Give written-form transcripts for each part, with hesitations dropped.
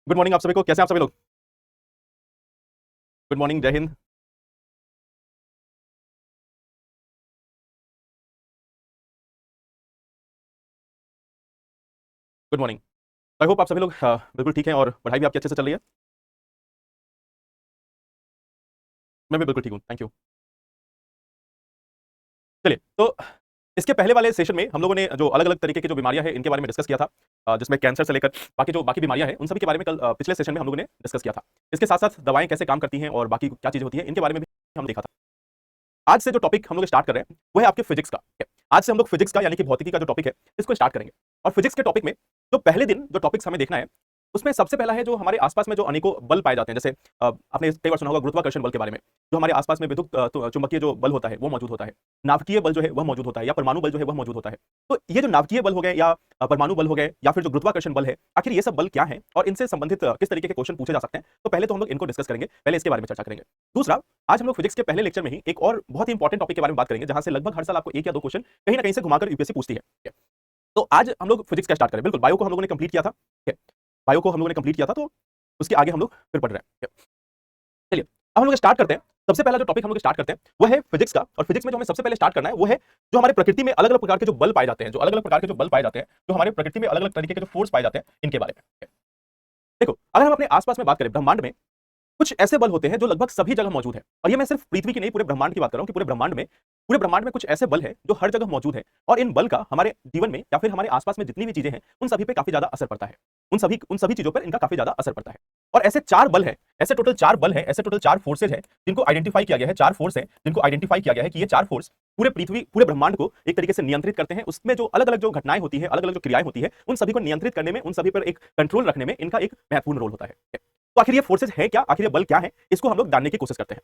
Good morning आप सभी को। कैसे हैं आप सभी लोग? गुड मॉर्निंग, जय Hind. Good morning. I hope आप सभी लोग बिल्कुल ठीक हैं और पढ़ाई भी आपकी अच्छे से चल रही है। मैं भी बिल्कुल ठीक हूँ, थैंक यू। चलिए, तो इसके पहले वाले सेशन में हम लोगों ने जो अलग अलग तरीके की जो बीमारियां हैं इनके बारे में डिस्कस किया था, जिसमें कैंसर से लेकर बाकी बीमारियां हैं उन सभी के बारे में कल पिछले सेशन में हम लोगों ने डिस्कस किया था। इसके साथ साथ दवाएं कैसे काम करती हैं और बाकी क्या चीजें होती हैं इनके बारे में भी हम देखा था। आज से जो टॉपिक हम लोग स्टार्ट कर रहे हैं वो है आपके फिजिक्स का। आज से हम लोग फिजिक्स का यानी कि भौतिकी का जो टॉपिक है इसको स्टार्ट करेंगे। और फिजिक्स के टॉपिक में जो पहले दिन जो टॉपिक्स हमें देखना है उसमें सबसे पहला है जो हमारे आसपास में जो अनेकों बल पाए जाते हैं। जैसे आपने कई बार सुना होगा गुरुत्वाकर्षण बल के बारे में। जो हमारे आसपास में विद्युत चुंबकीय जो बल होता है वो मौजूद होता है। नाभिकीय बल जो है वह मौजूद होता है, या परमाणु बल जो है वह मौजूद होता है। तो ये जो नाभिकीय बल हो गए या परमाणु बल हो गए या फिर जो गुरुत्वाकर्षण बल है, आखिर ये सब बल क्या है और इनसे संबंधित किस तरीके के क्वेश्चन पूछे जा सकते हैं। तो पहले तो हम लोग इनको डिस्कस करेंगे, पहले इसके बारे में चर्चा करेंगे। दूसरा, आज हम लोग फिजिक्स के पहले लेक्चर में ही एक और बहुत ही इंपॉर्टेंट टॉपिक के बारे में बात करेंगे, जहां से लगभग हर साल आपको एक या दो क्वेश्चन कहीं ना कहीं से घुमाकर यूपीएससी पूछती है। तो आज हम लोग फिजिक्स का स्टार्ट करें। बिल्कुल, बायो को हम लोगों ने कंप्लीट किया था, ठीक है। बायो को हम लोगों ने कंप्लीट किया था, तो उसके आगे हम लोग फिर पढ़ रहे हैं, ठीक है। चलिए, अब हम लोग स्टार्ट करते हैं। सबसे पहला जो टॉपिक हम लोग स्टार्ट करते हैं वो है फिजिक्स का। और फिजिक्स में जो हमें सबसे पहले स्टार्ट करना है वो है जो हमारे प्रकृति में अलग अलग प्रकार के जो बल पाए जाते हैं, जो अलग अलग प्रकार के जो बल पाए जाते हैं, जो हमारे प्रकृति में अलग अलग तरीके के जो फोर्स पाए जाते हैं, इनके बारे में, ठीक है। देखो, अगर हम अपने आसपास में बात करें, ब्रह्मांड में कुछ ऐसे बल होते हैं जो लगभग सभी जगह मौजूद है। और ये मैं सिर्फ पृथ्वी की नहीं, पूरे ब्रह्मांड की बात कर रहा हूं कि पूरे ब्रह्मांड में कुछ ऐसे बल हैं जो हर जगह मौजूद है। और इन बल का हमारे जीवन में या फिर हमारे आसपास में जितनी भी चीजें हैं उन सभी पे काफी ज्यादा असर पड़ता है। उन सभी चीजों पर इनका काफी ज्यादा असर पड़ता है। और ऐसे चार बल हैं, ऐसे टोटल चार बल हैं, ऐसे टोटल चार फोर्सेज हैं जिनको आइडेंटिफाई किया गया है। चार फोर्स हैं जिनको आइडेंटिफाई किया गया है कि ये चार फोर्स पूरे ब्रह्मांड को एक तरीके से नियंत्रित करते हैं। उसमें जो अलग अलग जो घटनाएं होती है, अलग अलग जो क्रियाएं होती है, उन सभी को नियंत्रित करने में, उन सभी पर एक कंट्रोल रखने में इनका एक महत्वपूर्ण रोल होता है। तो आखिर ये फोर्सेज है क्या, आखिर ये बल क्या है, इसको हम लोग जानने की कोशिश करते हैं।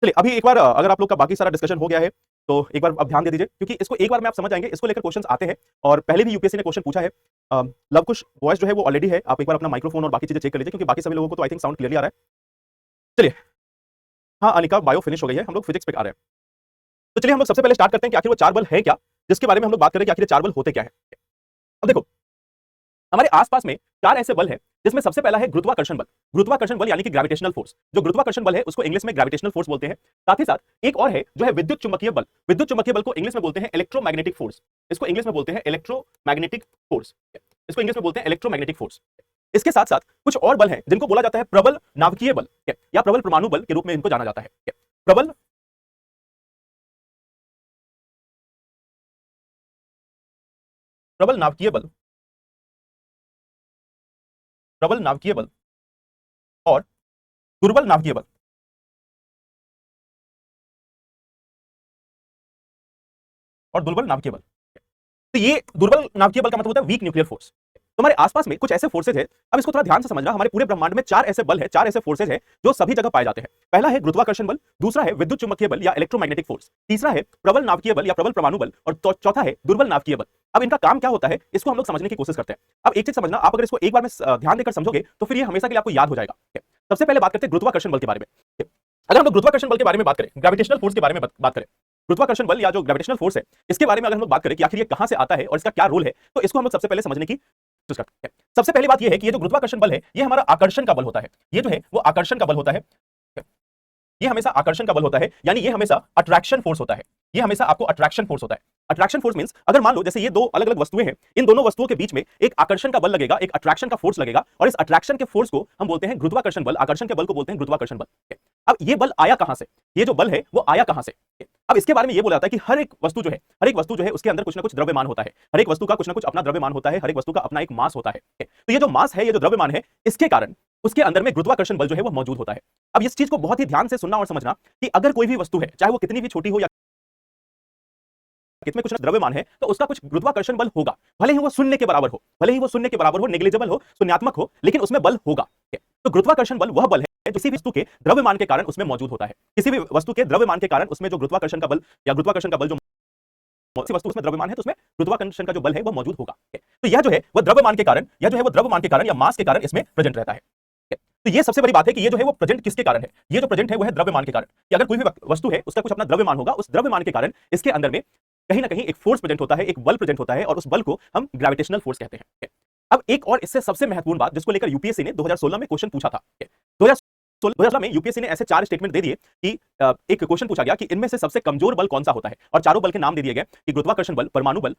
चलिए, अभी एक बार अगर आप लोग का बाकी सारा डिस्कशन हो गया है तो एक बार अब ध्यान दे दीजिए, क्योंकि इसको एक बार में आप समझ आएंगे। इसको लेकर क्वेश्चंस आते हैं और पहले भी यूपीएससी ने क्वेश्चन पूछा है। लव कुश वॉइस जो है वो ऑलरेडी है, आप एक बार अपना माइक्रोफोन और बाकी चीजें चेक कर लीजिए, क्योंकि बाकी सभी लोगों को तो आई थिंक साउंड क्लियरली आ रहा है। चलिए, हाँ अनिका, बायो फिनिश हो गई है, हम लोग फिजिक्स पे आ रहे हैं। तो चलिए, हम लोग सबसे पहले स्टार्ट करते हैं कि आखिर वो चार बल है क्या, जिसके बारे में हम लोग बात करें कि आखिर चार बल होते क्या है। अब देखो, हमारे आसपास में चार ऐसे बल हैं जिसमें सबसे पहला है गुरुत्वाकर्षण बल। गुरुत्वाकर्षण बल यानी कि ग्रेविटेशनल फोर्स। जो गुरुत्वाकर्षण बल है उसको इंग्लिश में ग्रेविटेशनल फोर्स बोलते हैं। साथ ही साथ एक और है जो है विद्युत चुंबकीय बल। विद्युत चुंबकीय बल को इंग्लिश में बोलते हैं इलेक्ट्रोमैग्नेटिक फोर्स। इसको इंग्लिश में बोलते हैं इलेक्ट्रोमैग्नेटिक फोर्स। इसको इंग्लिश में बोलते हैं इलेक्ट्रोमैग्नेटिक फोर्स। इसके साथ साथ कुछ और बल हैं जिनको बोला जाता है प्रबल नाभिकीय बल या प्रबल परमाणु बल के रूप में इनको जाना जाता है। प्रबल प्रबल नाभिकीय बल, प्रबल नाभिकीय बल और दुर्बल नाभिकीय बल। और दुर्बल नाभिकीय बल, तो ये दुर्बल नाभिकीय बल का मतलब होता है वीक न्यूक्लियर फोर्स। तो हमारे आसपास में कुछ ऐसे फोर्सेज है। अब इसको थोड़ा ध्यान से समझना। हमारे पूरे ब्रह्मांड में चार ऐसे बल है, चार ऐसे फोर्सेज है जो सभी जगह पाए जाते हैं। पहला है गुरुत्वाकर्षण बल, दूसरा है विद्युत चुंबकीय बल या इलेक्ट्रोमैग्नेटिक फोर्स, तीसरा है प्रबल नाभिकीय बल या प्रबल परमाणु बल, और चौथा है दुर्बल नाभिकीय बल। अब इनका काम क्या होता है इसको हम लोग समझने की कोशिश करते हैं। अब एक चीज समझना, आप अगर इसको एक बार में ध्यान देकर समझोगे तो फिर ये हमेशा के लिए आपको याद हो जाएगा। सबसे पहले बात करते हैं गुरुत्वाकर्षण बल के बारे में। अगर हम लोग गुरुत्वाकर्षण बल के बारे में बात करें, ग्रेविटेशनल फोर्स के बारे में बात करें, गुरुत्वाकर्षण बल या जो ग्रेविटेशनल फोर्स है इसके बारे में अगर हम लोग बात करें कि आखिर ये कहां से आता है और इसका क्या रोल है, तो इसको हम लोग सबसे पहले समझने की कोशिश करते हैं। सबसे पहली बात ये है कि ये जो गुरुत्वाकर्षण बल है ये हमारा आकर्षण का बल होता है। ये जो है वो आकर्षण का बल होता है। ये हमेशा आकर्षण का बल होता है, यानी ये हमेशा अट्रैक्शन फोर्स होता है। ये हमेशा आपको अट्रैक्शन फोर्स होता है। अट्रैक्शन फोर्स मींस अगर मान लो जैसे ये दो अलग अलग वस्तुएं हैं, इन दोनों वस्तुओं के बीच में एक आकर्षण का बल लगेगा, एक अट्रैक्शन का फोर्स लगेगा, और इस अट्रैक्शन के फोर्स को हम बोलते हैं गुरुत्वाकर्षण बल। आकर्षण के बल को बोलते हैं गुरुत्वाकर्षण बल। अब ये बल आया कहां से, ये जो बल है वो आया कहां से। अब इसके बारे में ये बोला जाता है कि हर एक वस्तु जो है उसके अंदर कुछ ना कुछ द्रव्यमान होता है। हर एक वस्तु का कुछ ना कुछ अपना द्रव्यमान होता है, हर एक वस्तु का अपना एक मास होता है। तो ये जो मास है, ये जो द्रव्यमान है, इसके कारण उसके अंदर में गुरुत्वाकर्षण बल जो है वो मौजूद होता है। अब इस चीज को बहुत ही ध्यान से सुनना और समझना कि अगर कोई भी वस्तु है, चाहे वो कितनी भी छोटी हो या कितने कुछ द्रव्यमान है, तो उसका कुछ गुरुत्वाकर्षण बल होगा। भले ही वो शून्य के बराबर हो, नेग्लिजिबल हो, शून्यात्मक हो, लेकिन उसमें बल होगा। तो गुरुत्वाकर्षण बल वह बल है जो किसी भी वस्तु के द्रव्यमान के कारण उसमें मौजूद होता है। किसी भी वस्तु के द्रव्यमान के कारण उसमें जो गुरुत्वाकर्षण का बल या गुरुत्वाकर्षण का बल जो वस्तु उसमें द्रव्यमान है तो उसमें गुरुत्वाकर्षण का जो बल है वो मौजूद होगा। तो यह जो है वो द्रव्यमान के कारण या मास के कारण इसमें प्रेजेंट रहता है। तो ये सबसे बड़ी बात है कि ये जो है वो प्रेजेंट किसके कारण है। ये जो प्रेजेंट है वो है द्रव्यमान के कारण। कि अगर कोई भी वस्तु है उसका कुछ अपना द्रव्यमान होगा, उस द्रव्यमान के कारण इसके अंदर में कहीं ना कहीं एक फोर्स प्रेजेंट होता है, एक बल प्रेजेंट होता है, और उस बल को हम ग्रेविटेशनल फोर्स कहते हैं। अब एक और इससे सबसे महत्वपूर्ण बात जिसको लेकर यूपीएससी ने 2016 में क्वेश्चन पूछा था। 2016 में यूपीएससी ने ऐसे 4 स्टेटमेंट दे दिए कि एक क्वेश्चन पूछा गया कि इनमें से सबसे कमजोर बल कौन सा होता है, और चारों बल के नाम दे दिए गए कि गुरुत्वाकर्षण बल, परमाणु बल,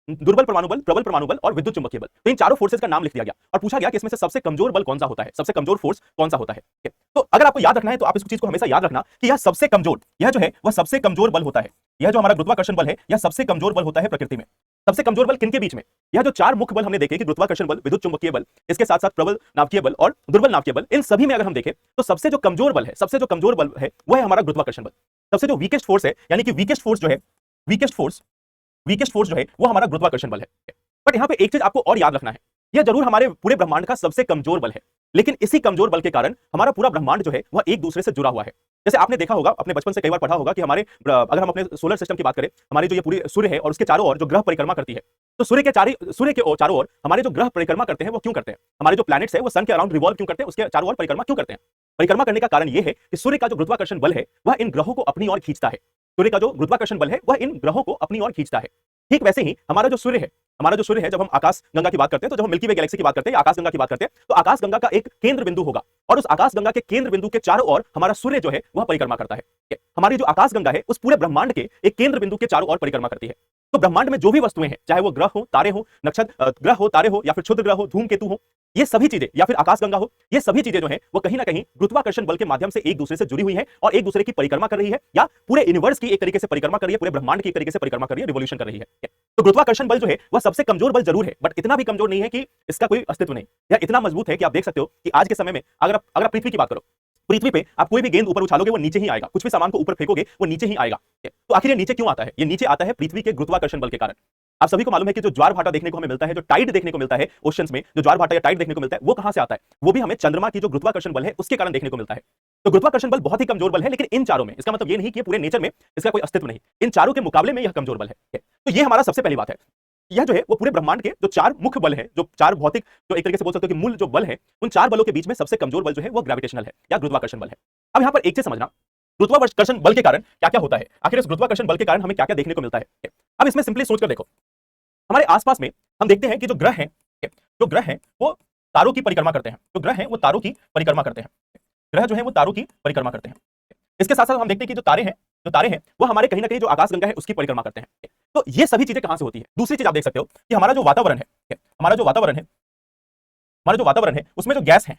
दुर्बल परमाणु बल, प्रबल परमाणु बल और विद्युत चुंबकीय बल। तो इन चारों फोर्सेस का नाम लिख दिया गया और पूछा गया कि इसमें से सबसे कमजोर बल कौन सा होता है, सबसे कमजोर फोर्स कौन सा होता है। तो अगर आपको याद रखना है तो आप इस चीज को हमेशा याद रखना कि यह सबसे कमजोर, यह जो है वह सबसे कमजोर बल होता है। यह जो हमारा गुरुत्वाकर्षण बल है यह सबसे कमजोर बल होता है प्रकृति में। सबसे कमजोर बल किनके बीच में? यह जो 4 मुख्य बल हमने देखे कि गुरुत्वाकर्षण बल, विद्युत चुंबकीय बल, इसके साथ साथ प्रबल नाभिकीय बल और दुर्बल नाभिकीय बल, इन सभी में अगर हम देखें तो सबसे जो कमजोर बल है, सबसे जो कमजोर बल है वह है हमारा गुरुत्वाकर्षण बल। सबसे जो वीकेस्ट फोर्स है, यानी कि वीकेस्ट फोर्स जो है, वीकेस्ट फोर्स जो है वो हमारा गुरुत्वाकर्षण बल है। बट यहां पे एक चीज आपको और याद रखना है, यह जरूर हमारे पूरे ब्रह्मांड का सबसे कमजोर बल है, लेकिन इसी कमजोर बल के कारण हमारा पूरा ब्रह्मांड जो है वह एक दूसरे से जुड़ा हुआ है। जैसे आपने देखा होगा, अपने बचपन से कई बार पढ़ा होगा कि हमारे, अगर हम अपने सोलर सिस्टम की बात करें, हमारी जो ये पूरी सूर्य है और उसके चारों ओर जो ग्रह परिक्रमा करती है, तो सूर्य के चारों ओर हमारे जो ग्रह परिक्रमा करते हैं वो क्यों करते हैं? हमारे जो प्लैनेट्स है वो सन के अराउंड रिवॉल्व क्यों करते हैं, उसके चारों ओर परिक्रमा क्यों करते हैं? परिक्रमा करने का कारण यह है कि सूर्य का जो गुरुत्वाकर्षण बल है वह इन ग्रहों को अपनी ओर खींचता है। सूर्य का जो गुरुत्वाकर्षण बल है वह इन ग्रहों को अपनी ओर खींचता है। ठीक वैसे ही हमारा जो सूर्य है, जब हम आकाश गंगा की बात करते हैं, तो जब हम मिल्की वे गैलेक्सी की बात करते हैं, आकाश गंगा की बात करते हैं, तो आकाश गंगा का एक केंद्र बिंदु होगा और उस आकाश गंगा के केंद्र बिंदु के चारों ओर हमारा सूर्य जो है वह परिक्रमा करता है। हमारी जो आकाश गंगा है उस पूरे ब्रह्मांड के एक केंद्र बिंदु के चारों ओर परिक्रमा करती है। तो ब्रह्मांड में जो भी वस्तुएं हैं, चाहे वो ग्रह हो, तारे हो, नक्षत्र, ग्रह हो, तारे हो, या फिर क्षुद्र ग्रह हो, धूमकेतु हो, ये सभी चीजें, या फिर आकाशगंगा हो, ये सभी चीजें जो है वो कहीं ना कहीं गुरुत्वाकर्षण बल के माध्यम से एक दूसरे से जुड़ी हुई है और एक दूसरे की परिक्रमा कर रही है, या पूरे यूनिवर्स की एक तरीके से परिक्रमा कर रही है, पूरे ब्रह्मांड की एक तरीके से परिक्रमा कर रही है, रिवोल्यूशन कर रही है। तो गुरुत्वाकर्षण बल जो है वह सबसे कमजोर बल जरूर है, बट इतना भी कमजोर नहीं है कि इसका कोई अस्तित्व नहीं। यह इतना मजबूत है कि आप देख सकते हो कि आज के समय में अगर आप पृथ्वी की बात करो, पृथ्वी पे आप कोई भी गेंद ऊपर उछालोगे वो नीचे ही आएगा, कुछ भी सामान को ऊपर फेंकोगे वो नीचे ही आएगा। तो आखिर ये नीचे क्यों आता है? ये नीचे आता है पृथ्वी के गुरुत्वाकर्षण बल के कारण। आप सभी को मालूम है कि जो ज्वार भाटा देखने को हमें मिलता है, जो टाइड देखने को मिलता है ओशंस में, जो ज्वार भाटा या टाइड देखने को मिलता है, वो कहां से आता है? वो भी हमें चंद्रमा की जो गुरुत्वाकर्षण बल है उसके कारण देखने को मिलता है। तो गुरुत्वाकर्षण बल बहुत ही कमजोर बल है, लेकिन इन चारों में, इसका मतलब ये नहीं कि पूरे नेचर में इसका कोई अस्तित्व नहीं, इन चारों के मुकाबले में यह कमजोर बल है। तो ये हमारा सबसे पहली बात है। यह जो है वो पूरे ब्रह्मांड के जो 4 मुख्य बल है, जो 4 भौतिक, जो एक तरीके से बोल सकते हो कि मूल जो बल है, उन 4 बलों के बीच में सबसे कमजोर बल जो है वो ग्रेविटेशनल है या गुरुत्वाकर्षण बल है। अब यहां पर एक चीज समझना, गुरुत्वाकर्षण बल के कारण क्या क्या होता है, आखिर इस गुरुत्वाकर्षण बल के कारण हमें क्या क्या देखने को मिलता है। अब इसमें सिंपली सोचकर देखो, हमारे आसपास में हम देखते हैं कि जो ग्रह हैं वो तारों की परिक्रमा करते हैं, जो ग्रह हैं वो तारों की परिक्रमा करते हैं, ग्रह जो है वो तारों की परिक्रमा करते हैं। इसके साथ साथ हम देखते हैं कि जो तारे हैं वो हमारे कहीं ना कहीं जो आकाशगंगा है उसकी परिक्रमा करते हैं। तो ये सभी चीजें कहां से होती है? दूसरी चीज आप देख सकते हो कि हमारा जो वातावरण है, हमारा जो वातावरण है उसमें जो गैस है,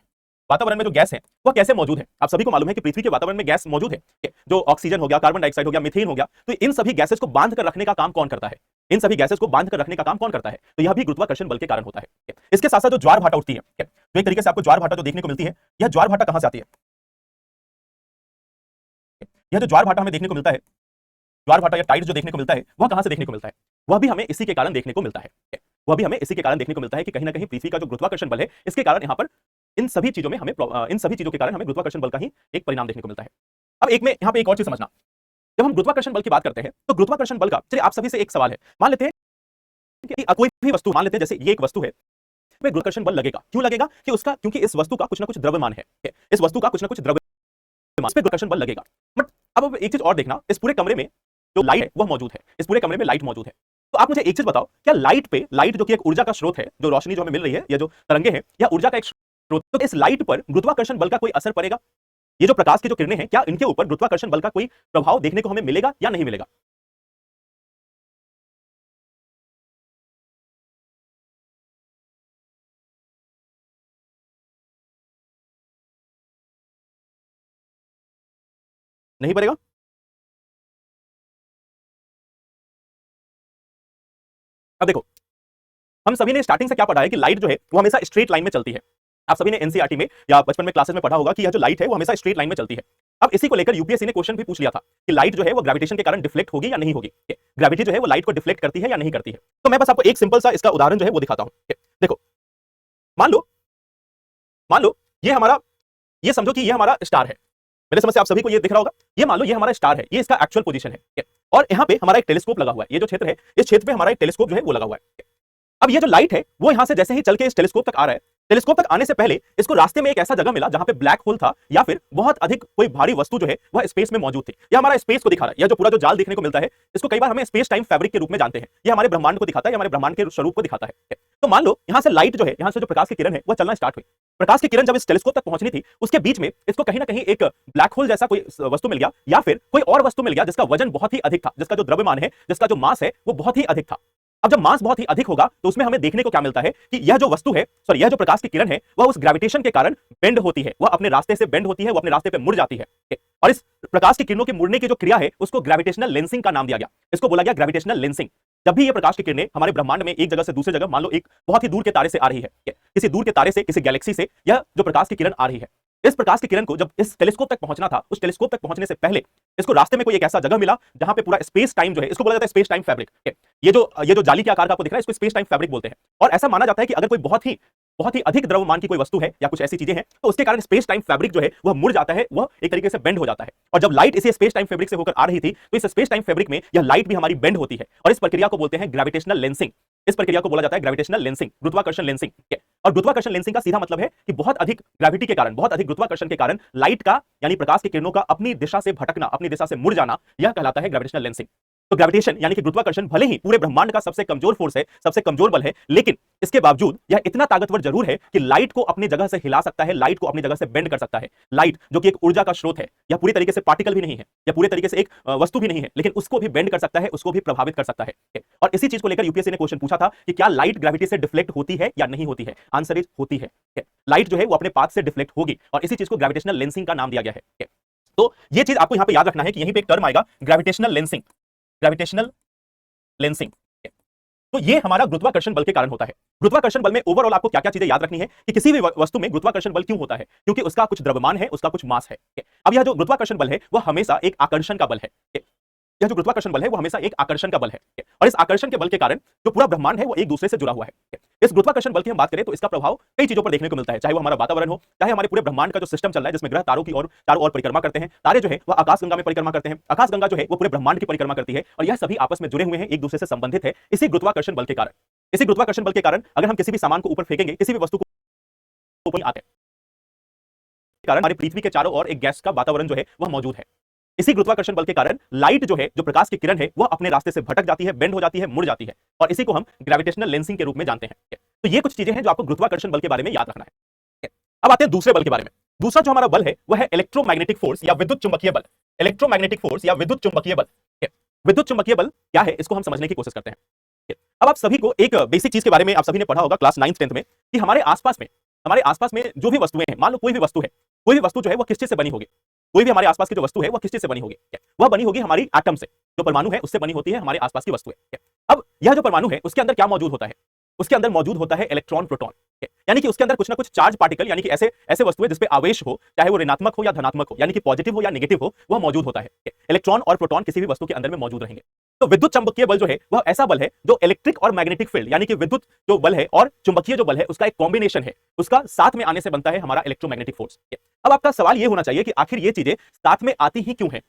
वातावरण में जो गैस है वह कैसे मौजूद है? आप सभी को मालूम है कि पृथ्वी के वातावरण में गैस मौजूद है, जो ऑक्सीजन हो गया, कार्बन डाइऑक्साइड हो गया, मीथेन हो गया। तो इन सभी गैसेस को बांध कर रखने का काम कौन करता है? इन सभी गैसेस को बांध कर रखने का काम कौन करता है? तो यह भी गुरुत्वाकर्षण बल के कारण होता है। इसके साथ साथ जो ज्वार भाटा उठती है, तो एक तरीके से आपको ज्वार भाटा जो देखने को मिलती है, यह ज्वार भाटा कहां से आती है? यह जो ज्वार भाटा हमें देखने को मिलता है, ज्वार भाटा या टाइड जो देखने को मिलता है वह कहां से देखने को मिलता है? वह भी हमें इसी के कारण देखने को मिलता है। वह भी हमें इसी के कारण देखने को मिलता है कि कहीं ना कहीं पृथ्वी का जो गुरुत्वाकर्षण बल है इसके कारण यहां पर इन सभी चीजों के कारण हमें गुरुत्वाकर्षण बल का ही एक परिणाम देखने को मिलता है। अब एक में यहां पे एक और चीज समझना, जब हम गुरुत्वाकर्षण बल की बात करते हैं तो गुरुत्वाकर्षण बल का, चलिए आप सभी से एक सवाल है, मान लेते हैं कि कोई भी वस्तु, मान लेते हैं जैसे ये एक वस्तु है, में गुरुत्वाकर्षण बल लगेगा। क्यों लगेगा? क्योंकि इस वस्तु का कुछ ना कुछ द्रव्यमान है, इस वस्तु का कुछ ना कुछ द्रव्यमान, इस पे गुरुत्वाकर्षण बल लगेगा। बट अब एक चीज और देखना, इस पूरे कमरे में जो लाइट है वह मौजूद है, इस पूरे कमरे में लाइट मौजूद है। तो आप मुझे एक चीज बताओ, क्या लाइट जो कि एक ऊर्जा का स्रोत है, जो रोशनी जो हमें मिल रही है, या जो तरंगे हैं, या ऊर्जा का एक स्रोत, तो इस लाइट पर गुरुत्वाकर्षण बल का कोई असर पड़ेगा? ये जो प्रकाश की जो किरणें हैं, क्या इनके ऊपर गुरुत्वाकर्षण बल का कोई प्रभाव देखने को हमें मिलेगा या नहीं मिलेगा? नहीं पड़ेगा? अब देखो, हम सभी ने स्टार्टिंग से क्या पढ़ा है कि लाइट जो है वो हमेशा स्ट्रेट लाइन में चलती है। आप सभी ने एनसीईआरटी में या बचपन में क्लासेस में पढ़ा होगा कि यह जो लाइट है वो हमेशा स्ट्रेट लाइन में चलती है। अब इसी को लेकर यूपीएससी ने क्वेश्चन भी पूछ लिया था कि लाइट जो है वो ग्रेविटेशन के कारण डिफ्लेक्ट होगी या नहीं होगी, ग्रेविटी जो है वो लाइट को डिफ्लेक्ट करती है या नहीं करती है। तो मैं बस आपको एक सिंपल सा इसका उदाहरण जो है वो दिखाता हूं। देखो, मान लो ये समझो कि ये हमारा स्टार है। मेरे समझ से आप सभी को ये दिख रहा होगा, ये मान लो ये हमारा स्टार है, ये इसका एक्चुअल पोजीशन है, और यहाँ पे हमारा एक टेलीस्कोप लगा हुआ है। ये जो क्षेत्र है, इस क्षेत्र पे हमारा एक टेलीस्कोप जो है वो लगा हुआ है। अब ये जो लाइट है वो यहां से जैसे ही चल के इस टेलीस्कोप तक आ रहा है, टेलीस्कोप तक आने से पहले इसको रास्ते में एक ऐसा जगह मिला जहां पे ब्लैक होल था या फिर बहुत अधिक कोई भारी वस्तु जो है वह स्पेस में मौजूद थी। यह हमारा स्पेस को दिखा रहा है। यह जो पूरा जो जाल देखने को मिलता है इसको कई बार हमें स्पेस टाइम फैब्रिक के रूप में जानते हैं। यह हमारे ब्रह्मांड को दिखाता है, हमारे ब्रह्मांड के स्वरूप को दिखाता है। तो मान लो यहां से लाइट जो है, यहां से जो प्रकाश की किरण है वह चलना स्टार्ट हुई। प्रकाश की किरण जब इस टेलीस्कोप तक पहुंचनी थी उसके बीच में इसको कहीं ना कहीं एक ब्लैक होल जैसा कोई वस्तु मिल गया या फिर कोई और वस्तु मिल गया जिसका वजन बहुत ही अधिक था, जिसका जो द्रव्यमान है, जिसका जो मास है वो बहुत ही अधिक था। अब जब मास बहुत ही अधिक होगा तो उसमें हमें देखने को क्या मिलता है कि यह जो वस्तु है, सॉरी, यह जो प्रकाश की किरण है वह उस ग्रेविटेशन के कारण बेंड होती है, वह अपने रास्ते से बेंड होती है, वह अपने रास्ते पे मुड़ जाती है। और इस प्रकाश की किरणों के मुड़ने की जो क्रिया है उसको ग्रेविटेशनल लेंसिंग का नाम दिया गया। इसको बोला गया ग्रेविटेशनल लेंसिंग। जब भी ये प्रकाश की किरणें हमारे ब्रह्मांड में एक जगह से दूसरे जगह, मान लो एक बहुत ही दूर के तारे से आ रही है, किसी दूर के तारे से, किसी गैलेक्सी से यह जो प्रकाश की किरण आ रही है, इस प्रकाश की किरण को जब इस टेलीस्कोप तक पहुंचना था, उस टेलीस्कोप तक पहुंचने से पहले इसको रास्ते में कोई एक ऐसा जगह मिला जहां पे पूरा स्पेस टाइम जो है, इसको बोला जाता है स्पेस टाइम फैब्रिक। ये जो जाली के आकार का आपको दिख रहा है इसको स्पेस टाइम फैब्रिक बोलते हैं। और ऐसा माना जाता है कि अगर कोई बहुत ही अधिक द्रव्यमान की कोई वस्तु है या कुछ ऐसी चीजें हैं तो उसके कारण स्पेस टाइम फैब्रिक जो है वह मुड़ जाता है, वह एक तरीके से बेंड हो जाता है। और जब लाइट इसी स्पेस टाइम फैब्रिक से होकर आ रही थी तो इस स्पेस टाइम फैब्रिक में यह लाइट भी हमारी बेंड होती है और इस प्रक्रिया को बोलते हैं ग्रेविटेशनल लेंसिंग। इस प्रक्रिया को बोला जाता है ग्रेविटेशनल लेंसिंग, गुरुत्वाकर्षण लेंसिंग। और गुरुत्वाकर्षण लेंसिंग का सीधा मतलब है कि बहुत अधिक ग्रेविटी के कारण, बहुत अधिक गुरुत्वाकर्षण के कारण लाइट का यानी प्रकाश की किरणों का अपनी दिशा से भटकना, अपनी दिशा से मुड़ जाना, यह कहलाता है ग्रेविटेशनल लेंसिंग। तो ग्रेविटेशन यानी कि गुरुत्वाकर्षण भले ही पूरे ब्रह्मांड का सबसे कमजोर फोर्स है, सबसे कमजोर बल है, लेकिन इसके बावजूद यह इतना ताकतवर जरूर है कि लाइट को अपनी जगह से हिला सकता है, लाइट को अपनी जगह से बेंड कर सकता है। लाइट जो कि एक ऊर्जा का स्रोत है, यह पूरी तरीके से पार्टिकल भी नहीं है, यह पूरी तरीके से एक वस्तु भी नहीं है, लेकिन उसको भी बेंड कर सकता है, उसको भी प्रभावित कर सकता है। और इसी चीज को लेकर यूपीएससी ने क्वेश्चन पूछा था कि क्या लाइट ग्रेविटी से डिफ्लेक्ट होती है या नहीं होती है। आंसर इज होती है। लाइट जो है वो अपने पाथ से डिफ्लेक्ट होगी और इसी चीज को ग्रेविटेशनल लेंसिंग का नाम दिया गया है। तो ये चीज आपको यहां पे याद रखना है कि यहीं पे एक टर्म आएगा ग्रेविटेशनल लेंसिंग, ग्रेविटेशनल लेंसिंग। तो ये हमारा गुरुत्वाकर्षण बल के कारण होता है। गुरुत्वाकर्षण बल में ओवरऑल आपको क्या क्या चीजें याद रखनी है कि किसी भी वस्तु में गुरुत्वाकर्षण बल क्यों होता है, क्योंकि उसका कुछ द्रव्यमान है, उसका कुछ मास है। अब यह जो गुरुत्वाकर्षण बल है वह हमेशा एक आकर्षण का बल है। यह जो गुरुत्वाकर्षण बल है वो हमेशा एक आकर्षण का बल है और इस आकर्षण के बल के कारण जो पूरा ब्रह्मांड है वो एक दूसरे से जुड़ा हुआ है। इस गुरुत्वाकर्षण बल की हम बात करें तो इसका प्रभाव कई चीजों पर देखने को मिलता है, चाहे वो हमारा वातावरण हो, चाहे हमारे पूरे ब्रह्मांड का जो सिस्टम चल रहा है जिसमें ग्रह तारों की और चारों ओर परिक्रमा करते हैं। तारे जो है वह आकाशगंगा में परिक्रमा करते हैं, आकाशगंगा जो है वो पूरे ब्रह्मांड की परिक्रमा करती है और यह सभी आपस में जुड़े हुए हैं, एक दूसरे से संबंधित है इसी गुरुत्वाकर्षण बल के कारण। इसी गुरुत्वाकर्षण बल के कारण अगर हम किसी भी सामान को ऊपर फेंकेंगे, किसी भी वस्तु को ऊपर आते हैं, कारण हमारी पृथ्वी के चारों ओर एक गैस का वातावरण जो है वह मौजूद है। इसी गुरुत्वाकर्षण बल के कारण लाइट जो है, जो प्रकाश की किरण है, वह अपने रास्ते से भटक जाती है, बेंड हो जाती है, मुड़ जाती है और इसी को हम ग्रेविटेशनल लेंसिंग के रूप में जानते हैं। तो ये कुछ चीजें हैं जो आपको गुरुत्वाकर्षण बल के बारे में याद रखना है। अब आते हैं दूसरे बल के बारे में। दूसरा जो हमारा बल है वह है इलेक्ट्रोमैग्नेटिक फोर्स या विद्युत चुंबकीय बल। इलेक्ट्रोमैग्नेटिक फोर्स या विद्युत चुंबकीय बल। विद्युत चुंबकीय बल क्या है इसको हम समझने की कोशिश करते हैं। अब आप सभी को एक बेसिक चीज के बारे में आप सभी ने पढ़ा होगा क्लास 9th 10th में कि हमारे आसपास में जो भी वस्तुएं हैं, मान लो कोई भी वस्तु है, कोई भी वस्तु जो है वो किस चीज से बनी होगी, कोई भी हमारे आसपास की जो वस्तु है वो किस चीज से बनी होगी, वह बनी होगी हमारी एटम से। जो परमाणु है उससे बनी होती है हमारे आसपास की वस्तुएं। अब यह जो परमाणु है उसके अंदर क्या मौजूद होता है, उसके अंदर मौजूद होता है इलेक्ट्रॉन, प्रोटॉन। यानी कि उसके अंदर कुछ ना कुछ चार्ज पार्टिकल, यानी कि ऐसे वस्तुएं जिसपे आवेश हो, चाहे वो ऋणात्मक हो या धनात्मक हो, यानी कि पॉजिटिव हो या नेगेटिव हो, वह मौजूद होता है। इलेक्ट्रॉन और प्रोटॉन किसी भी वस्तु के अंदर में मौजूद रहेंगे। तो विद्युत चुंबकीय बल जो है वह ऐसा बल है जो इलेक्ट्रिक और मैग्नेटिक फील्ड, यानी कि विद्युत जो बल है और चुंबकीय जो बल है उसका एक कॉम्बिनेशन है, उसका साथ में आने से बनता है हमारा इलेक्ट्रोमैग्नेटिक फोर्स। अब आपका सवाल यह होना चाहिए कि आखिर ये चीजें साथ में आती ही क्यों है।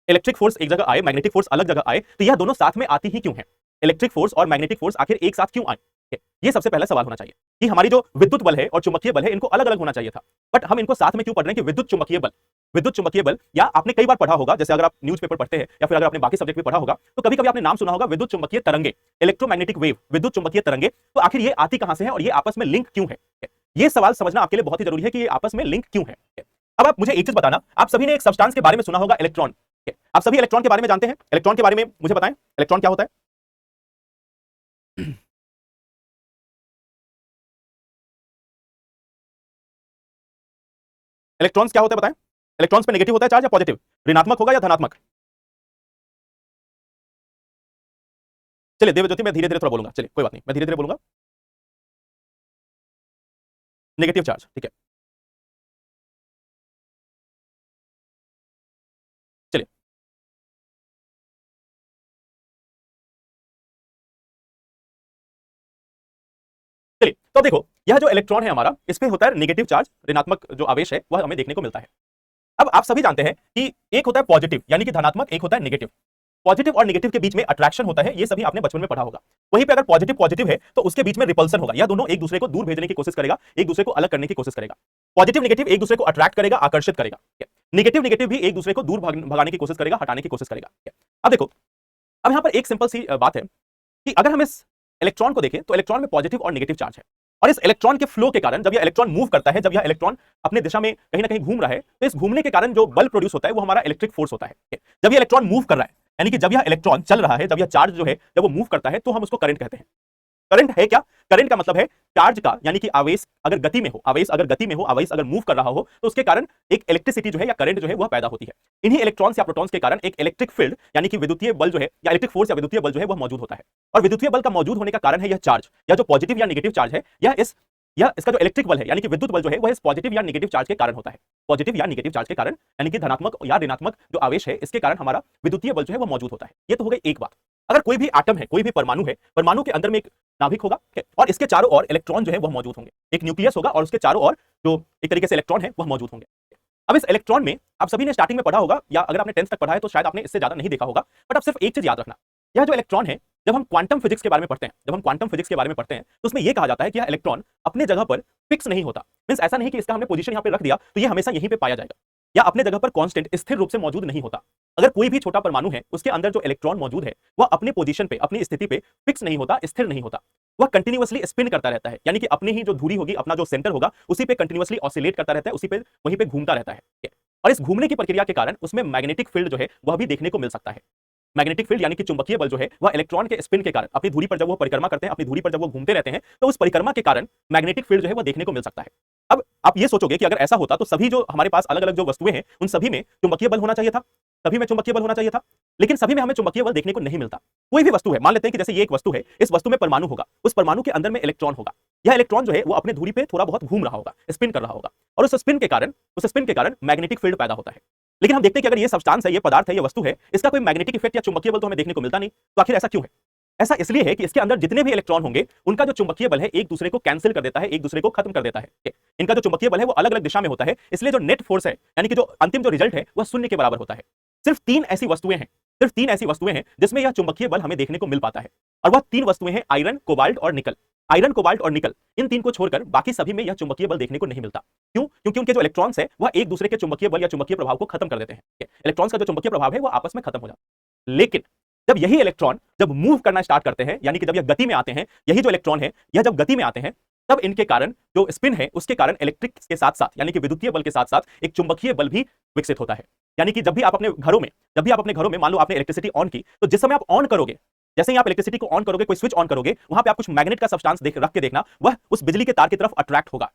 इलेक्ट्रिक फोर्स एक जगह आए, मैग्नेटिक फोर्स अलग जगह आए, तो यह दोनों साथ में आती ही क्यों है। इलेक्ट्रिक फोर्स और मैग्नेटिक फोर्स आखिर एक साथ क्यों आए, ये सबसे पहला सवाल होना चाहिए कि हमारी जो विद्युत बल है और चुंबकीय बल है इनको अलग अलग होना चाहिए था, बट हम इनको साथ में क्यों पढ़ रहे हैं कि विद्युत चुंबकीय बल। या आपने कई बार पढ़ा होगा, जैसे अगर आप न्यूज़पेपर पढ़ते हैं या फिर अगर आपने बाकी सब्जेक्ट भी पढ़ा होगा तो कभी कभी आपने नाम सुना होगा विद्युत चुंबकीय तरंगे, इलेक्ट्रोमैग्नेटिक वेव, विद्युत चुंबकीय तरंगे। तो आखिर ये आती कहां से है और ये आपस में लिंक क्यों है, ये सवाल समझना आपके लिए बहुत ही जरूरी है कि ये आपस में लिंक क्यों है। अब आप मुझे एक चीज बताना, आप सभी ने एक सब्सटेंस के बारे में सुना होगा, इलेक्ट्रॉन। आप सभी इलेक्ट्रॉन के बारे में जानते हैं, इलेक्ट्रॉन के बारे में मुझे बताएं, इलेक्ट्रॉन क्या होता है। इलेक्ट्रॉन्स क्या होता है बताएं। इलेक्ट्रॉन्स पे नेगेटिव होता है चार्ज या पॉजिटिव, ऋणात्मक होगा या धनात्मक। चलिए देवज्योति, मैं धीरे धीरे थोड़ा बोलूंगा, चलिए कोई बात नहीं, मैं धीरे धीरे बोलूंगा। नेगेटिव चार्ज, ठीक है। चलिए चलिए तो देखो, यह जो इलेक्ट्रॉन है हमारा, इस पे होता है नेगेटिव चार्ज, ऋणात्मक जो आवेश है वह हमें देखने को मिलता है। अब आप सभी जानते हैं कि एक होता है पॉजिटिव यानी कि धनात्मक, एक होता है नेगेटिव। पॉजिटिव और नेगेटिव के बीच में अट्रैक्शन होता है, ये सभी आपने बचपन में पढ़ा होगा। वहीं पे अगर पॉजिटिव पॉजिटिव है तो उसके बीच में रिपल्सन होगा, यह दोनों एक दूसरे को दूर भेजने की कोशिश करेगा, एक दूसरे को अलग करने की कोशिश करेगा। पॉजिटिव नेगेटिव एक दूसरे को अट्रैक्ट करेगा, आकर्षित करेगा। नेगेटिव नेगेटिव भी एक दूसरे को दूर भगाने की कोशिश करेगा, हटाने की कोशिश करेगा। अब देखो, अब यहां पर एक सिंपल सी बात है कि अगर हम इस इलेक्ट्रॉन को देखें तो इलेक्ट्रॉन में पॉजिटिव और नेगेटिव चार्ज है, और इस इलेक्ट्रॉन के फ्लो के कारण जब यह इलेक्ट्रॉन मूव करता है, जब यह इलेक्ट्रॉन अपने दिशा में कहीं ना कहीं घूम रहा है, तो इस घूमने के कारण जो बल प्रोड्यूस होता है वो हमारा इलेक्ट्रिक फोर्स होता है। जब यह इलेक्ट्रॉन मूव कर रहा है, यानी कि जब यह इलेक्ट्रॉन चल रहा है, जब यह चार्ज जो है जब वो मूव करता है, तो हम उसको करंट कहते हैं। करंट है क्या? करंट का मतलब है चार्ज का, यानी कि आवेश अगर गति में हो, आवेश अगर गति में हो, आवेश अगर मूव कर रहा हो, तो उसके कारण एक इलेक्ट्रिसिटी जो है या करंट जो है वह पैदा होती है। इन्हीं इलेक्ट्रॉन्स या प्रोटॉन्स के कारण एक इलेक्ट्रिक फील्ड, यानी कि विद्युतीय बल जो है या इलेक्ट्रिक फोर्स या विद्युतीय बल जो है वह मौजूद होता है। और विद्युतीय बल का मौजूद होने का कारण है यह चार्ज, या जो पॉजिटिव या नेगेटिव चार्ज है, यह इसका जो इलेक्ट्रिक बल है, यानी कि विद्युत बल जो है वह इस पॉजिटिव या नेगेटिव चार्ज के कारण होता है। पॉजिटिव या नेगेटिव चार्ज के कारण, यानी कि धनात्मक या ऋणात्मक जो आवेश है, इसके कारण हमारा विद्युतीय बल जो है वह मौजूद होता है। ये तो हो गई एक बात। अगर कोई भी एटम है, कोई भी परमाणु है, परमाणु के अंदर में एक नाभिक होगा और इसके चारों ओर इलेक्ट्रॉन जो है वह मौजूद होंगे। एक न्यूक्लियस होगा और उसके चारों ओर जो एक तरीके से इलेक्ट्रॉन है वह मौजूद होंगे। अब इस इलेक्ट्रॉन में आप सभी ने स्टार्टिंग में पढ़ा होगा, या अगर आपने 10th तक पढ़ा है तो शायद आपने इससे ज्यादा नहीं देखा होगा, बट अब सिर्फ एक चीज याद रखना, यह जो इलेक्ट्रॉन है, जब हम क्वांटम फिजिक्स के बारे में पढ़ते हैं, तो उसमें यह कहा जाता है कि यह इलेक्ट्रॉन अपने जगह पर फिक्स नहीं होता। मींस ऐसा नहीं कि इसका हमने पोजीशन यहां पे रख दिया तो यह हमेशा यहीं पे पाया जाएगा, या अपने जगह पर कांस्टेंट स्थिर रूप से मौजूद नहीं होता। अगर कोई भी छोटा परमाणु है, उसके अंदर जो इलेक्ट्रॉन मौजूद है वह अपने पोजीशन पे, अपनी स्थिति पे फिक्स नहीं होता, स्थिर नहीं होता। वह कंटिन्यूअसली स्पिन करता रहता है, यानी कि अपनी ही जो धुरी होगी, अपना जो सेंटर होगा, उसी पे कंटिन्यूअसली ऑसिलेट करता रहता है, उसी पे वहीं पे घूमता रहता है। और इस घूमने की प्रक्रिया के कारण उसमें मैग्नेटिक फील्ड जो है वह भी देखने को मिल सकता है। मैग्नेटिक फील्ड यानी कि चुंबकीय बल जो है वह इलेक्ट्रॉन के स्पिन के कारण, अपनी धुरी पर जब वो परिक्रमा करते हैं, अपनी धुरी पर जब वो घूमते रहते हैं, तो उस परिक्रमा के कारण मैग्नेटिक फील्ड जो है वह देखने को मिल सकता है। अब आप ये सोचोगे कि अगर ऐसा होता तो सभी जो हमारे पास अलग अलग जो वस्तुएं हैं उन सभी में चुंबकीय बल होना चाहिए था, सभी में चुंबकीय बल होना चाहिए था, लेकिन सभी में हमें चुंबकीय बल देखने को नहीं मिलता। कोई भी वस्तु है, मान लेते हैं कि जैसे ये एक वस्तु है, इस वस्तु में परमाणु होगा, उस परमाणु के अंदर में इलेक्ट्रॉन होगा। यह इलेक्ट्रॉन जो है वो अपने धुरी पे थोड़ा बहुत घूम रहा होगा, स्पिन कर रहा होगा, और उस स्पिन के कारण मैग्नेटिक फील्ड पैदा होता है। लेकिन हम देखते हैं कि अगर ये सब्सटेंस है, ये पदार्थ है, ये वस्तु है, इसका कोई मैग्नेटिक इफेक्ट या चुंबकीय बल तो हमें देखने को मिलता नहीं। तो आखिर ऐसा क्यों है? ऐसा इसलिए है कि इसके अंदर जितने भी इलेक्ट्रॉन होंगे उनका जो चुंबकीय बल है एक दूसरे को कैंसिल कर देता है, एक दूसरे को खत्म कर देता है। इनका जो चुंबकीय बल है वो अलग अलग दिशा में होता है, इसलिए जो नेट फोर्स है, यानी कि जो अंतिम जो रिजल्ट है वह शून्य के बराबर होता है। सिर्फ तीन ऐसी वस्तुएं हैं जिसमें यह चुंबकीय बल हमें देखने को मिल पाता है, और वह तीन वस्तुएं हैं आयरन, कोबाल्ट और निकल। आयरन, कोबाल्ट और निकल, इन तीन को छोड़कर बाकी सभी में यह चुंबकीय बल देखने को नहीं मिलता। क्यों? क्योंकि उनके जो इलेक्ट्रॉन्स है वह एक दूसरे के चुंबकीय बल या चुंबकीय प्रभाव को खत्म कर देते हैं। इलेक्ट्रॉन्स का जो चुंबकीय प्रभाव है वह आपस में खत्म हो जाता है। लेकिन जब यही इलेक्ट्रॉन जब मूव करना स्टार्ट करते हैं, यानी कि जब यह गति में आते हैं, यही जो इलेक्ट्रॉन है यह जब गति में आते हैं, तब इनके कारण जो स्पिन है उसके कारण इलेक्ट्रिक के साथ साथ, यानी कि विद्युतीय बल के साथ साथ एक चुंबकीय बल भी विकसित होता है। यानी कि जब भी आप अपने घरों में मान लो आपने इलेक्ट्रिसिटी ऑन की, तो जिस समय आप ऑन करोगे, जैसे ही आप इलेक्ट्रिसिटी को ऑन करोगे, कोई स्विच ऑन करोगे, वहां पे आप कुछ मैग्नेट का सब्सटेंस रख के देखना, वह उस बिजली के तार की तरफ अट्रैक्ट होगा।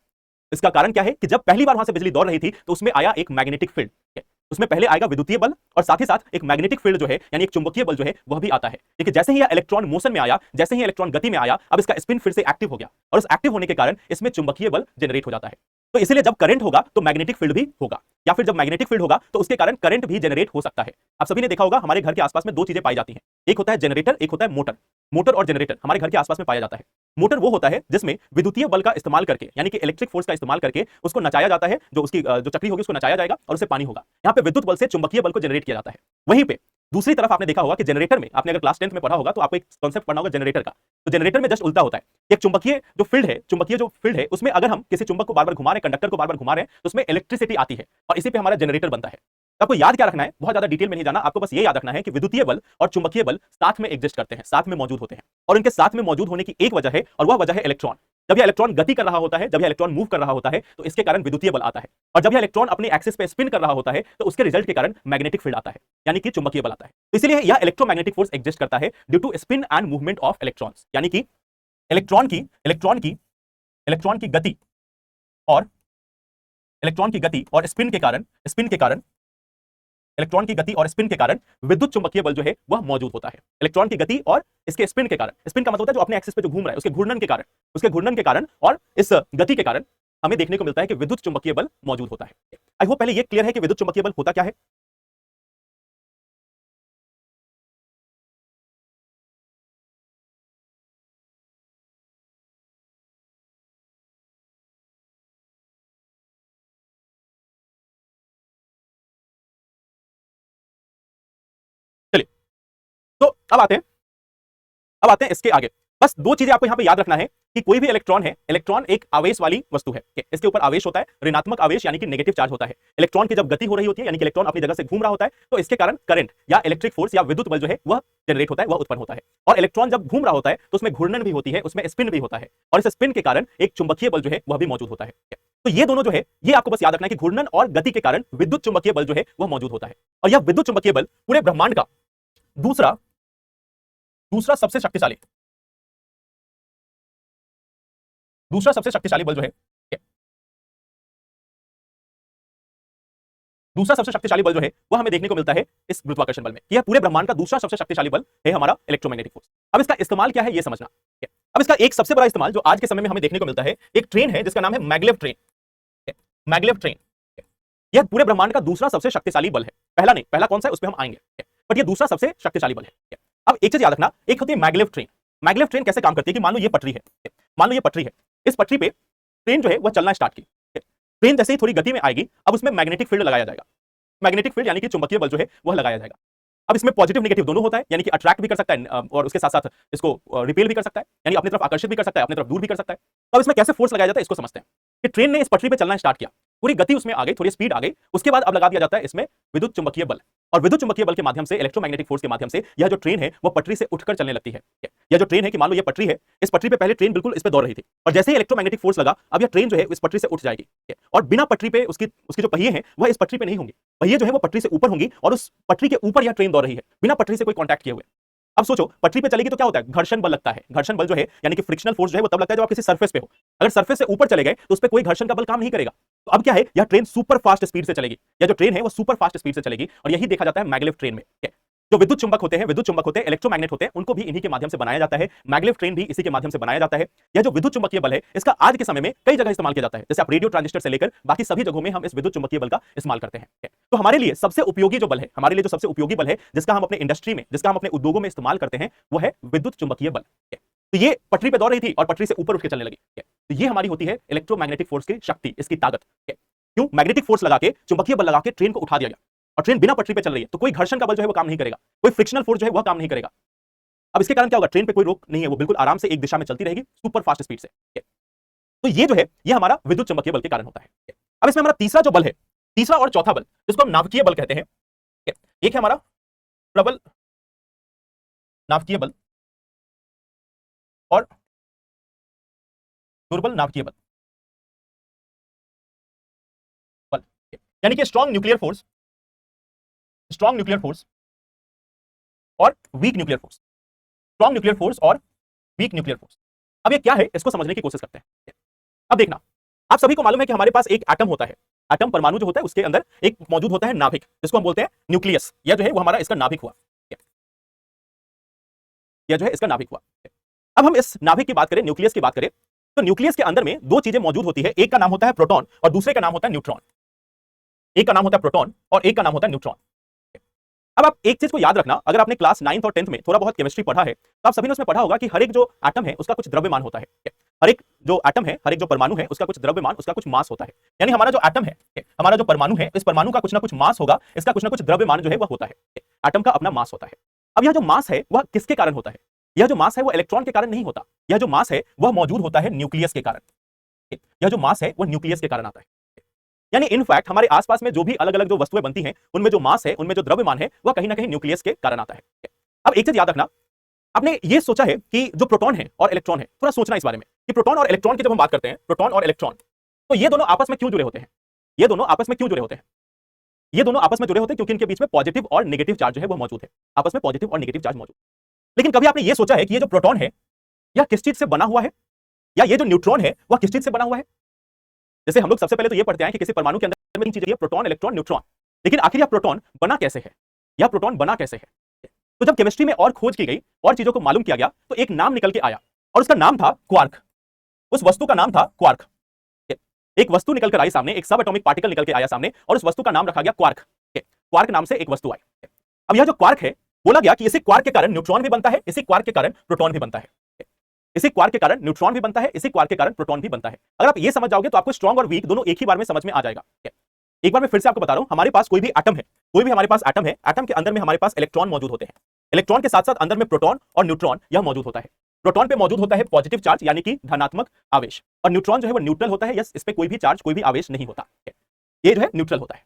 इसका कारण क्या है कि जब पहली बार वहां से बिजली दौड़ रही थी तो उसमें आया एक मैग्नेटिक फील्ड। उसमें पहले आएगा विद्युतीय बल और साथ ही साथ एक मैग्नेटिक फील्ड जो है, यानी एक चुंबकीय बल जो है वह भी आता है। लेकिन जैसे ही यह इलेक्ट्रॉन मोशन में आया, जैसे ही इलेक्ट्रॉन गति में आया, अब इसका स्पिन फिर से एक्टिव हो गया, और उस एक्टिव होने के कारण इसमें चुंबकीय बल जनरेट हो जाता है। तो इसलिए जब करंट होगा तो मैग्नेटिक फील्ड भी होगा, या फिर जब मैग्नेटिक फील्ड होगा तो उसके कारण करंट भी जनरेट हो सकता है। आप सभी ने देखा होगा हमारे घर के आसपास में दो चीजें पाई जाती हैं, एक होता है जनरेटर, एक होता है मोटर। मोटर और जनरेटर हमारे घर के आसपास में पाया जाता है। मोटर वो होता है जिसमें विद्युतीय बल का इस्तेमाल करके, यानी कि इलेक्ट्रिक फोर्स का इस्तेमाल करके उसको नचाया जाता है, जो उसकी जो चक्री होगी उसको नचाया जाएगा और उससे पानी होगा। यहाँ पे विद्युत बल से चुंबकीय बल को जनरेट किया जाता है। वहीं पे दूसरी तरफ आपने देखा होगा कि जनरेटर में, आपने अगर क्लास 10th में पढ़ा होगा तो आपको एक कॉन्सेप्ट पढ़ना होगा जनरेटर का। तो जनरेटर में जस्ट उल्टा होता है, एक चुंबकीय जो फील्ड है उसमें अगर हम किसी चुंबक को बार बार घुमा रहे हैं, कंडक्टर को बार बार घुमा रहे हैं, तो उसमें इलेक्ट्रिसिटी आती है और इसी पे हमारा जनरेटर बनता है। तो आपको याद क्या रखना है, बहुत ज्यादा डिटेल में नहीं जाना, आपको बस ये याद रखना है कि विद्युतीय बल और चुंबकीय बल साथ में एग्जिस्ट करते हैं, साथ में मौजूद होते हैं, और इनके साथ में मौजूद होने की एक वजह है, और वह वजह है इलेक्ट्रॉन। जब यह इलेक्ट्रॉन गति कर रहा होता है, जब यह इलेक्ट्रॉन मूव कर रहा होता है, तो इसके कारण विद्युतीय बल आता है, और जब यह इलेक्ट्रॉन अपने एक्सिस पे स्पिन कर रहा होता है तो उसके रिजल्ट के कारण मैग्नेटिक फील्ड आता है, यानी कि चुंबकीय बल आता है। तो इसलिए यह इलेक्ट्रोमैग्नेटिक फोर्स एग्जिस्ट करता है due to spin and movement of electrons, यानी कि इलेक्ट्रॉन की गति और स्पिन के कारण विद्युत चुंबकीय बल जो है वह मौजूद होता है। इलेक्ट्रॉन की गति और इसके स्पिन के कारण, स्पिन का मतलब होता है जो अपने एक्सिस पे जो घूम रहा है, उसके घूर्णन के कारण और इस गति के कारण हमें देखने को मिलता है कि विद्युत चुंबकीय बल मौजूद होता है। आई होप पहले ये क्लियर है कि विद्युत चुंबकीय बल होता क्या है। चलिए, तो अब आते हैं इसके आगे। बस दो चीजें आपको यहां पे याद रखना है कि कोई भी इलेक्ट्रॉन है, इलेक्ट्रॉन एक आवेश वाली वस्तु है। इसके ऊपर आवेश होता है, ऋणात्मक आवेश यानी कि नेगेटिव चार्ज होता है। इलेक्ट्रॉन की जब गति हो रही होती है यानी कि इलेक्ट्रॉन अपनी जगह से घूम रहा होता है, तो इसके कारण करंट या इलेक्ट्रिक फोर्स या विद्युत बल जो है वह जनरेट होता है, वह उत्पन्न होता है। और इलेक्ट्रॉन जब घूम रहा होता है तो उसमें घूर्णन भी होती है, उसमें स्पिन भी होता है, और इस स्पिन के कारण एक चुंबकीय बल जो है वह भी मौजूद होता है। तो ये दोनों जो है, ये आपको बस याद रखना है कि घूर्णन और गति के कारण विद्युत चुंबकीय बल जो है वह मौजूद होता है। और यह विद्युत चुंबकीय बल पूरे ब्रह्मांड का दूसरा सबसे शक्तिशाली बल जो है, दूसरा सबसे शक्तिशाली बल जो है वह हमें देखने को मिलता है इस गुरुत्वाकर्षण बल में। यह पूरे ब्रह्मांड का दूसरा सबसे शक्तिशाली बल है हमारा इलेक्ट्रोमैग्नेटिक फोर्स। अब इसका इस्तेमाल क्या है यह समझना। अब इसका एक सबसे बड़ा इस्तेमाल जो आज के समय में हमें देखने को मिलता है, एक ट्रेन है जिसका नाम है मैगलेव ट्रेन। मैगलेव ट्रेन यह पूरे ब्रह्मांड का दूसरा सबसे शक्तिशाली बल है। पहला नहीं, पहला कौन सा है उस पर हम आएंगे, बट यह दूसरा सबसे शक्तिशाली बल है। अब एक चीज याद रखना, एक होती है मैगलेव ट्रेन। मैगलेव ट्रेन कैसे काम करती है कि मान लो ये पटरी है, इस पटरी पे ट्रेन जो है वह चलना स्टार्ट की। ट्रेन जैसे ही थोड़ी गति में आएगी, अब उसमें मैग्नेटिक फील्ड लगाया जाएगा। मैग्नेटिक फील्ड यानी कि चुंबकीय बल जो है वह लगाया जाएगा। अब इसमें पॉजिटिव नेगेटिव दोनों होता है, यानी कि अट्रैक्ट भी कर सकता है और उसके साथ साथ इसको रिपेल भी कर सकता है, यानी अपनी तरफ आकर्षित भी कर सकता है, अपनी तरफ दूर भी कर सकता है। तो अब इसमें कैसे फोर्स लगाया जाता है इसको समझते हैं कि ट्रेन ने इस पटरी पे चलना स्टार्ट किया, पूरी गति उसमें आ गई, थोड़ी स्पीड आ गई, उसके बाद अब लगा दिया जाता है इसमें विद्युत चुंबकीय बल। और विद्युत चुंबकीय बल के माध्यम से, इलेक्ट्रोमैग्नेटिक फोर्स के माध्यम से यह जो ट्रेन है वह पटरी से उठकर चलने लगती है। यह जो ट्रेन है कि मान लो ये पटरी है, इस पटरी पे पहले ट्रेन बिल्कुल इस पे दौड़ रही थी, और जैसे ही इलेक्ट्रोमैग्नेटिक फोर्स लगा, अब यह ट्रेन जो है इस पटरी से उठ जाएगी, और बिना पटरी पे उसकी जो पहिए हैं वह इस पटरी पे नहीं होंगे, पहिए जो है वो पटरी से ऊपर होंगी, और उस पटरी के ऊपर यह ट्रेन दौड़ रही है बिना पटरी से कोई कॉन्टैक्ट किए हुए। अब सोचो, पटरी पे चलेगी तो क्या होता है, घर्षण बल लगता है। घर्षण बल जो है यानी कि फ्रिक्शनल फोर्स जो है वो तब लगता है जब आप किसी सरफेस पे हो। अगर सरफेस से ऊपर चले गए तो उस पे कोई घर्षण का बल काम नहीं करेगा। तो अब क्या है, यह ट्रेन सुपर फास्ट स्पीड से चलेगी, यह जो ट्रेन है वो सुपर फास्ट स्पीड से चलेगी, और यही देखा जाता है मैगलेव ट्रेन में। जो विद्युत चुंबक होते हैं, इलेक्ट्रोमैग्नेट होते हैं, उनको भी इन्हीं के माध्यम से बनाया जाता है। मैगलेव ट्रेन भी इसी के माध्यम से बनाया जाता है। यह जो विद्युत चुंबकीय बल है, इसका आज के समय में कई जगह इस्तेमाल किया जाता है। जैसे आप रेडियो ट्रांजिस्टर से लेकर बाकी सभी जगहों में हम इस विद्युत चुंबकीय बल का इस्तेमाल करते हैं। तो हमारे लिए सबसे उपयोगी जो बल है, हमारे लिए जो सबसे उपयोगी बल है, जिसका हम अपने इंडस्ट्री में, जिसका हम अपने उद्योगों में इस्तेमाल करते हैं, वो है विद्युत चुंबकीय बल। तो ये पटरी पे दौड़ रही थी और पटरी से ऊपर उठ के चलने लगी। तो ये हमारी होती है इलेक्ट्रोमैग्नेटिक फोर्स की शक्ति, इसकी ताकत। क्यों, मैग्नेटिक फोर्स लगा के, चुंबकीय बल लगा के ट्रेन को उठा दिया गया, और ट्रेन बिना पटरी पे चल रही है, तो कोई घर्षण का बल जो है वो काम नहीं करेगा, कोई फ्रिक्शनल फोर्स जो है वह काम नहीं करेगा। अब इसके कारण क्या होगा, ट्रेन पे कोई रोक नहीं है, वो बिल्कुल आराम से एक दिशा में चलती रहेगी सुपर फास्ट स्पीड से। तो ये जो है ये हमारा विद्युत चुंबकीय बल के कारण होता है। अब इसमें हमारा तीसरा जो बल है, तीसरा और चौथा बल, जिसको हम नाभिकीय बल कहते हैं, एक है हमारा प्रबल नाभिकीय बल और दुर्बल नाभिकीय बल। यानी कि स्ट्रॉन्ग न्यूक्लियर फोर्स और weak nuclear force, strong nuclear force और वीक न्यूक्लियर फोर्स। अब ये क्या है, इसको समझने की कोशिश करते हैं। अब देखना, आप सभी को मालूम है कि हमारे पास एक एटम होता है, एटम परमाणु जो होता है उसके अंदर एक मौजूद होता है नाभिक, जिसको हम बोलते हैं न्यूक्लियस। यह जो है वो हमारा इसका नाभिक हुआ, यह जो है इसका नाभिक हुआ। अब हम इस नाभिक की बात करें, न्यूक्लियस की बात करें, तो न्यूक्लियस के अंदर में दो चीजें मौजूद होती है, एक का नाम होता है प्रोटॉन और दूसरे का नाम होता है न्यूट्रॉन। एक का नाम होता है प्रोटॉन और एक का नाम होता है न्यूट्रॉन। अब आप एक चीज को याद रखना, अगर आपने क्लास 9th और 10th में थोड़ा बहुत केमिस्ट्री पढ़ा है, तो आप सभी ने उसमें पढ़ा होगा कि हर एक जो एटम है उसका कुछ द्रव्यमान होता है। हर एक जो एटम है, हर एक जो परमाणु है, उसका कुछ द्रव्यमान, उसका कुछ मास होता है। यानी हमारा जो एटम है, हमारा जो परमाणु है, इस परमाणु का कुछ ना कुछ मास होगा, इसका कुछ ना कुछ द्रव्यमान जो है वह होता है। एटम का अपना मास होता है। अब यह जो मास है वह किसके कारण होता है? यह जो मास है वो इलेक्ट्रॉन के कारण नहीं होता। यह जो मास है वह मौजूद होता है न्यूक्लियस के कारण। यह जो मास है वह न्यूक्लियस के कारण आता है। यानी इनफैक्ट हमारे आसपास में जो भी अलग अलग जो वस्तुएं बनती हैं, उनमें जो मास है, उनमें जो द्रव्यमान है, वह कहीं ना कहीं न्यूक्लियस के कारण आता है। अब एक चीज याद रखना, आपने ये सोचा है कि जो प्रोटॉन है और इलेक्ट्रॉन है, थोड़ा सोचना इस बारे में कि प्रोटॉन और इलेक्ट्रॉन की जब हम बात करते हैं, प्रोटॉन और इलेक्ट्रॉन, तो ये दोनों आपस में क्यों जुड़े होते हैं? ये दोनों आपस में क्यों जुड़े होते हैं? ये दोनों आपस में जुड़े होते हैं क्योंकि इनके बीच में पॉजिटिव और नेगेटिव चार्ज जो है वो मौजूद है। आपस में पॉजिटिव और नेगेटिव चार्ज मौजूद। लेकिन कभी आपने ये सोचा है कि ये जो प्रोटॉन है यह किस चीज से बना हुआ है, या ये जो न्यूट्रॉन है वह किस चीज से बना हुआ है? जैसे हम लोग सबसे पहले तो ये पढ़ते हैं कि किसी परमाणु के अंदर में तीन चीजें, प्रोटॉन, इलेक्ट्रॉन, न्यूट्रॉन। लेकिन आखिर यह प्रोटॉन बना कैसे है? यह प्रोटॉन बना कैसे है? तो जब केमिस्ट्री में और खोज की गई और चीजों को मालूम किया गया, तो एक नाम निकल के आया और उसका नाम था क्वार्क। उस वस्तु का नाम था क्वार्क। एक वस्तु निकल कर आई सामने, एक सब एटॉमिक पार्टिकल निकल के आया सामने, और उस वस्तु का नाम रखा गया क्वार्क। क्वार्क नाम से एक वस्तु आई। अब यह जो क्वार्क है, बोला गया कि इसी क्वार्क के कारण न्यूट्रॉन भी बनता है, इसी क्वार्क के कारण प्रोटॉन भी बनता है, इसी क्वार्क के कारण न्यूट्रॉन भी बनता है, इसी क्वार्क के कारण प्रोटॉन भी बनता है। अगर आप ये समझ जाओगे तो आपको स्ट्रॉन्ग और वीक दोनों एक ही बार में समझ में आ जाएगा। एक बार मैं फिर से आपको बता रहा हूं, हमारे पास कोई भी एटम है, कोई भी हमारे पास एटम है, एटम के अंदर में हमारे पास इलेक्ट्रॉन मौजूद होते हैं। इलेक्ट्रॉन के साथ साथ अंदर में प्रोटॉन और न्यूट्रॉन यह मौजूद होता है। प्रोटॉन पे मौजूद होता है पॉजिटिव चार्ज यानी कि धनात्मक आवेश, और न्यूट्रॉन जो है वो न्यूट्रल होता है, यस इस पे कोई भी चार्ज कोई भी आवेश नहीं होता है, ये जो है न्यूट्रल होता है।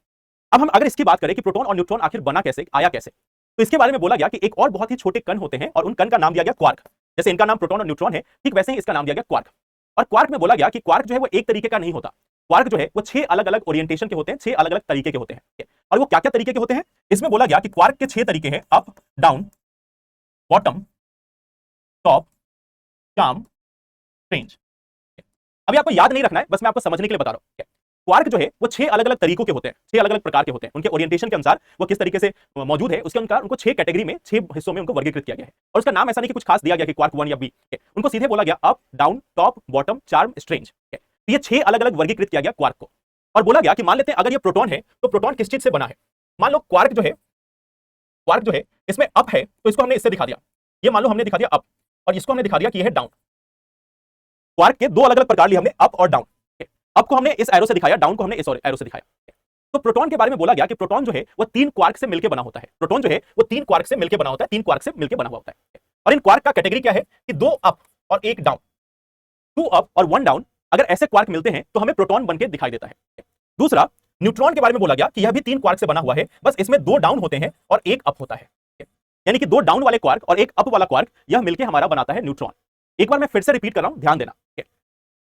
अब हम अगर इसकी बात करें कि प्रोटॉन और न्यूट्रॉन आखिर बना कैसे, आया कैसे, तो इसके बारे में बोला गया कि एक और बहुत ही छोटे कण होते हैं और उन कण का नाम दिया गया क्वार्क। जैसे इनका नाम प्रोटॉन और न्यूट्रॉन है, ठीक वैसे ही इसका नाम दिया गया क्वार्क। और क्वार्क में बोला गया कि क्वार्क जो है वो एक तरीके का नहीं होता। क्वार्क जो है वो 6 अलग अलग ओरिएंटेशन के होते हैं, 6 अलग अलग तरीके के होते हैं। और वो क्या क्या तरीके के होते हैं, इसमें बोला गया कि क्वार्क के 6 तरीके हैं, up, down, bottom, top, charm, strange. अभी आपको याद नहीं रखना है, बस मैं आपको समझने के लिए बता रहा हूं। क्वार्क जो है वो 6 अलग अलग तरीकों के होते हैं, 6 अलग अलग प्रकार के होते हैं। उनके ओरिएंटेशन के अनुसार वो किस तरीके से मौजूद है उसके अनुसार उनको 6 कैटेगरी में, 6 हिस्सों में उनको वर्गीकृत किया गया है। और उसका नाम ऐसा नहीं कि कुछ खास दिया गया कि क्वार्क 1 या बी, उनको सीधे बोला गया up, down, top, bottom, charm, strange. तो ये 6 अलग अलग वर्गीकृत किया गया क्वार्क को। और बोला गया कि मान लेते हैं अगर ये प्रोटॉन है तो प्रोटॉन किस चीज से बना है। मान लो क्वार्क जो है इसमें अप है तो इसको हमने इससे दिखा दिया, ये मान लो हमने दिखा दिया अप, और इसको हमने दिखा दिया कि ये है डाउन। क्वार्क के 2 अलग अलग प्रकार लिए हमने, अप और डाउन। अप को हमने इस एरो से दिखाया, डाउन को हमने इस एरो से दिखाया। तो प्रोटॉन के बारे में बोला गया कि प्रोटॉन जो है वो 3 क्वार्क से मिलकर बना होता है। प्रोटॉन जो है वो 3 क्वार्क से मिलकर बना होता है, 3 क्वार्क से मिलकर बना हुआ होता है। और इन क्वार्क का कैटेगरी क्या है कि 2 अप और 1 डाउन, 2 अप और 1 डाउन, अगर ऐसे क्वार्क मिलते हैं तो हमें प्रोटॉन बनकर दिखाई देता है। दूसरा, न्यूट्रॉन के बारे में बोला गया कि यह भी 3 क्वार्क से बना हुआ है, बस इसमें 2 डाउन होते हैं और 1 अप होता है। यानी कि 2 डाउन वाले क्वार्क और 1 अप वाला क्वार्क, यह मिलकर हमारा बनाता है न्यूट्रॉन। एक बार मैं फिर से रिपीट कर रहा हूं, ध्यान देना।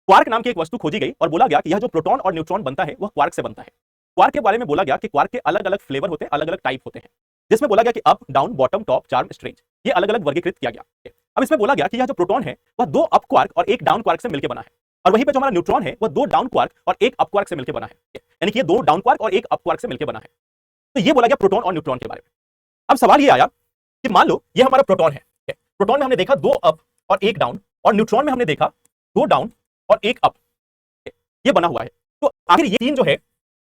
क्वार्क नाम की एक वस्तु खोजी गई और बोला गया कि यह जो प्रोटॉन और न्यूट्रॉन बनता है वह क्वार्क से बनता है। क्वार्क के बारे में बोला गया कि क्वार्क के अलग अलग फ्लेवर होते हैं, अलग अलग टाइप होते हैं, जिसमें बोला गया कि up, down, bottom, top, charm, strange, ये अलग अलग वर्गीकृत किया गया। अब इसमें बोला गया कि यह जो प्रोटॉन है वह 2 अप क्वार्क और 1 डाउन क्वार्क से मिलकर बना है, और वहीं पे जो हमारा न्यूट्रॉन है वह 2 डाउन क्वार्क और 1 अप क्वार्क से मिलकर बना है। यानी कि ये 2 डाउन क्वार्क और 1 अप क्वार्क से मिलकर बना है। तो ये बोला गया प्रोटॉन और न्यूट्रॉन के बारे में। अब सवाल ये आया कि मान लो ये हमारा प्रोटॉन है, प्रोटॉन में हमने देखा 2 अप और 1 डाउन, और न्यूट्रॉन में हमने देखा 2 डाउन और 1 अप, ये बना हुआ है। तो आखिर ये 3 जो है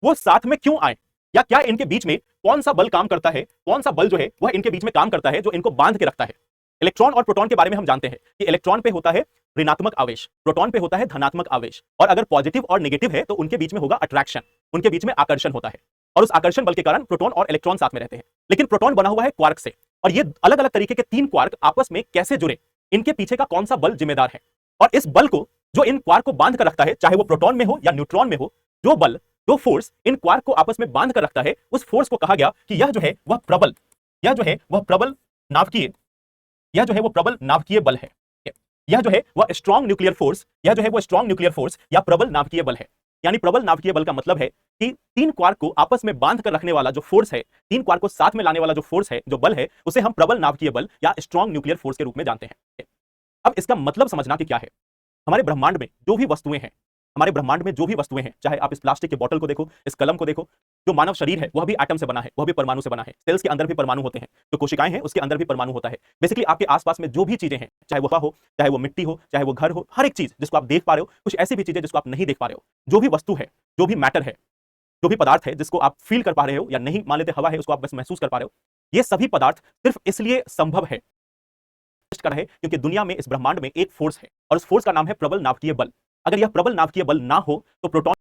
वो साथ में क्यों आए, या क्या इनके बीच में कौन सा बल काम करता है, कौन सा बल जो है वह इनके बीच में काम करता है जो इनको बांध के रखता है। इलेक्ट्रॉन और प्रोटॉन के बारे में हम जानते हैं कि इलेक्ट्रॉन पे होता है ऋणात्मक आवेश, प्रोटॉन पे होता है धनात्मक आवेश, और अगर पॉजिटिव और नेगेटिव है तो उनके बीच में होगा अट्रैक्शन, उनके बीच में आकर्षण होता है, और उस आकर्षण बल के कारण प्रोटॉन और इलेक्ट्रॉन साथ में रहते हैं। लेकिन प्रोटॉन बना हुआ है क्वार्क से, और ये अलग अलग तरीके के 3 क्वार्क आपस में कैसे जुड़े, इनके पीछे का कौन सा बल जिम्मेदार है, और इस बल को जो इन क्वार्क को बांध कर रखता है, चाहे वो प्रोटॉन में हो या न्यूट्रॉन में हो, जो बल, जो फोर्स इन क्वार्क को आपस में बांध कर रखता है, उस फोर्स को कहा गया कि यह जो है वह प्रबल, यह जो है वह प्रबल नाभिकीय, यह जो है वो प्रबल नाभिकीय बल है। यह जो है वह स्ट्रॉन्ग न्यूक्लियर फोर्स, यह जो है वो स्ट्रॉन्ग न्यूक्लियर फोर्स या प्रबल नाभिकीय बल है। यानी प्रबल नाभिकीय बल का मतलब है कि 3 क्वार्क को आपस में बांध कर रखने वाला जो फोर्स है, 3 क्वार्क को साथ में लाने वाला जो फोर्स है, जो बल है, उसे हम प्रबल नाभिकीय बल या स्ट्रॉन्ग न्यूक्लियर फोर्स के रूप में जानते हैं। अब इसका मतलब समझना कि क्या है। हमारे ब्रह्मांड में जो भी वस्तुएं हैं, हमारे ब्रह्मांड में जो भी वस्तुएं हैं, चाहे आप इस प्लास्टिक के बोतल को देखो, इस कलम को देखो, जो मानव शरीर है वह भी एटम से बना है, वह भी परमाणु से बना है। सेल्स के अंदर भी परमाणु होते हैं, जो कोशिकाएं हैं उसके अंदर भी परमाणु होता है। बेसिकली आपके आसपास में जो भी चीजें हैं, चाहे वो हवा हो, चाहे वो मिट्टी हो, चाहे वो घर हो, हर एक चीज जिसको आप देख पा रहे हो, कुछ ऐसी भी चीजें जिसको आप नहीं देख पा रहे हो, जो भी वस्तु है, जो भी मैटर है, जो भी पदार्थ है जिसको आप फील कर पा रहे हो या नहीं, मान लेते हवा है उसको आप बस महसूस कर पा रहे हो, ये सभी पदार्थ सिर्फ इसलिए संभव है कर रहे क्योंकि दुनिया में, इस ब्रह्मांड में एक फोर्स है, और उस फोर्स का नाम है प्रबल नाभिकीय बल। अगर यह प्रबल नाभिकीय बल ना हो तो प्रोटॉन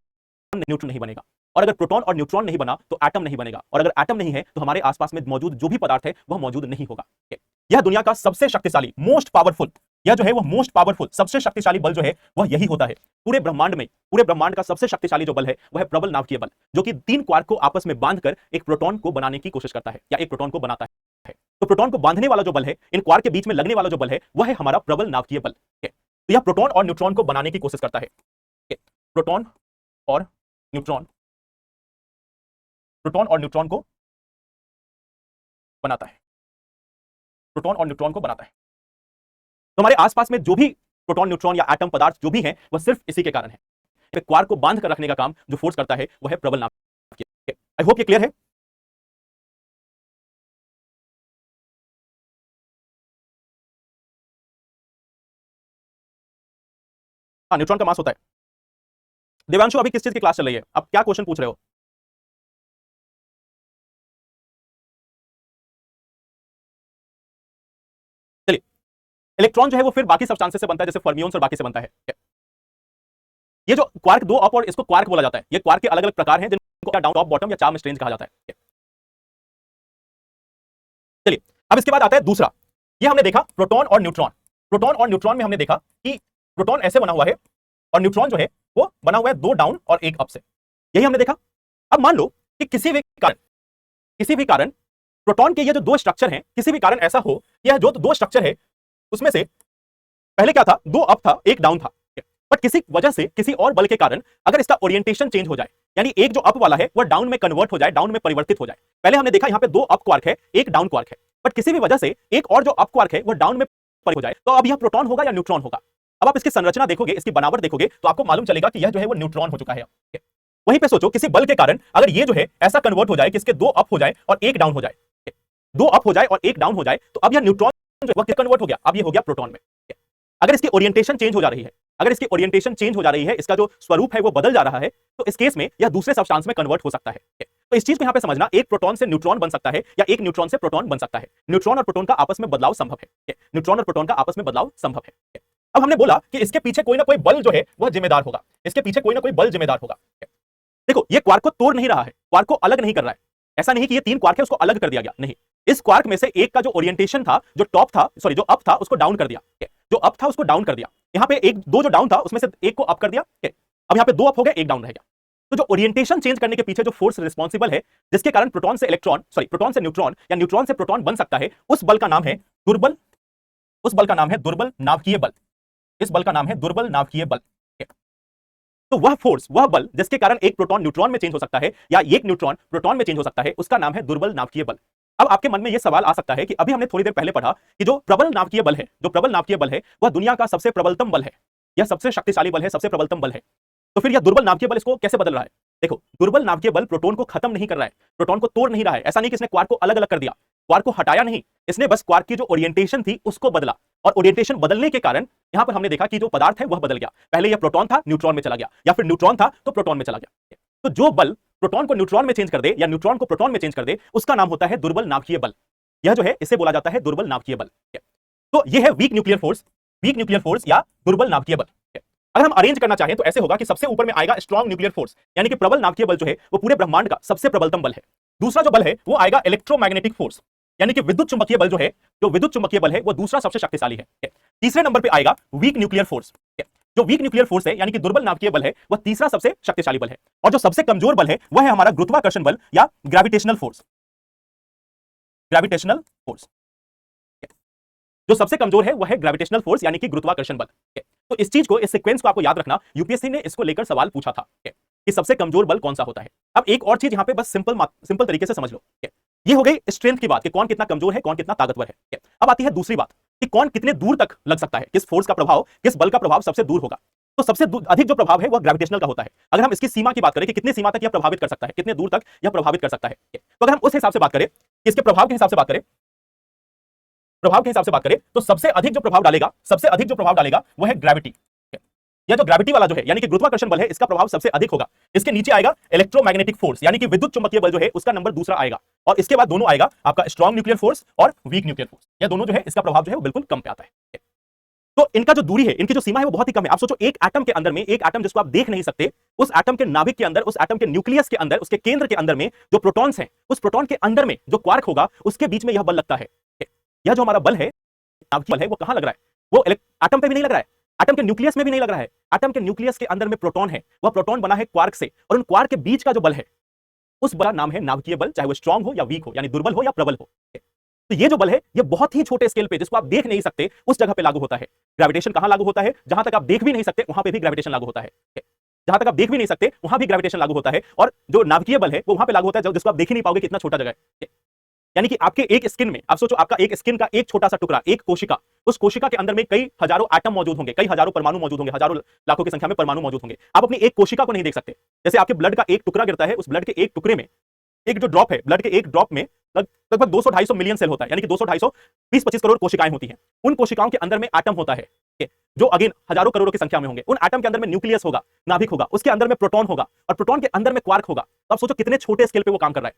न्यूट्रॉन नहीं बनेगा, और अगर प्रोटॉन और न्यूट्रॉन नहीं बना तो एटम नहीं बनेगा, और अगर एटम नहीं है तो हमारे आसपास में मौजूद जो भी पदार्थ है वह मौजूद नहीं होगा। यह दुनिया का सबसे शक्तिशाली, मोस्ट पावरफुल, यह जो है वह मोस्ट पावरफुल, सबसे शक्तिशाली बल जो है वह यही होता है पूरे ब्रह्मांड में। पूरे ब्रह्मांड का सबसे शक्तिशाली जो बल है वह है प्रबल नाभिकीय बल, जो कि 3 क्वार्क को आपस में बांधकर एक प्रोटॉन को बनाने की कोशिश करता है या एक प्रोटॉन को बनाता है। तो प्रोटॉन को बांधने वाला जो बल है, इन क्वार्क के बीच में लगने वाला जो बल है, वह है हमारा प्रबल नाभिकीय बल। तो यह प्रोटॉन और न्यूट्रॉन को बनाने की कोशिश करता है। प्रोटॉन और न्यूट्रॉन, प्रोटॉन और न्यूट्रॉन को बनाता है, प्रोटॉन और न्यूट्रॉन को बनाता है। तो हमारे आसपास में जो भी प्रोटॉन, न्यूट्रॉन या एटम पदार्थ जो भी हैं, वह सिर्फ इसी के कारण है। क्वार्क को बांध कर रखने का काम जो फोर्स करता है वह है प्रबल नाभिकीय। आई होप ये क्लियर है। हाँ, न्यूट्रॉन का मास होता है। देवांशु, अभी किस चीज की क्लास चल रही है, अब क्या क्वेश्चन पूछ रहे हो? चलिए, इलेक्ट्रॉन जो है वो फिर बाकी सब्सटेंसेस से बनता है, जैसे फर्मियोन्स और बाकी से बनता है। ये जो क्वार्क 2 अप, और इसको क्वार्क बोला जाता है, ये क्वार्क के अलग अलग प्रकार हैं जिनको डाउन, टॉप, बॉटम या चार्म, स्ट्रेंज कहा जाता है। चलिए, अब इसके बाद आता है दूसरा, ये हमने देखा प्रोटॉन और न्यूट्रॉन। प्रोटॉन और न्यूट्रॉन में हमने देखा कि प्रोटॉन ऐसे बना हुआ है और न्यूट्रॉन जो है वो बना हुआ है दो डाउन और एक अप से, यही हमने देखा। अब मान लो कि किसी भी कारण प्रोटॉन के ये जो दो स्ट्रक्चर हैं, किसी भी कारण ऐसा हो कि यह जो दो स्ट्रक्चर है उसमें से पहले क्या था, दो अप था एक डाउन था, बट किसी वजह से किसी और बल के कारण अगर इसका ओरिएंटेशन चेंज हो जाए, यानी एक जो अप वाला है वह डाउन में कन्वर्ट हो जाए, डाउन में परिवर्तित हो जाए। पहले हमने देखा यहां पे दो अप क्वार्क है एक डाउन क्वार्क है, बट किसी भी वजह से एक और जो अप क्वार्क है वह डाउन में हो जाए, तो अब यह प्रोटॉन होगा या न्यूट्रॉन होगा। अब आप इसकी संरचना देखोगे, इसकी बनावट देखोगे तो आपको मालूम चलेगा कि यह जो है वो न्यूट्रॉन हो चुका है। वहीं पे सोचो किसी बल के कारण अगर ये जो है ऐसा कन्वर्ट हो जाए कि इसके दो अप हो जाए और एक डाउन हो जाए, दो अप हो जाए और एक डाउन हो जाए, तो अब यह न्यूट्रॉन जो है कन्वर्ट हो गया, अब ये हो गया प्रोटॉन में। अगर इसकी ओरिएंटेशन चेंज हो जा रही है, अगर इसकी ओरिएंटेशन चेंज हो जा रही है, इसका जो स्वरूप है वो बदल जा रहा है, तो इस केस में यह दूसरे सब्सटेंस में कन्वर्ट हो सकता है। तो इस चीज को यहां पे समझना, एक प्रोटॉन से न्यूट्रॉन बन सकता है या एक न्यूट्रॉन से प्रोटॉन बन सकता है। न्यूट्रॉन और प्रोटॉन का आपस में बदलाव संभव है। न्यूट्रॉन और प्रोटॉन का आपस में बदलाव संभव है। अब हमने बोला कि इसके पीछे कोई ना कोई बल जो है वह जिम्मेदार होगा, इसके पीछे कोई ना कोई बल जिम्मेदार होगा। देखो ये क्वार्क को तोड़ नहीं रहा है, क्वार्क को अलग नहीं कर रहा है, ऐसा नहीं कि ये तीन क्वार्क है उसको अलग कर दिया गया, नहीं। इस क्वार्क में से एक का जो ओरिएंटेशन था, जो टॉप था, सॉरी जो अप था उसको डाउन कर दिया, जो अप था उसको डाउन कर दिया। यहां पे एक दो जो डाउन था उसमें से एक को अप कर दिया, अब यहां पे दो अप हो गए एक डाउन रह गया। तो जो ओरिएंटेशन चेंज करने के पीछे जो फोर्स रिस्पॉन्सिबल है, जिसके कारण प्रोटॉन से इलेक्ट्रॉन, सॉरी प्रोटॉन से न्यूट्रॉन या न्यूट्रॉन से प्रोटॉन बन सकता है, उस बल का नाम है दुर्बल, उस बल का नाम है दुर्बल नाभिकीय बल। इस बल का नाम है दुर्बल नाभिकीय बल। तो वह फोर्स, वह बल जिसके कारण एक प्रोटॉन न्यूट्रॉन में चेंज हो सकता है या एक न्यूट्रॉन प्रोटॉन में चेंज हो सकता है, उसका नाम है दुर्बल नाभिकीय बल। अब आपके मन में यह सवाल आ सकता है कि अभी हमने थोड़ी देर पहले पढ़ा कि जो प्रबल नाभिकीय बल है, जो प्रबल नाभिकीय बल है वह दुनिया का सबसे प्रबलतम बल है, यह सबसे शक्तिशाली बल है, सबसे प्रबलतम बल है। तो फिर यह दुर्बल नाभिकीय बल इसको कैसे बदल रहा है? देखो दुर्बल नाभिकीय बल प्रोटॉन को खत्म नहीं कर रहा है, प्रोटॉन को तोड़ नहीं रहा है। ऐसा नहीं कि इसने क्वार्क को अलग अलग कर दिया, क्वार्क को हटाया नहीं, इसने बस क्वार्क की जो ओरिएंटेशन थी उसको बदला, और ओरिएंटेशन बदलने के कारण यहां पर हमने देखा कि जो पदार्थ है वह बदल गया। पहले यह प्रोटॉन था न्यूट्रॉन में चला गया, या फिर न्यूट्रॉन था तो प्रोटॉन में चला गया। तो जो बल प्रोटॉन को न्यूट्रॉन में चेंज कर दे या न्यूट्रॉन को प्रोटॉन में चेंज कर दे, उसका नाम होता है दुर्बल नाभिकीय बल। यह जो है इसे बोला जाता है दुर्बल नाभिकीय बल। तो यह है weak nuclear force, weak nuclear force या दुर्बल नाभिकीय बल। अगर हम अरेंज करना चाहें तो ऐसे होगा कि सबसे ऊपर में आएगा स्ट्रॉन्ग न्यूक्लियर फोर्स, यानी कि प्रबल नाभिकीय बल जो है वो पूरे ब्रह्मांड का सबसे प्रबलतम बल है। दूसरा जो बल है वो आएगा इलेक्ट्रोमैग्नेटिक फोर्स, यानी कि विद्युत चुंबकीय बल जो है, जो विद्युत चुंबकीय बल है वो दूसरा सबसे शक्तिशाली है। तीसरे नंबर पे आएगा वीक न्यूक्लियर फोर्स। जो वीक न्यूक्लियर फोर्स है यानी कि दुर्बल नाभिकीय बल है वह तीसरा सबसे शक्तिशाली बल है। और जो सबसे कमजोर बल है वह है हमारा गुरुत्वाकर्षण बल या ग्रेविटेशनल फोर्स। ग्रेविटेशनल फोर्स, जो सबसे कमजोर है वह है ग्रेविटेशनल फोर्स यानी कि गुरुत्वाकर्षण बल। तो इस चीज को, इस सीक्वेंस को आपको याद रखना, यूपीएससी ने इसको लेकर सवाल पूछा था कि सबसे कमजोर बल कौन सा होता है। अब एक और चीज यहां पे बस सिंपल तरीके से समझ लो, ये हो गई स्ट्रेंथ की बात कि कौन कितना कमजोर है, कौन कितना ताकतवर है। अब आती है दूसरी बात कि कौन कितने दूर तक लग सकता है, किस फोर्स का प्रभाव, किस बल का प्रभाव सबसे दूर होगा। तो सबसे अधिक जो प्रभाव है वह ग्रेविटेशनल का होता है। अगर हम इसकी सीमा की बात करें कि कितने सीमा तक यह प्रभावित कर सकता है, कितने दूर तक यह प्रभावित कर सकता है, तो अगर हम उस हिसाब से बात करें, इसके प्रभाव के हिसाब से बात करें, प्रभाव के हिसाब से बात करें तो सबसे अधिक जो प्रभाव डालेगा, सबसे अधिक जो प्रभाव डालेगा वह है ग्रेविटी। यह जो ग्रेविटी वाला जो है यानी कि गुरुत्वाकर्षण बल है, इसका प्रभाव सबसे अधिक होगा। इसके नीचे आएगा इलेक्ट्रोमैग्नेटिक फोर्स यानी कि विद्युत चुंबकीय बल जो है उसका नंबर दूसरा आएगा, और इसके बाद दोनों आएगा आपका स्ट्रॉन्ग न्यूक्लियर फोर्स और वीक न्यूक्लियर फोर्स। यह दोनों जो है इसका प्रभाव जो है वो बिल्कुल कम पे आता है। तो इनका जो दूरी है, इनकी जो सीमा है वो बहुत ही कम है। आप सोचो एक एटम के अंदर में, एक एटम जिसको आप देख नहीं सकते, उस एटम के नाभिक के अंदर, उस एटम के न्यूक्लियस के अंदर, उसके केंद्र के अंदर में जो प्रोटॉन्स हैं, उस प्रोटॉन के अंदर में जो क्वार्क होगा उसके बीच में यह बल लगता है। यह जो हमारा बल है, नाभिकीय बल है, वो कहां लग रहा है? वो एटम पे भी नहीं लग रहा है, एटम के न्यूक्लियस में भी नहीं लग रहा है। एटम के न्यूक्लियस के अंदर में प्रोटॉन है, वह प्रोटॉन बना है क्वार्क से, और उन क्वार्क के बीच का जो बल है उस बल का नाम है नाभिकीय बल, चाहे वो स्ट्रांग हो या वीक हो, यानी दुर्बल हो या प्रबल हो। तो ये जो बल है ये बहुत ही छोटे स्केल पे, जिसको आप देख नहीं सकते, उस जगह पे लागू होता है। ग्रेविटेशन कहां लागू होता है? जहां तक आप देख भी नहीं सकते वहां पे भी ग्रेविटेशन लागू होता है। जहां तक आप देख भी नहीं सकते वहां भी ग्रेविटेशन लागू होता है, और जो नाभिकीय बल है वो वहां पे लागू होता है जिसको आप देख ही नहीं पाओगे, कितना छोटा जगह है। यानी कि आपके एक स्किन में, आप सोचो आपका एक स्किन का एक छोटा सा टुकड़ा, एक कोशिका, उस कोशिका के अंदर में कई हजारों एटम मौजूद होंगे, कई हजारों परमाणु मौजूद होंगे, हजारों लाखों की संख्या में परमाणु मौजूद होंगे। आप अपनी एक कोशिका को नहीं देख सकते। जैसे आपके ब्लड का एक टुकड़ा गिरता है, उस ब्लड के एक टुकड़े में, एक जो ड्रॉप है, ब्लड के एक ड्रॉप में लगभग 200-250 मिलियन सेल होता है, यानी कि 200-250 20-25 करोड़ कोशिकाएं होती हैं। उन कोशिकाओं के अंदर में एटम होता है, जो अगेन हजारों करोड़ों की संख्या में होंगे। उन एटम के अंदर में न्यूक्लियस होगा, नाभिक होगा, उसके अंदर में प्रोटॉन होगा, और प्रोटॉन के अंदर में क्वार्क होगा। तो आप सोचो कितने छोटे स्केल पे वो काम कर रहा है,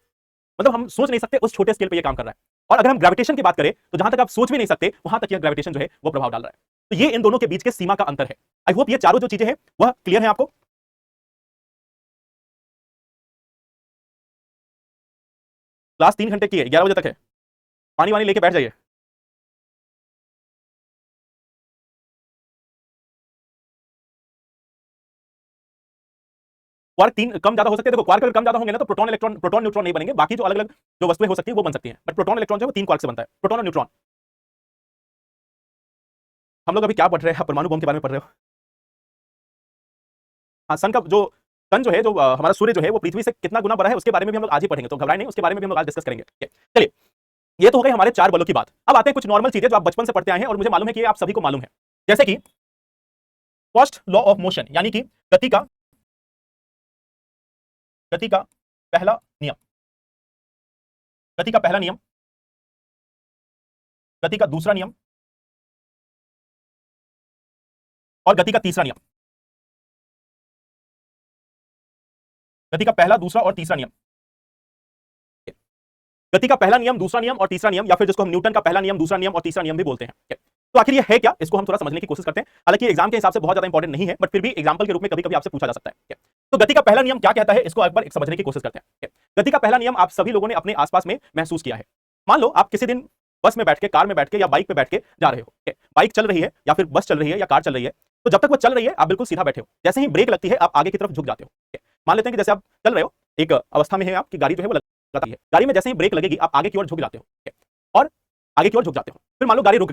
मतलब हम सोच नहीं सकते उस छोटे स्केल पे ये काम कर रहा है। और अगर हम ग्रेविटेशन की बात करें तो जहां तक आप सोच भी नहीं सकते वहां तक यह ग्रेविटेशन जो है वो प्रभाव डाल रहा है। तो ये इन दोनों के बीच के सीमा का अंतर है। आई होप ये चारों जो चीजें हैं वह क्लियर है आपको। क्लास 3 घंटे की है, 11 बजे तक है। पानी वानी लेके बैठ जाइए। क्वार्क 3 कम ज्यादा हो सकते हैं। देखो क्वार्क अगर कम ज्यादा होंगे ना तो प्रोटॉन इलेक्ट्रॉन, प्रोटॉन न्यूट्रॉन नहीं बनेंगे, बाकी जो अलग अलग जो वस्तुएं हो सकती है वो बन सकती हैं, बट प्रोटॉन इलेक्ट्रॉन जो है वो 3 क्वार्क से बनता है, प्रोटॉन और न्यूट्रॉन। हम लोग अभी क्या पढ़ रहे हैं? परमाणु बम के बारे में पढ़ रहे हो। हाँ, सन का जो सन जो है, जो हमारा सूर्य जो है वो पृथ्वी से कितना गुना बड़ा है उसके बारे में भी हम लोग आज ही पढ़ेंगे, तो घबराए नहीं, उसके बारे में भी हम लोग आज डिस्कस करेंगे। चलिए, ये तो हो गए हमारे 4 बलों की बात। अब आते हैं कुछ नॉर्मल चीजें जो आप बचपन से पढ़ते आए हैं और मुझे मालूम है कि आप सभी को मालूम है। जैसे कि फर्स्ट लॉ ऑफ मोशन, यानी कि गति का पहला नियम, गति का पहला नियम, गति का दूसरा नियम और गति का तीसरा नियम। गति का पहला, दूसरा और तीसरा नियम। गति का पहला नियम, दूसरा नियम और तीसरा नियम, या फिर जिसको हम न्यूटन का पहला नियम, दूसरा नियम और तीसरा नियम भी बोलते हैं। तो आखिर ये है क्या, इसको हम थोड़ा समझने की कोशिश करते हैं। हालांकि एग्जाम के हिसाब से बहुत ज्यादा इंपॉर्टेंट नहीं है, बट फिर भी एग्जांपल के रूप में कभी कभी आपसे पूछा जा सकता है। तो गति का पहला नियम क्या कहता है, इसको एक बार समझने की कोशिश करते हैं। गति का पहला नियम आप सभी लोगों ने अपने आसपास में महसूस किया है। मान लो आप किसी दिन बस में बैठ के, कार में बैठ के या बाइक पे बैठ के जा रहे हो। बाइक चल रही है या फिर बस चल रही है या कार चल रही है, तो जब तक वो चल रही है आप बिल्कुल सीधा बैठे हो। जैसे ही ब्रेक लगती है आप आगे की तरफ झुक जाते हो। मान लेते हैं कि जैसे आप चल रहे हो, एक अवस्था में है आपकी गाड़ी जो है वो लगातार है, गाड़ी में जैसे ही ब्रेक लगेगी आप आगे की ओर झुक जाते हो और आगे की ओर झुक जाते हो। फिर मान लो गाड़ी रुक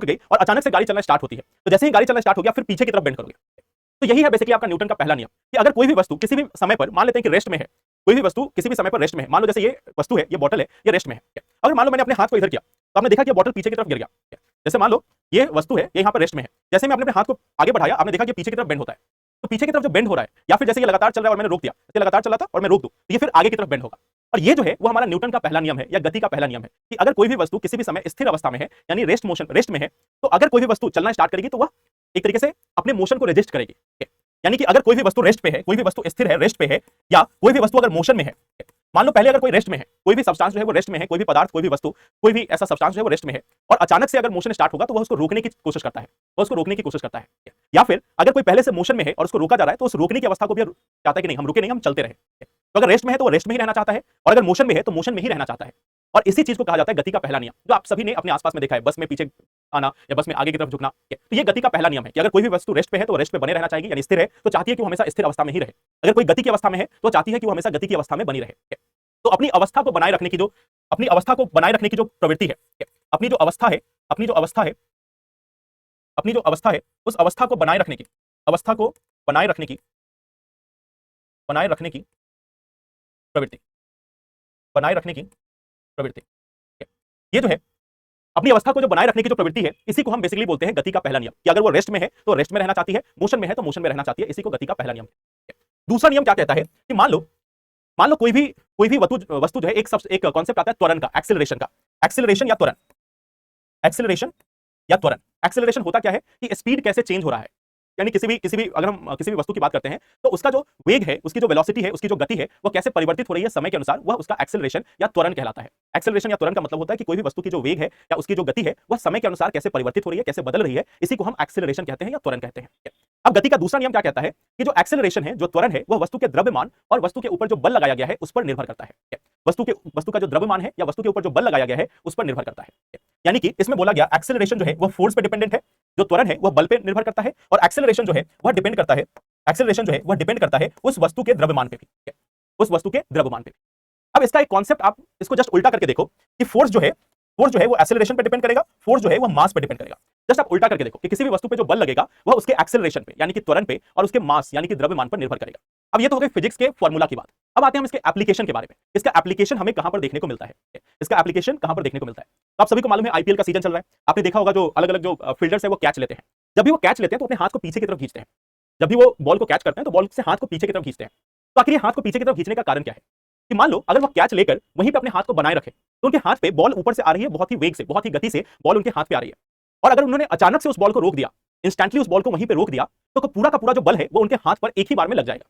गई और अचानक से गाड़ी चलना स्टार्ट होती है, तो जैसे ही गाड़ी चलना स्टार्ट हो गया फिर पीछे की तरफ बेंड करोगे। तो यही है बेसिकली आपका न्यूटन का पहला नियम, कि अगर कोई भी वस्तु किसी भी समय पर, मान लेते हैं कि रेस्ट में है, कोई भी वस्तु किसी भी समय पर रेस्ट में है, मान लो जैसे ये वस्तु है, ये बॉटल है, ये रेस्ट में है। अगर मान लो मैंने अपने हाथ को इधर किया तो आपने देखा कि बॉटल पीछे की तरफ गिर गया। जैसे मान लो ये वस्तु है, ये यहाँ पर रेस्ट में है, जैसे मैं अपने हाथ को आगे बढ़ाया आपने देखा कि पीछे की तरफ बेंड होता है। तो पीछे की तरफ जो बेंड हो रहा है, या फिर जैसे ये लगातार चल रहा है और मैंने रोक दिया, ये लगातार चला था और मैं रोक दूं तो ये फिर आगे की तरफ बेंड होगा। और ये जो है वो हमारा न्यूटन का पहला नियम है या गति का पहला नियम है, कि अगर कोई भी वस्तु किसी भी समय स्थिर अवस्था में है, यानी रेस्ट मोशन, रेस्ट में है, तो अगर कोई भी वस्तु चलना स्टार्ट करेगी तो वह एक तरीके से अपने मोशन को रेजिस्ट करेगी। यानी कि अगर कोई भी वस्तु रेस्ट पे है, कोई भी वस्तु स्थिर है, रेस्ट पे है, या कोई भी वस्तु अगर मोशन में है, मान लो पहले अगर कोई रेस्ट में है, कोई भी सब्सटेंस जो है वो रेस्ट में है, कोई भी पदार्थ, कोई भी वस्तु, कोई भी ऐसा सब्सटेंस जो है वो रेस्ट में है, और अचानक से अगर मोशन स्टार्ट होगा तो वह उसको रोकने की कोशिश करता है, वह उसको रोकने की कोशिश करता है। या फिर अगर कोई पहले से मोशन में है और उसको रोका जा रहा है तो उस रोकने की अवस्था को भी चाहता है कि नहीं, हम रुके नहीं, हम चलते रहे। तो अगर रेस्ट में है तो वो रेस्ट में ही रहना चाहता है, और अगर मोशन में है तो मोशन में ही रहना चाहता है। और इसी चीज को कहा जाता है गति का पहला नियम, जो आप सभी ने अपने आसपास में देखा है, बस में पीछे आना या बस में आगे की तरफ झुकना। तो ये गति का पहला नियम है कि अगर कोई भी वस्तु रेस्ट पे है तो रेस्ट पे बने रहना चाहेगी, यानी स्थिर है तो चाहती है कि वो हमेशा स्थिर अवस्था में ही रहे। अगर कोई गति की अवस्था में है तो चाहती है कि वो हमेशा गति की अवस्था में बनी रहे। तो अपनी अवस्था को बनाए रखने की जो प्रवृत्ति है, अपनी जो अवस्था है, उस अवस्था को बनाए रखने की प्रवृत्ति, ये जो है अपनी अवस्था को जो बनाए रखने की जो प्रवृत्ति है, इसी को हम बेसिकली बोलते हैं गति का पहला नियम, कि अगर वो रेस्ट में है तो रेस्ट में रहना चाहती है, मोशन में है तो मोशन में रहना चाहती है। इसी को गति का पहला नियम है। दूसरा नियम क्या कहता है कि मान लो कोई भी वस्तु जो है, एक कॉन्सेप्ट आता है त्वरण का, एक्सेलरेशन का। एक्सेलरेशन या त्वरण, एक्सेलरेशन होता क्या है कि स्पीड कैसे चेंज हो रहा है, यानी किसी भी अगर हम किसी भी वस्तु की बात करते हैं तो उसका जो वेग है, उसकी जो वेलोसिटी है, उसकी जो गति है, वो कैसे परिवर्तित हो रही है समय के अनुसार, वह उसका एक्सेलरेशन या त्वरण कहलाता है। एक्सेलरेशन या त्वरण का मतलब होता है कि कोई भी वस्तु की जो वेग है या उसकी जो गति है वह समय के अनुसार कैसे परिवर्तित हो रही है, कैसे बदल रही है, इसी को हम एक्सेलरेशन कहते हैं या त्वरण कहते हैं। अब गति का दूसरा नियम क्या कहता है कि जो एक्सेलरेशन है, जो त्वरण है, वह वस्तु के द्रव्यमान और वस्तु के ऊपर जो बल लगाया गया है उस पर निर्भर करता है। वस्तु का जो द्रव्यमान है या वस्तु के ऊपर जो बल लगाया गया है उस पर निर्भर करता है। यानी कि इसमें बोला गया एक्सेलरेशन जो है वह फोर्स पे डिपेंडेंट है, जो त्वरण है वह बल पे निर्भर करता है, और एक्सेलरेशन जो है वह डिपेंड करता है उस वस्तु के द्रव्यमान पे भी, अब इसका एक कॉन्सेप्ट आप इसको जस्ट उल्टा करके देखो कि फोर्स जो है वो एक्सेलरेशन पे डिपेंड करेगा, फोर्स जो है वो मास पे डिपेंड करेगा। जस्ट आप उल्टा करके देखो कि किसी भी वस्तु पे जो बल लगेगा वह उसके एक्सेलरेशन पे यानी कि त्वरण पे और उसके मास यानी कि द्रव्यमान पर निर्भर करेगा। अब ये तो हो गई फिजिक्स के फॉर्मूला की बात। अब आते हैं हम इसके एप्लीकेशन के बारे में। इसका एप्लीकेशन हमें कहां पर देखने को मिलता है? तो आप सभी को मालूम है आईपीएल का सीजन चल रहा है, आपने देखा होगा जो अलग अलग जो फील्डर्स है वो कैच लेते हैं। जब भी वो कैच लेते हैं तो अपने हाथ को पीछे की तरफ खींचते हैं। जब भी वो बॉल को कैच करते हैं तो बॉल से हाथ को पीछे की तरफ खींचते हैं। तो आखिर हाथ को पीछे की तरफ खींचने का कारण क्या है? कि मान लो अगर वो कैच लेकर वहीं पे अपने हाथ को बनाए रखे तो उनके हाथ पे बॉल ऊपर से आ रही है, बहुत ही वेग से, बहुत ही गति से बॉल उनके हाथ पे आ रही है, और अगर उन्होंने अचानक से उस बॉल को रोक दिया, इंस्टेंटली उस बॉल को वहीं पे रोक दिया, तो पूरा का पूरा जो बल है वो उनके हाथ पर एक ही बार में लग जाएगा।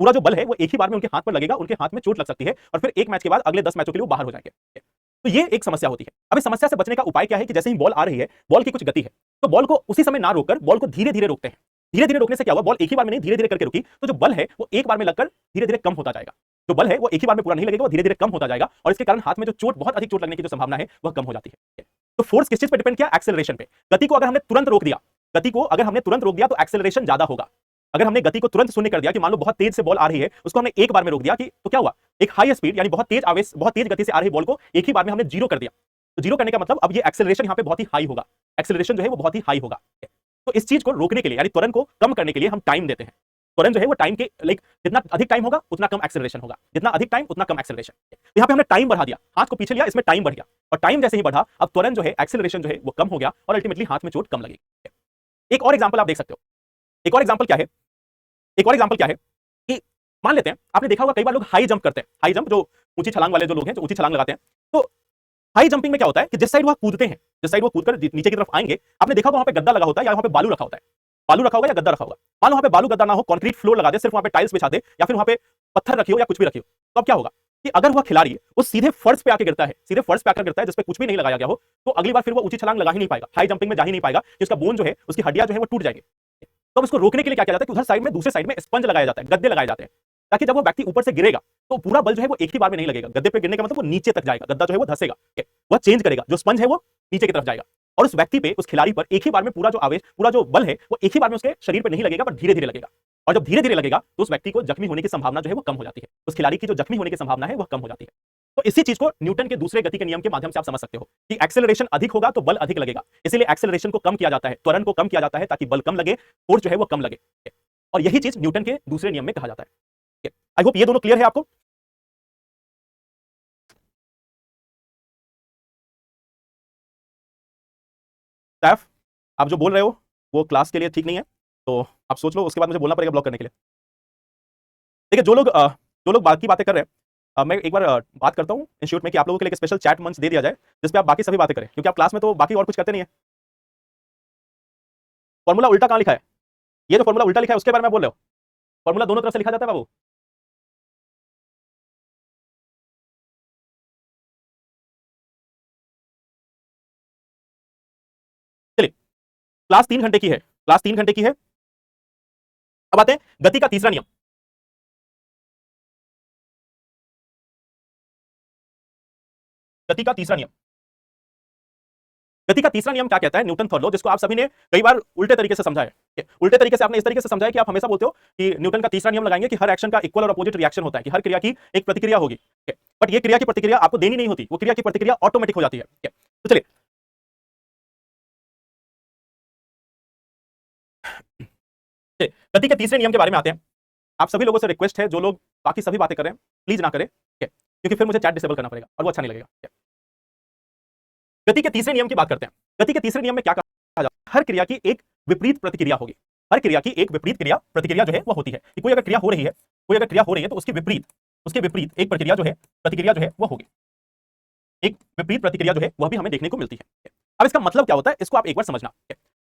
पूरा जो बल है वो एक ही बार में उनके हाथ पर लगेगा, उनके हाथ में चोट लग सकती है और फिर एक मैच के बाद अगले 10 मैचों के लिए वो बाहर हो जाएंगे। तो ये एक समस्या होती है। अब इस समस्या से बचने का उपाय क्या है कि जैसे ही बॉल आ रही है, बॉल की कुछ गति है, तो बॉल को उसी समय ना रोककर बॉल को धीरे धीरे रोकते हैं। धीरे धीरे रोकने से क्या हुआ, बॉल एक ही बार में नहीं, धीरे धीरे करके रुकी तो जो बल है वो एक बार में लगकर धीरे धीरे कम होता जाएगा। जो बल है वो एक ही बार में पूरा नहीं लगेगा, वो धीरे धीरे कम होता जाएगा और इसके कारण हाथ में जो चोट, बहुत अधिक चोट लगने की जो संभावना है वह कम हो जाती है। तो फोर्स किस चीज पे डिपेंड किया? एक्सेलरेशन पे। गति को अगर हमने तुरंत रोक दिया, गति को अगर हमने तुरंत रोक दिया तो एक्सेलरेशन ज्यादा होगा। अगर हमने गति को तुरंत शून्य कर दिया कि मान लो बहुत तेज से बॉल आ रही है, उसको हमने एक बार में रोक दिया कि तो क्या हुआ? एक हाई स्पीड यानी बहुत तेज आवेश, बहुत तेज गति से आ रही बॉल को एक ही बार में हमने जीरो कर दिया। तो जीरो करने का मतलब अब ये एक्सेलरेशन यहाँ पे बहुत ही हाई होगा, एक्सेलरेशन जो है वो बहुत ही हाई होगा। तो इस चीज को रोकने के लिए यानी त्वरण को कम करने के लिए हम टाइम देते हैं। त्वरण जो है वो टाइम के लाइक जितना अधिक टाइम होगा उतना कम एक्सेलरेशन होगा, जितना अधिक टाइम उतना कम एक्सेलरेशन। यहाँ पे हमने टाइम बढ़ा दिया, हाथ को पीछे लिया, इसमें टाइम बढ़ गया और टाइम जैसे ही बढ़ा अब त्वरण जो है, एक्सेलरेशन जो है वो कम हो गया और अल्टीमेटली हाथ में चोट कम लगेगी। एक और एग्जांपल आप देख सकते हो। एक और एग्जांपल क्या है? एक और एग्जांपल क्या है कि मान लेते हैं, आपने देखा होगा कई बार लोग हाई जंप करते हैं, हाई जंप जो ऊंची छलांग वाले जो लोग हैं, जो ऊंची छलांग लगाते हैं, तो हाई जंपिंग में क्या होता है कि जिस साइड वो कूदते हैं, जिस साइड वो कूदकर नीचे की तरफ आएंगे, आपने देखा होगा वहां पे गद्दा लगा होता है या वहां पे बालू रखा होता है, बालू रखा होगा या गद्दा रखा होगा। मान लो वहां पे बालू गद्दा ना हो, कंक्रीट फ्लोर लगा दे, सिर्फ वहां पे टाइल्स बिछा दे या फिर वहां पे पत्थर रखी हो या कुछ भी रखी हो, तो अब क्या होगा कि अगर वह खिलाड़ी वो सीधे फर्श पे आके गिरता है, सीधे फर्श पे आकर गिरता है जिस पे कुछ भी नहीं लगाया गया हो, तो अगली बार फिर वो ऊंची छलांग लगा ही नहीं पाएगा, हाई जंपिंग में जा ही नहीं पाएगा कि उसका बोन जो है, उसकी हड्डियां जो है वो टूट जाएंगी। तो अब इसको रोकने के लिए क्या किया जाता है कि उधर साइड में, दूसरे साइड में स्पंज लगाया जाता है, गद्दे लगाए जाते हैं, ताकि जब वो व्यक्ति ऊपर से गिरेगा तो पूरा बल जो है वो एक ही बार में नहीं लगेगा। गद्दे पे गिरने का मतलब वो नीचे तक जाएगा, गद्दा जो है वो धसेगा, वह चेंज करेगा, जो स्पंज है वो नीचे की तरफ जाएगा और उस व्यक्ति पे, उस खिलाड़ी पर एक ही बार में पूरा जो आवेश, पूरा जो बल है वो एक ही बार में उसके शरीर पे नहीं लगेगा, पर धीरे धीरे लगेगा। और जब धीरे धीरे लगेगा तो उस व्यक्ति को जख्मी होने की संभावना जो है वो कम हो जाती है, उस खिलाड़ी की जो जख्मी होने की संभावना है वह कम हो जाती है। तो इसी चीज को न्यूटन के दूसरे गति के नियम के माध्यम से आप समझ सकते हो कि एक्सेलरेशन अधिक होगा तो बल अधिक लगेगा, इसीलिए एक्सेलरेशन को कम किया जाता है, त्वरण को कम किया जाता है ताकि बल कम लगे, फोर्स जो है वो कम लगे। और यही चीज न्यूटन के दूसरे नियम में कहा जाता है। आई होप ये दोनों क्लियर है आपको। सैफ, आप जो बोल रहे हो वो क्लास के लिए ठीक नहीं है, तो आप सोच लो, उसके बाद मुझे बोलना पड़ेगा ब्लॉक करने के लिए। देखिए जो लोग बाकी बातें कर रहे हैं, मैं एक बार बात करता हूँ इंस्टीट्यूट में कि आप लोगों के लिए एक स्पेशल चैट मंच दे दिया जाए जिसपे आप बाकी सभी बातें करें, क्योंकि आप क्लास में तो बाकी और कुछ करते नहीं है। फॉर्मूला उल्टा कहाँ लिखा है? ये जो फॉर्मूला उल्टा लिखा है उसके बारे में बोल रहे हो? फॉर्मूला दोनों तरफ से लिखा जाता है बाबू। चलिए, क्लास 3 घंटे की है, क्लास 3 घंटे की है। अब आते हैं गति का तीसरा नियम। गति का तीसरा नियम, गति का तीसरा नियम क्या कहता है? न्यूटन थर्ड लॉ, जिसको आप सभी ने कई बार उल्टे तरीके से समझा है। उल्टे तरीके से आपने इस तरीके से समझा है कि आप हमेशा बोलते हो कि न्यूटन का तीसरा नियम लगाएंगे कि हर एक्शन का इक्वल और अपोजिट रिएक्शन होता है, कि हर क्रिया की एक प्रतिक्रिया होगी, बट ये क्रिया की प्रतिक्रिया आपको देनी नहीं होती, वो क्रिया की प्रतिक्रिया ऑटोमेटिक हो जाती है। तो चलिए, गति के तीसरे नियम के बारे में आते हैं। आप सभी लोगों से रिक्वेस्ट है, जो लोग बाकी सभी बातें कर रहे हैं प्लीज ना करें, क्योंकि फिर मुझे चैट डिसेबल करना पड़ेगा और वो अच्छा नहीं लगेगा। गति के तीसरे नियम की बात करते हैं। गति के तीसरे नियम में क्या कहा जाता है? हर क्रिया की एक विपरीत प्रतिक्रिया होगी, हर क्रिया की एक विपरीत क्रिया प्रतिक्रिया जो है वो होती है कि कोई अगर क्रिया हो रही है, कोई अगर क्रिया हो रही है तो उसके विपरीत एक प्रक्रिया जो है, प्रतिक्रिया जो है वो होगी, एक विपरीत प्रतिक्रिया जो है वह भी हमें देखने को मिलती है। अब इसका मतलब क्या होता है, इसको आप एक बार समझना।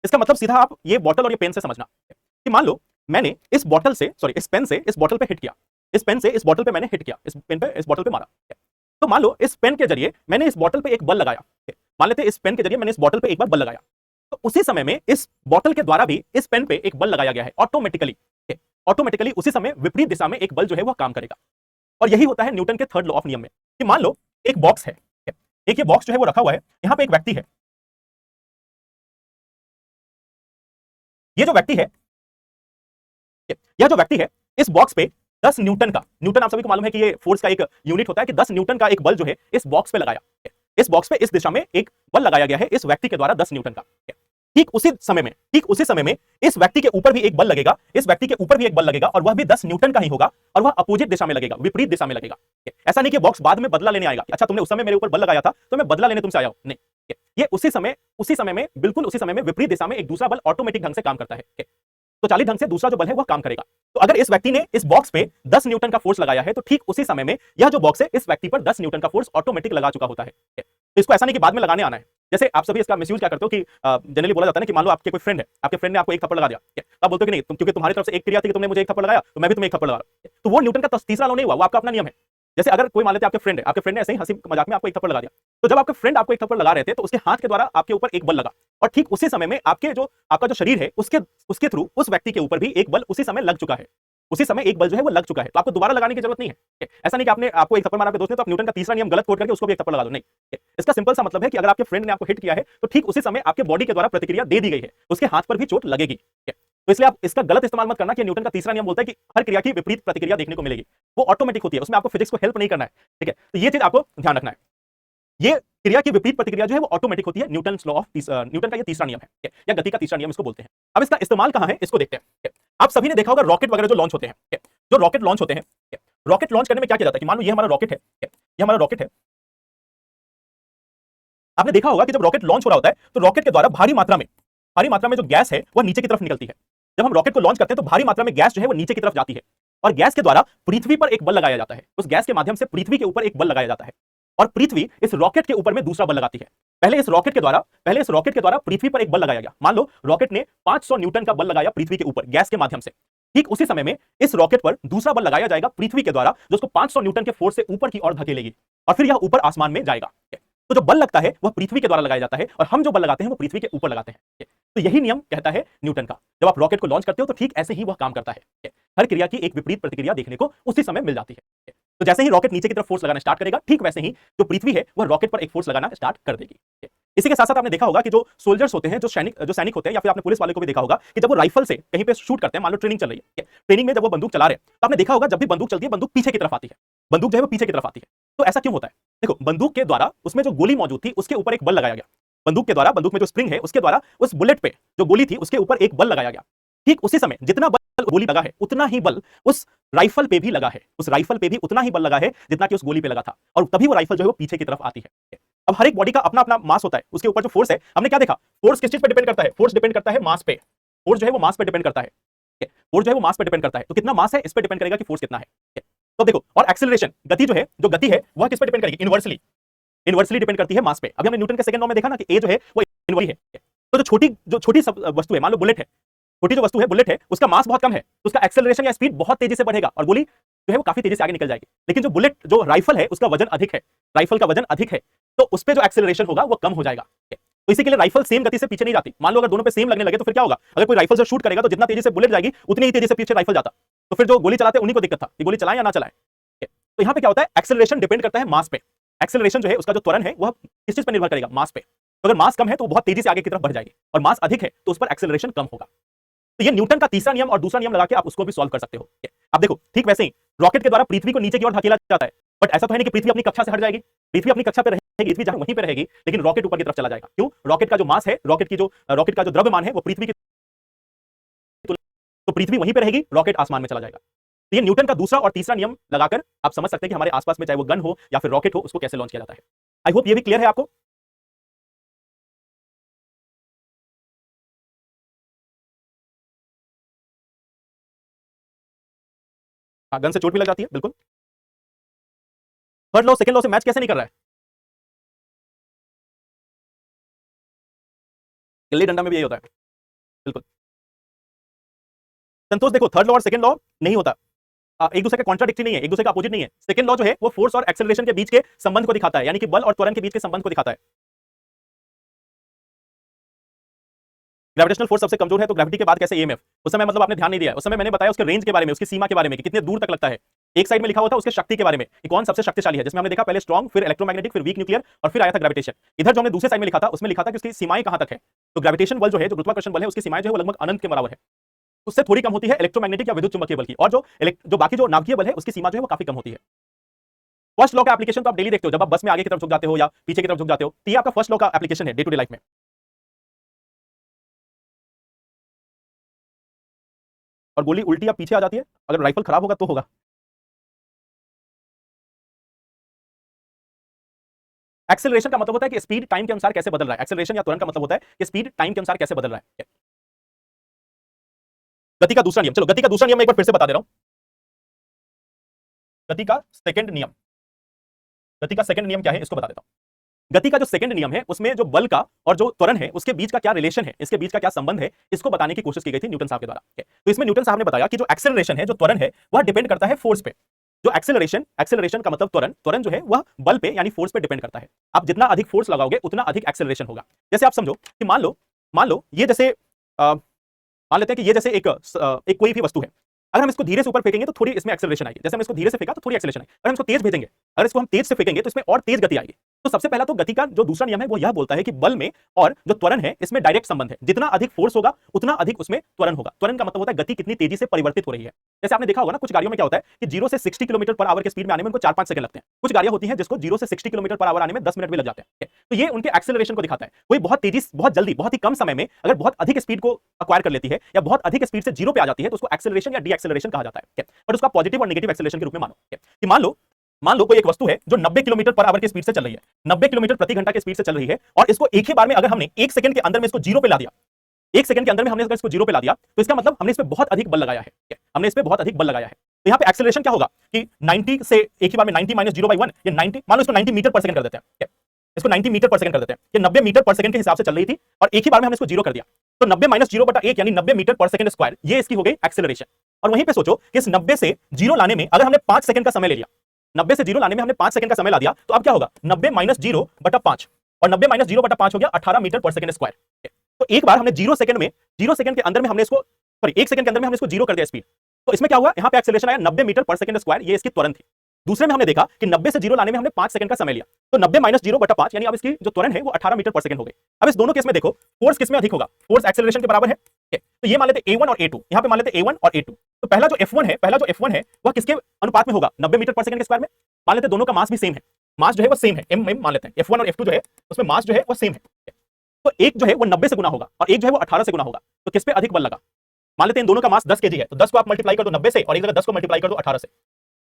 इसका मतलब सीधा आप ये बॉटल और ये पेन से समझना कि मान लो मैंने इस बॉटल से, सॉरी इस पेन से इस बॉटल पे हिट किया, इस पेन से इस बॉटल पे मैंने हिट किया, इस पेन पे इस बॉटल पे मारा। तो मान लो इस पेन के जरिए मैंने इस बॉटल पे एक बल लगाया, मान लेते हैं इस पेन के जरिए मैंने इस बॉटल पे एक बार बल लगाया, तो उसी समय में इस बॉटल के द्वारा भी इस पेन पे एक बल लगाया गया है ऑटोमेटिकली। ऑटोमेटिकली उसी समय विपरीत दिशा में एक बल जो है वह काम करेगा। और यही होता है न्यूटन के थर्ड लॉ ऑफ नियम में कि मान लो एक बॉक्स है, एक ये बॉक्स जो है वो रखा हुआ है, यहां पे एक व्यक्ति है, ये जो व्यक्ति है, यह जो व्यक्ति है, इस बॉक्स पे 10 न्यूटन का, न्यूटन आप सभी को मालूम है कि ये फोर्स का एक यूनिट होता है, कि 10 न्यूटन का एक बल जो है इस बॉक्स पे लगाया, इस बॉक्स पे इस दिशा में एक बल लगाया गया है इस व्यक्ति के द्वारा 10 न्यूटन का। ठीक उसी समय में इस व्यक्ति के ऊपर भी एक बल लगेगा, इस व्यक्ति के ऊपर भी एक बल लगेगा और वह भी 10 न्यूटन का ही होगा और वह अपोजिट दिशा में लगेगा, विपरीत दिशा में लगेगा। ऐसा नहीं कि बॉक्स बाद में बदला लेने आएगा कि अच्छा तुमने उस समय मेरे ऊपर बल लगाया था तो मैं बदला लेने तुमसे आया हूं, नहीं, ये उसी समय में, बिल्कुल उसी समय में विपरीत दिशा में एक दूसरा बल ऑटोमेटिक ढंग से काम करता है। तो चालित ढंग से दूसरा जो बल है वह काम करेगा। तो अगर इस व्यक्ति ने इस बॉक्स पे 10 न्यूटन का फोर्स लगाया है तो ठीक उसी समय में यह जो बॉक्स है इस व्यक्ति पर 10 न्यूटन का फोर्स ऑटोमेटिक लगा चुका होता है। तो इसको ऐसा नहीं कि बाद में लगाने आना है। जैसे आप सभी इसका मिसयूज क्या करते हो कि जनरली बोला जाता है ना कि मान लो आपके कोई फ्रेंड है, आपके फ्रेंड ने आपको एक थप्पड़ लगा दिया, आप बोलते हो कि नहीं क्योंकि तुम्हारी तरफ से एक क्रिया थी कि तुमने मुझे एक थप्पड़ लगाया तो मैं भी तुम्हें एक थप्पड़ लगा रहा हूं। तो वो न्यूटन का तीसरा लॉ नहीं हुआ, वो आपका अपना नियम है। जैसे अगर कोई मान लेते आपके फ्रेंड है, आपके फ्रेंड ने ऐसे ही हंसी मजाक में आपको एक थप्पड़ लगा दिया, तो जब आपके फ्रेंड आपको एक थप्पड़ लगा रहे थे तो उसके हाथ के द्वारा आपके ऊपर एक बल लगा और ठीक उसी समय में आपका जो शरीर है उसके थ्रू उस व्यक्ति के ऊपर भी एक बल उसी समय लग चुका है। उसी समय एक बल जो है वो लग चुका है, तो आपको दोबारा लगाने की जरूरत नहीं है। ऐसा नहीं कि आपने आपको एक थप्पड़ मारा आपके दोस्त ने तो आप न्यूटन का तीसरा नियम गलत कोट करके उसको भी एक थप्पड़ लगा दो, नहीं। इसका सिंपल सा मतलब है कि अगर आपके फ्रेंड ने आपको हिट किया है तो ठीक उसी समय आपके बॉडी के द्वारा प्रतिक्रिया दे दी गई है, उसके हाथ पर भी चोट लगेगी। तो इसलिए आप इसका गलत इस्तेमाल मत करना कि न्यूटन का तीसरा नियम बोलता है कि हर क्रिया की विपरीत प्रतिक्रिया देखने को मिलेगी, वो ऑटोमेटिक होती है, उसमें आपको फिजिक्स को हेल्प नहीं करना है, ठीक है। तो ये चीज आपको ध्यान रखना है, ये क्रिया की विपरीत प्रतिक्रिया जो है वो ऑटोमेटिक होती है, न्यूटन का ये तीसरा नियम है, या गति का तीसरा नियम इसको बोलते हैं। अब इसका इस्तेमाल कहां है इसको देखते हैं। आप सभी ने देखा होगा रॉकेट वगैरह जो लॉन्च होते हैं, जो रॉकेट लॉन्च होते हैं, रॉकेट लॉन्च करने में क्या किया जाता है कि मान लो ये हमारा रॉकेट है, ये हमारा रॉकेट है। आपने देखा होगा कि जब रॉकेट लॉन्च हो रहा होता है तो रॉकेट के द्वारा भारी मात्रा में जो गैस है वह नीचे की तरफ निकलती है। जब हम रॉकेट को लॉन्च करते हैं तो भारी मात्रा में गैस जो है वो नीचे की तरफ जाती है, और गैस के द्वारा पृथ्वी पर एक बल लगाया जाता है, उस गैस के माध्यम से पृथ्वी के ऊपर एक बल लगाया जाता है, और पृथ्वी इस रॉकेट के ऊपर में दूसरा बल लगाती है। पहले इस रॉकेट के द्वारा पृथ्वी पर एक बल लगाया गया, मान लो रॉकेट ने 500 न्यूटन का बल लगाया पृथ्वी के ऊपर गैस के माध्यम से। ठीक उसी समय में इस रॉकेट पर दूसरा बल लगाया जाएगा पृथ्वी के द्वारा, जो उसको 500 न्यूटन के फोर्स से ऊपर की ओर धकेलेगी, और फिर यह ऊपर आसमान में जाएगा। तो जो बल लगता है वह पृथ्वी के द्वारा लगाया जाता है, और हम जो बल लगाते हैं वो पृथ्वी के ऊपर लगाते हैं। तो यही नियम कहता है न्यूटन का, जब आप रॉकेट को लॉन्च करते हो तो ठीक ऐसे ही वह काम करता है। हर क्रिया की एक विपरीत प्रतिक्रिया देखने को उसी समय मिल जाती है। तो जैसे ही रॉकेट नीचे की तरफ फोर्स लगाना स्टार्ट करेगा, ठीक वैसे ही जो पृथ्वी है वह रॉकेट पर एक फोर्स लगाना स्टार्ट कर देगी। इसी के साथ साथ आपने देखा होगा कि जो सोल्जर्स होते हैं, जो सैनिक होते हैं, या फिर आपने पुलिस वाले को भी देखा होगा कि जब वो राइफल से कहीं पे शूट करते हैं, मान लो ट्रेनिंग चल रही है, ट्रेनिंग में जब वो बंदूक चला रहे हैं, तो आपने देखा होगा जब भी बंदूक चलती है बंदूक पीछे की तरफ आती है, बंदूक जो है वो पीछे की तरफ आती है। तो ऐसा क्यों होता है? देखो, बंदूक के द्वारा उसमें जो गोली मौजूद थी उसके ऊपर एक बल लगाया गया, बंदूक के द्वारा, बंदूक में जो स्प्रिंग है उसके द्वारा उस बुलेट पे जो गोली थी उसके ऊपर एक बल लगाया गया। ठीक उसी समय जितना बल गोली लगा है उतना ही बल उस राइफल पे भी लगा है, उस राइफल पे भी उतना ही बल लगा है जितना कि उस गोली पे लगा था, और तभी वो राइफल जो है वो पीछे की तरफ आती है। अब हर एक बॉडी का अपना अपना मास होता है, उसके ऊपर जो फोर्स है, हमने क्या देखा, फोर्स किस चीज पे डिपेंड करता है? फोर्स डिपेंड करता है मास पे, फोर्स जो है वो मास पे डिपेंड करता है, फोर्स जो है वो मास पे डिपेंड करता है। तो कितना मास है इस पे डिपेंड करेगा कि फोर्स कितना है। तो देखो, और एक्सेलरेशन, गति जो है, जो गति है वह किस पे डिपेंड करेगी? इनवर्सली डिपेंड करती है मास पे। अभी हमने न्यूटन के सेकंड लॉ में देखा ना कि ए जो है वो इनवर्सली है। तो जो छोटी वस्तु है, मान लो बुलेट है, छोटी जो वस्तु है बुलेट है, उसका मास बहुत कम है, तो उसका एक्सेलरेशन या स्पीड बहुत तेजी से बढ़ेगा और गोली जो है वो काफी तेजी से आगे निकल जाएगी। लेकिन जो बुलेट, जो राइफल है, उसका वजन अधिक है, राइफल का वजन अधिक है, तो उस पे जो एक्सेलरेशन होगा वो कम हो जाएगा। तो इसी के लिए राइफल सेम गति से पीछे नहीं जाती। मान लो अगर दोनों पे सेम लगने लगे तो फिर क्या होगा? अगर कोई राइफल से शूट करेगा तो जितना तेजी से बुलेट जाएगी उतनी ही तेजी से पीछे राइफल जाता। तो फिर जो गोली चलाते हैं उन्हीं को दिक्कत था कि गोली चलाएं या ना चलाएं। तो यहाँ पे क्या होता है, एक्सेलरेशन डिपेंड करता है मास पे। एक्सेलरेशन जो है उसका जो त्वरण है वह किस चीज पर निर्भर करेगा? मास पे। तो अगर मास कम है तो बहुत तेजी से आगे की तरफ बढ़ जाएगी, और मास अधिक है तो उस पर एक्सेलरेशन कम होगा। तो ये न्यूटन का तीसरा नियम और दूसरा नियम लगा के आप उसको भी सॉल्व कर सकते हो। अब देखो, ठीक वैसे ही रॉकेट के द्वारा पृथ्वी को नीचे की ओर धकेला जाता है, बट ऐसा तो है नहीं कि पृथ्वी अपनी कक्षा से हट जाएगी, पृथ्वी अपनी कक्षा पे रहेगी, पृथ्वी जहां वहीं पे रहेगी, लेकिन रॉकेट ऊपर की तरफ चला जाएगा। क्यों? रॉकेट का जो मास है, रॉकेट का जो द्रव्यमान है वो पृथ्वी की, तो पृथ्वी वहीं पे रहेगी, रॉकेट आसमान में चला जाएगा। तो ये न्यूटन का दूसरा और तीसरा नियम लगाकर आप समझ सकते हैं कि हमारे आसपास में चाहे वो गन हो या फिर रॉकेट हो, उसको कैसे लॉन्च किया जाता है। आई होप ये भी क्लियर है आपको। हाँ, गन से चोट भी लग जाती है, बिल्कुल। थर्ड लॉ सेकंड लॉ से मैच कैसे नहीं कर रहा है? गिल्ली डंडा में भी यही होता है, बिल्कुल। संतोष, देखो, थर्ड लॉ और सेकंड लॉ नहीं होता, एक दूसरे का कॉन्ट्राडिक्टरी नहीं है, एक दूसरे का अपोजिट नहीं है। सेकंड लॉ जो है वो फोर्स और एक्सेलरेशन के बीच के संबंध को दिखाता है, यानी कि बल और त्वरण के बीच के संबंध को दिखाता है। ग्रेविटेशनल फोर्स सबसे कमजोर है तो ग्रेविटी के बाद कैसे ईएमएफ? उस समय मतलब आपने ध्यान नहीं दिया, उस समय मैंने बताया उसके रेंज के बारे में, उसकी सीमा के बारे में कि कितने दूर तक लगता है। एक साइड में लिखा हुआ था उसके शक्ति के बारे में कि कौन सबसे शक्तिशाली है, जिसमें हमने देखा पहले स्ट्रॉन्ग, फिर इलेक्ट्रोमैग्नेटिक, फिर वीक न्यूक्लियर, और फिर आया था ग्रेविटेशन। इधर जो हमने दूसरे साइड में लिखा था उसमें लिखा था कि उसकी सीमाएं कहां तक है। तो ग्रेविटेशन बल जो है, जो गुरुत्वाकर्षण बल है, उसकी सीमाएं जो है वो लगभग अनंत के बराबर है, उससे थोड़ी कम होती है इलेक्ट्रोमैग्नेटिक या विद्युत चुंबकीय बल की, और जो बाकी जो नाभिकीय बल है उसकी सीमा जो है वो काफी कम होती है। फर्स्ट लॉ का एप्लीकेशन तो आप डेली देखते हो, जब आप बस में आगे की तरफ झुक जाते हो या पीछे की तरफ झुक जाते हो, तो ये आपका फर्स्ट लॉ का एप्लीकेशन है डे टू डे लाइफ में। और गोली उल्टी या पीछे आ जाती है, अगर राइफल खराब होगा तो होगा। एक्सेलरेशन का मतलब होता है कि स्पीड टाइम के अनुसार कैसे बदल रहा है। एक्सेलरेशन या त्वरण का मतलब होता है कि स्पीड टाइम के अनुसार कैसे बदल रहा है। गति का दूसरा नियम, चलो गति का दूसरा नियम मैं एक बार फिर से बता दे रहा हूं। गति का सेकंड नियम, गति का सेकंड नियम क्या है इसको बता देता हूं। गति का जो सेकंड नियम है उसमें जो बल का और जो त्वरण है उसके बीच का क्या रिलेशन है, इसके बीच का क्या संबंध है, इसको बताने की कोशिश की गई थी न्यूटन साहब के द्वारा। तो इसमें न्यूटन साहब ने बताया कि जो एक्सेलरेशन है, जो त्वरण है, वह डिपेंड करता है फोर्स पे। जो एक्सेलरेशन का मतलब त्वरण जो है वह बल पे यानी फोर्स पे डिपेंड करता है। आप जितना अधिक फोर्स लगाओगे उतना अधिक एक्सेलरेशन होगा। जैसे आप समझो कि मान लो ये जैसे मान लेते हैं कि ये जैसे एक कोई भी वस्तु है, अगर हम इसको धीरे से ऊपर फेंकेंगे तो थोड़ी इसमें एक्सेलरेशन आएगी, जैसे हम इसको धीरे से फेंका तो थोड़ी एक्सेलरेशन आएगी। अगर हम इसको तेज भेजेंगे, अगर इसको हम तेज से फेंकेंगे तो इसमें और तेज गति आएगी। तो सबसे पहला तो गति का जो दूसरा नियम है वो यह बोलता है कि बल में और जो त्वरण है इसमें डायरेक्ट संबंध है, जितना अधिक फोर्स होगा उतना अधिक उसमें त्वरण होगा। त्वरण का मतलब होता है गति कितनी तेजी से परिवर्तित हो रही है। जैसे आपने देखा होगा ना, कुछ गाड़ियों में क्या होता है कि 0 से 60 किलोमीटर पर आवर की स्पीड में आने में उनको 4-5 सेकंड लगते हैं। कुछ गाड़ियां होती हैं जिसको 0 से 60 किलोमीटर पर आवर आने में 10 मिनट भी लग जाते हैं। तो ये उनके एक्सेलरेशन को दिखाता है। कोई बहुत तेजी, बहुत जल्दी, बहुत ही कम समय में अगर बहुत अधिक स्पीड को अक्वायर कर लेती है या बहुत अधिक स्पीड से 0 पे आ जाती है तो उसको एक्सेलरेशन या डी एक्सेलरेशन कहा जाता है। बट उसका पॉजिटिव और नेगेटिव एक्सेलरेशन के रूप में मानो कि मान लो कोई एक वस्तु है जो 90 किलोमीटर पर आवर की स्पीड से चल रही है, 90 किलोमीटर प्रति घंटा की स्पीड से चल रही है, और इसको एक ही बार में अगर हमने 1 सेकंड के अंदर में इसको 0 पे ला दिया, 1 सेकंड के अंदर में हमने अगर इसको 0 पे ला दिया तो इसका मतलब हमने इस पे बहुत अधिक बल लगाया है। हमने इस पे बहुत अधिक बल लगाया है। तो यहाँ पे एक्सेलरेशन क्या होगा कि 90 से एक ही बार में 90 माइनस 0/1 या 90, मान लो इसको 90 मीटर पर सेकंड कर देते हैं, इसको 90 मीटर पर सेकंड कर देते हैं। ये 90 मीटर पर सेकंड के हिसाब से चल रही थी और एक ही बार में हमने इसको 0 कर दिया, तो 90 माइनस 0/1 यानी 90 मीटर पर सेकंड स्क्वायर, ये इसकी हो गई एक्सेलरेशन। और वहीं पे सोचो कि इस 90 से 0 लाने में अगर हमने 5 सेकंड का समय ले लिया, 90 से 0 लाने में हमने 5 सेकंड का समय ला दिया, तो अब क्या होगा 90 माइनस 0/5, और 90 माइनस 0/5 हो गया 18 मीटर पर सेकंड स्क्वायर। तो एक बार हमने 0 सेकंड के अंदर में हमने इसको, सॉरी 1 सेकंड के अंदर में हमने इसको 0 कर दिया स्पीड, तो इसमें क्या हुआ, यहाँ पे एक्सेलरेशन आया 90 मीटर पर सेकंड स्क्वायर, ये इसकी त्वरण थी। दूसरे में हमने देखा कि 90 से 0 लाने में हमने 5 सेकंड का समय लिया, तो 90 माइनस 0/5 यानी अब इसकी जो त्वरण है वो 18 मीटर पर सेकंड हो गई। अब इस दोनों केस में देखो फोर्स किसमें अधिक होगा, फोर्स एक्सेलरेशन के बराबर है। तो ये मान लेते A1 और A2, यहाँ पे मान लेते A1 और A2। तो पहला जो F1 है वह किसके अनुपात में होगा, 90 मीटर पर सेकंड के स्क्वायर में। मान लेते दोनों का मास भी सेम है, मास जो है वो सेम है, m मान लेते हैं। F1 और F2 जो है उसमें मास जो है वो सेम है, तो एक जो है वो 90 से गुना होगा और एक जो है वो 18 से गुना होगा। तो किस पे अधिक बल लगा, मान लेते हैं इन दोनों का मास 10 kg है, तो 10 को आप मल्टीप्लाई कर दो 90 से और एक जगह 10 को मल्टीप्लाई कर दो 18 से।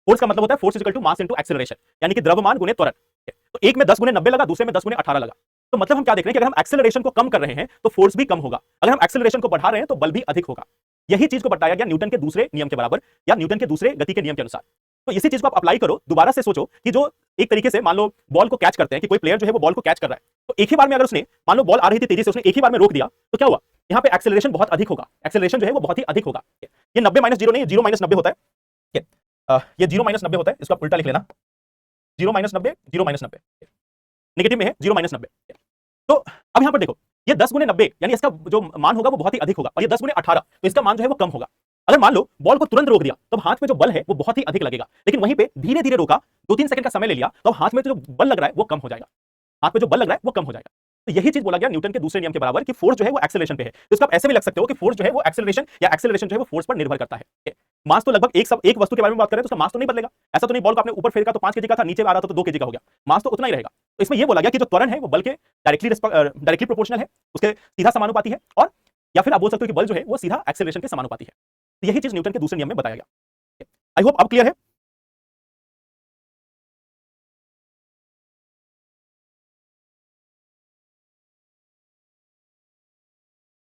फोर्स का मतलब होता है force equal to mass into acceleration, यानी कि द्रव्यमान गुणे त्वरण। तो एक में 10 गुणे 90 लगा, दूसरे में 10 गुणे 18 लगा। तो मतलब हम क्या देख रहे हैं कि अगर हम एक्सेलरेशन को कम कर रहे हैं तो फोर्स भी कम होगा, अगर हम एक्सेलरेशन को बढ़ा रहे हैं तो बल भी अधिक होगा। यही चीज को बताया गया न्यूटन के दूसरे नियम के बराबर या न्यूटन के दूसरे गति के नियम के अनुसार। तो इसी चीज को आप अप्लाई करो, दोबारा से सोचो कि जो एक तरीके से मान लो बॉल को कैच करते हैं, कि कोई प्लेयर जो है वो बॉल को कैच कर रहा है, तो एक ही बार में अगर उसने मान लो बॉल आ रही थी तेजी से, उसने एक ही बार में रोक दिया, तो क्या हुआ, यहाँ पे एक्सेलरेशन बहुत अधिक होगा, एक्सेलरेशन जो है वो बहुत ही अधिक होगा। ये 90 माइनस 0 नहीं, 0 माइनस 90 होता है, ये 0 माइनस 90 होता है, इसको आप उल्टा लिख लेना, 0 माइनस 90, 0 माइनस 90, नेगेटिव में है 0 माइनस 90। तो अब यहाँ पर देखो ये 10 गुने 90 यानी इसका जो मान होगा वो बहुत ही अधिक होगा, और ये 10 गुने 18 तो इसका मान जो है वो कम होगा। अगर मान लो बॉल को तुरंत रोक दिया तो हाथ में जो बल है वो बहुत ही अधिक लगेगा, लेकिन वहीं पे धीरे धीरे रोका, 2-3 सेकंड का समय ले लिया, तो हाथ में जो बल लग रहा है वो कम हो जाएगा, हाथ में जो बल लग रहा है वो कम हो जाएगा। तो यही चीज बोला गया न्यूटन के दूसरे नियम के बराबर कि फोर्स जो है वो एक्सेलरेशन पे है। तो इसको आप ऐसे भी लग सकते हो कि फोर्स जो है वो एक्सेलरेशन या एक्सेलरेशन जो है वो फोर्स पर निर्भर करता है। मास तो लगभग एक वस्तु के बारे में बात करें तो उसका मास तो नहीं बदलेगा, ऐसा तो नहीं बॉल को आपने ऊपर फेंका तो 5 kg का था, नीचे आ रहा था तो 2 kg का हो गया, मास तो उतना ही रहेगा। तो इसमें यह बोला गया कि जो त्वरण है वो बल के डायरेक्टली प्रोपोर्शनल है, उसके सीधा समानुपाती है, और या फिर आप बोल सकते हो कि बल जो है वो सीधा एक्सेलरेशन के समानुपाती है। तो यही चीज न्यूटन के दूसरे नियम में बताया गया। आई होप अब क्लियर है।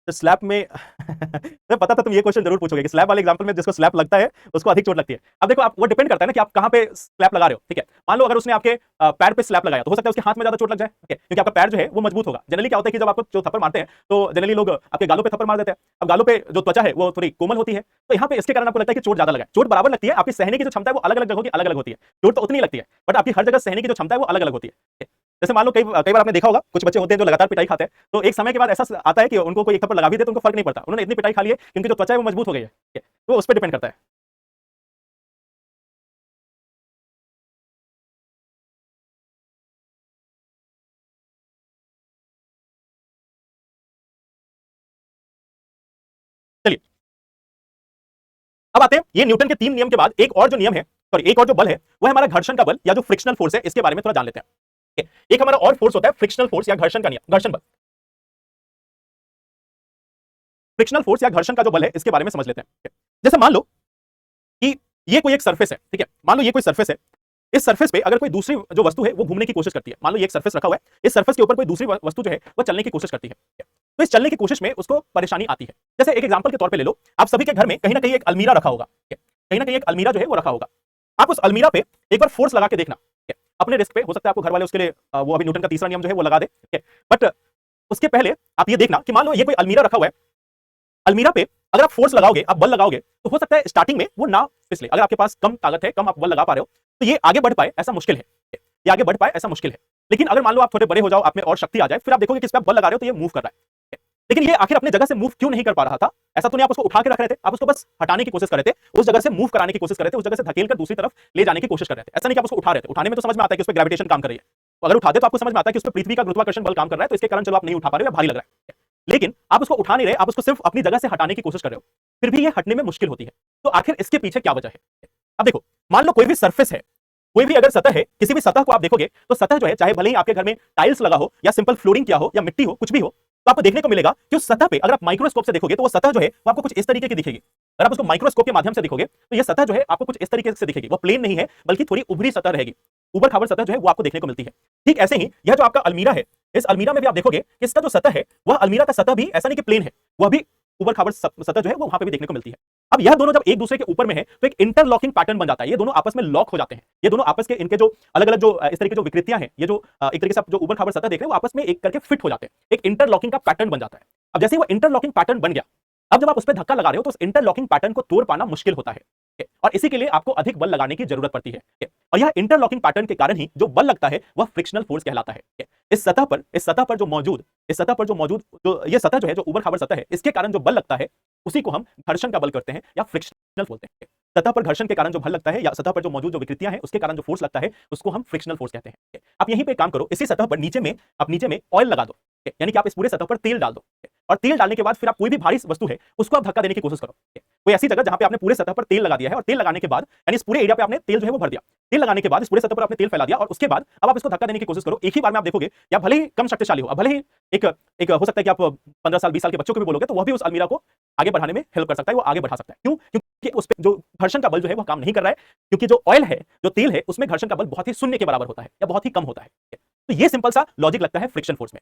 तो स्लैप में मैं पता था तुम ये क्वेश्चन जरूर पूछोगे कि स्लैप वाले एग्जांपल में जिसको स्लैप लगता है उसको अधिक चोट लगती है। अब देखो आप वो डिपेंड करता है ना कि आप कहां पे स्लैप लगा रहे हो, ठीक है। मान लो अगर उसने आपके पैर पे स्लैप लगाया तो हो सकता है उसके हाथ में ज्यादा चोट लग जाए, ठीक है, क्योंकि आपका पैर जो है वो मजबूत होगा। जनरली क्या होता है कि जब आपको जो थप्पड़ मारते हैं तो जनरली लोग आपके गालों पे थप्पड़ मार देते हैं। अब गालों पे जो त्वचा है वो थोड़ी कोमल होती है, तो यहाँ पे इसके कारण आपको लगता है कि चोट ज्यादा लगा है। चोट बराबर लगती है, आपकी सहने की जो क्षमता है वो अलग अलग जगहों की अलग अलग होती है। चोट तो उतनी लगती है बट आपकी हर जगह सहने की जो क्षमता है वो अलग अलग होती है। जैसे मान लो कई बार आपने देखा होगा कुछ बच्चे होते हैं जो लगातार पिटाई खाते हैं, तो एक समय के बाद ऐसा आता है कि उनको कोई एक थप्पड़ लगा भी दे तो उनको फर्क नहीं पड़ता, उन्होंने इतनी पिटाई खा ली है क्योंकि जो त्वचा है वो मजबूत हो गई है। तो उस पर डिपेंड करता है। चलिए अब आते हैं ये न्यूटन के 3 नियम के बाद एक और जो नियम है, सॉरी एक और जो बल है वो है हमारा घर्षण का बल या जो फ्रिक्शनल फोर्स है, इसके बारे में थोड़ा जान लेते हैं। एक हमारा और फोर्स होता है फ्रिक्शनल फोर्स या घर्षण का नियम, घर्षण बल। फ्रिक्शनल फोर्स या घर्षण का जो बल है इसके बारे में समझ लेते हैं। जैसे मान लो कि ये कोई एक सरफेस है, ठीक है, मान लो ये कोई सरफेस है, इस सरफेस पे अगर कोई दूसरी जो वस्तु है वो घूमने की कोशिश करती है, मान लो ये एक सरफेस रखा हुआ है, इस सरफेस के ऊपर कोई दूसरी वस्तु जो है वो चलने की कोशिश करती है, तो इस चलने की कोशिश में उसको परेशानी आती है। जैसे एक एग्जांपल के तौर पे ले लो, आप सभी के घर में कहीं ना कहीं एक अलमीरा रखा होगा, कहीं ना कहीं एक अलमीरा जो है वो रखा होगा। आप उस अलमीरा पे एक बार फोर्स लगा के देखना, अपने रिस्क पे, हो सकता है आपको घर वाले उसके लिए वो अभी न्यूटन का तीसरा नियम जो है वो लगा दे, बट उसके पहले आप ये देखना कि मान लो ये कोई अलमीरा रखा हुआ है, अलमीरा पे अगर आप फोर्स लगाओगे, आप बल लगाओगे, तो हो सकता है स्टार्टिंग में वो ना फिसले। अगर आपके पास कम ताकत है, कम आप बल लगा पा रहे हो, तो ये आगे बढ़ पाए ऐसा मुश्किल है, ये आगे बढ़ पाए ऐसा मुश्किल है। लेकिन अगर मान लो आप थोड़े बड़े हो जाओ, आप में और शक्ति आ जाए, फिर आप देखोगे कि इस पे आप बल लगा रहे हो तो ये मूव कर रहा है। लेकिन ये आखिर अपने जगह से मूव क्यों नहीं कर पा रहा था? ऐसा तो नहीं आप उसको उठा के रख रहे थे, आप उसको बस हटाने की कोशिश कर रहे थे, उस जगह से मूव कराने की कोशिश कर रहे थे, उस जगह से धकेल कर दूसरी तरफ ले जाने की कोशिश कर रहे थे। ऐसा नहीं कि आप उसको उठा रहे थे। उठाने में तो समझ में आता है कि उस पे ग्रेविटेशन काम कर रही है। तो अगर उठाते तो आपको समझ में आता है कि उस पे पृथ्वी का गुरुत्वाकर्षण बल काम कर रहा है, तो इसके कारण चलो आप नहीं उठा पा रहे हो या भारी लग रहा है। लेकिन आप उसको उठा नहीं रहे, आप उसको सिर्फ अपनी जगह से हटाने की कोशिश कर रहे हो। फिर भी ये हटने में मुश्किल होती है। तो आखिर इसके पीछे क्या वजह है? अब देखो, मान लो कोई भी सरफेस है, कोई भी अगर सतह है, किसी भी सतह को आप देखोगे तो सतह जो है, चाहे भले ही आपके घर में टाइल्स लगा हो या सिंपल फ्लोरिंग किया हो या मिट्टी हो, कुछ भी हो, तो आपको देखने को मिलेगा कि उस सतह पे अगर आप माइक्रोस्कोप से देखोगे तो वो सतह जो है वो आपको कुछ इस तरीके की दिखेगी। अगर आप उसको माइक्रोस्कोप के माध्यम से देखोगे तो ये सतह जो है आपको कुछ इस तरीके से दिखेगी। वो प्लेन नहीं है, बल्कि थोड़ी उभरी सतह रहेगी। ऊबड़ खाबड़ सतह जो है वो आपको देखने को मिलती है। ठीक ऐसे ही यह जो आपका अलमीरा है, इस अलमीरा में भी आप देखोगे कि इसका जो सतह है, वह अलमीरा का सतह भी ऐसा नहीं कि प्लेन है, वह भी ऊबड़ खाबड़ सतह जो है वो वहां पे भी देखने को मिलती है। अब यह दोनों जब एक दूसरे के ऊपर में है तो एक इंटरलॉकिंग पैटर्न बन जाता है। ये दोनों आपस में लॉक हो जाते हैं। ये दोनों आपस के इनके जो अलग अलग जो इस तरीके जो विकृतियां हैं, ये जो एक तरीके से आप जो ऊबड़ खाबड़ सतह देख रहे हैं वो आपस में एक करके फिट हो जाते हैं। एक इंटरलॉकिंग का पैटर्न बन जाता है। अब जैसे वो इंटरलॉकिंग पैटर्न बन गया, अब जब आप उस पर धक्का लगा रहे हो तो उस इंटरलॉकिंग पैटर्न को तोड़ पाना मुश्किल होता है और इसी के लिए आपको अधिक बल लगाने की जरूरत पड़ती है। और यह इंटरलॉकिंग पैटर्न के कारण ही जो बल लगता है वह फ्रिक्शनल फोर्स कहलाता है। इस सतह पर जो मौजूद जो ये सतह जो है, जो ऊबड़ खाबड़ सतह है, इसके कारण जो बल लगता है उसी को हम घर्षण का बल करते हैं या फ्रिक्शनल बोलते हैं। सतह पर घर्षण के कारण जो बल लगता है या सतह पर जो मौजूद जो विकृतियां हैं उसके कारण जो फोर्स लगता है उसको हम फ्रिक्शनल फोर्स कहते हैं। आप यहीं पे काम करो, इसी सतह पर नीचे में ऑयल लगा दो, यानी कि आप इस पूरे सतह पर तेल डाल दो और तेल डालने के बाद फिर आप कोई भी भारी वस्तु है उसको आप धक्का देने की कोशिश करो। कोई ऐसी जगह जहां पे आपने पूरे सतह पर तेल लगा दिया है और तेल लगाने के बाद यानी इस पूरे एरिया पे आपने तेल जो है वो भर दिया। तेल लगाने के बाद इस पूरे सतह पर आपने तेल फैला दिया और उसके बाद अब आप इसको धक्का देने की कोशिश करो। एक ही बार में आप देखोगे कि आप भले ही कम शक्तिशाली हो, भले ही एक एक हो सकता है कि आप 15 साल 20 साल के बच्चों को भी बोलोगे तो वह भी उस अलमीरा को आगे बढ़ाने में हेल्प कर सकता है, वो आगे बढ़ा सकता है। क्यों? क्योंकि उस पे जो घर्षण का बल जो है वो काम नहीं कर रहा है, क्योंकि जो ऑयल है, जो तेल है, उसमें घर्षण का बल बहुत ही शून्य के बराबर होता है या बहुत ही कम होता है। तो ये सिंपल सा लॉजिक लगता है फ्रिक्शन फोर्स में।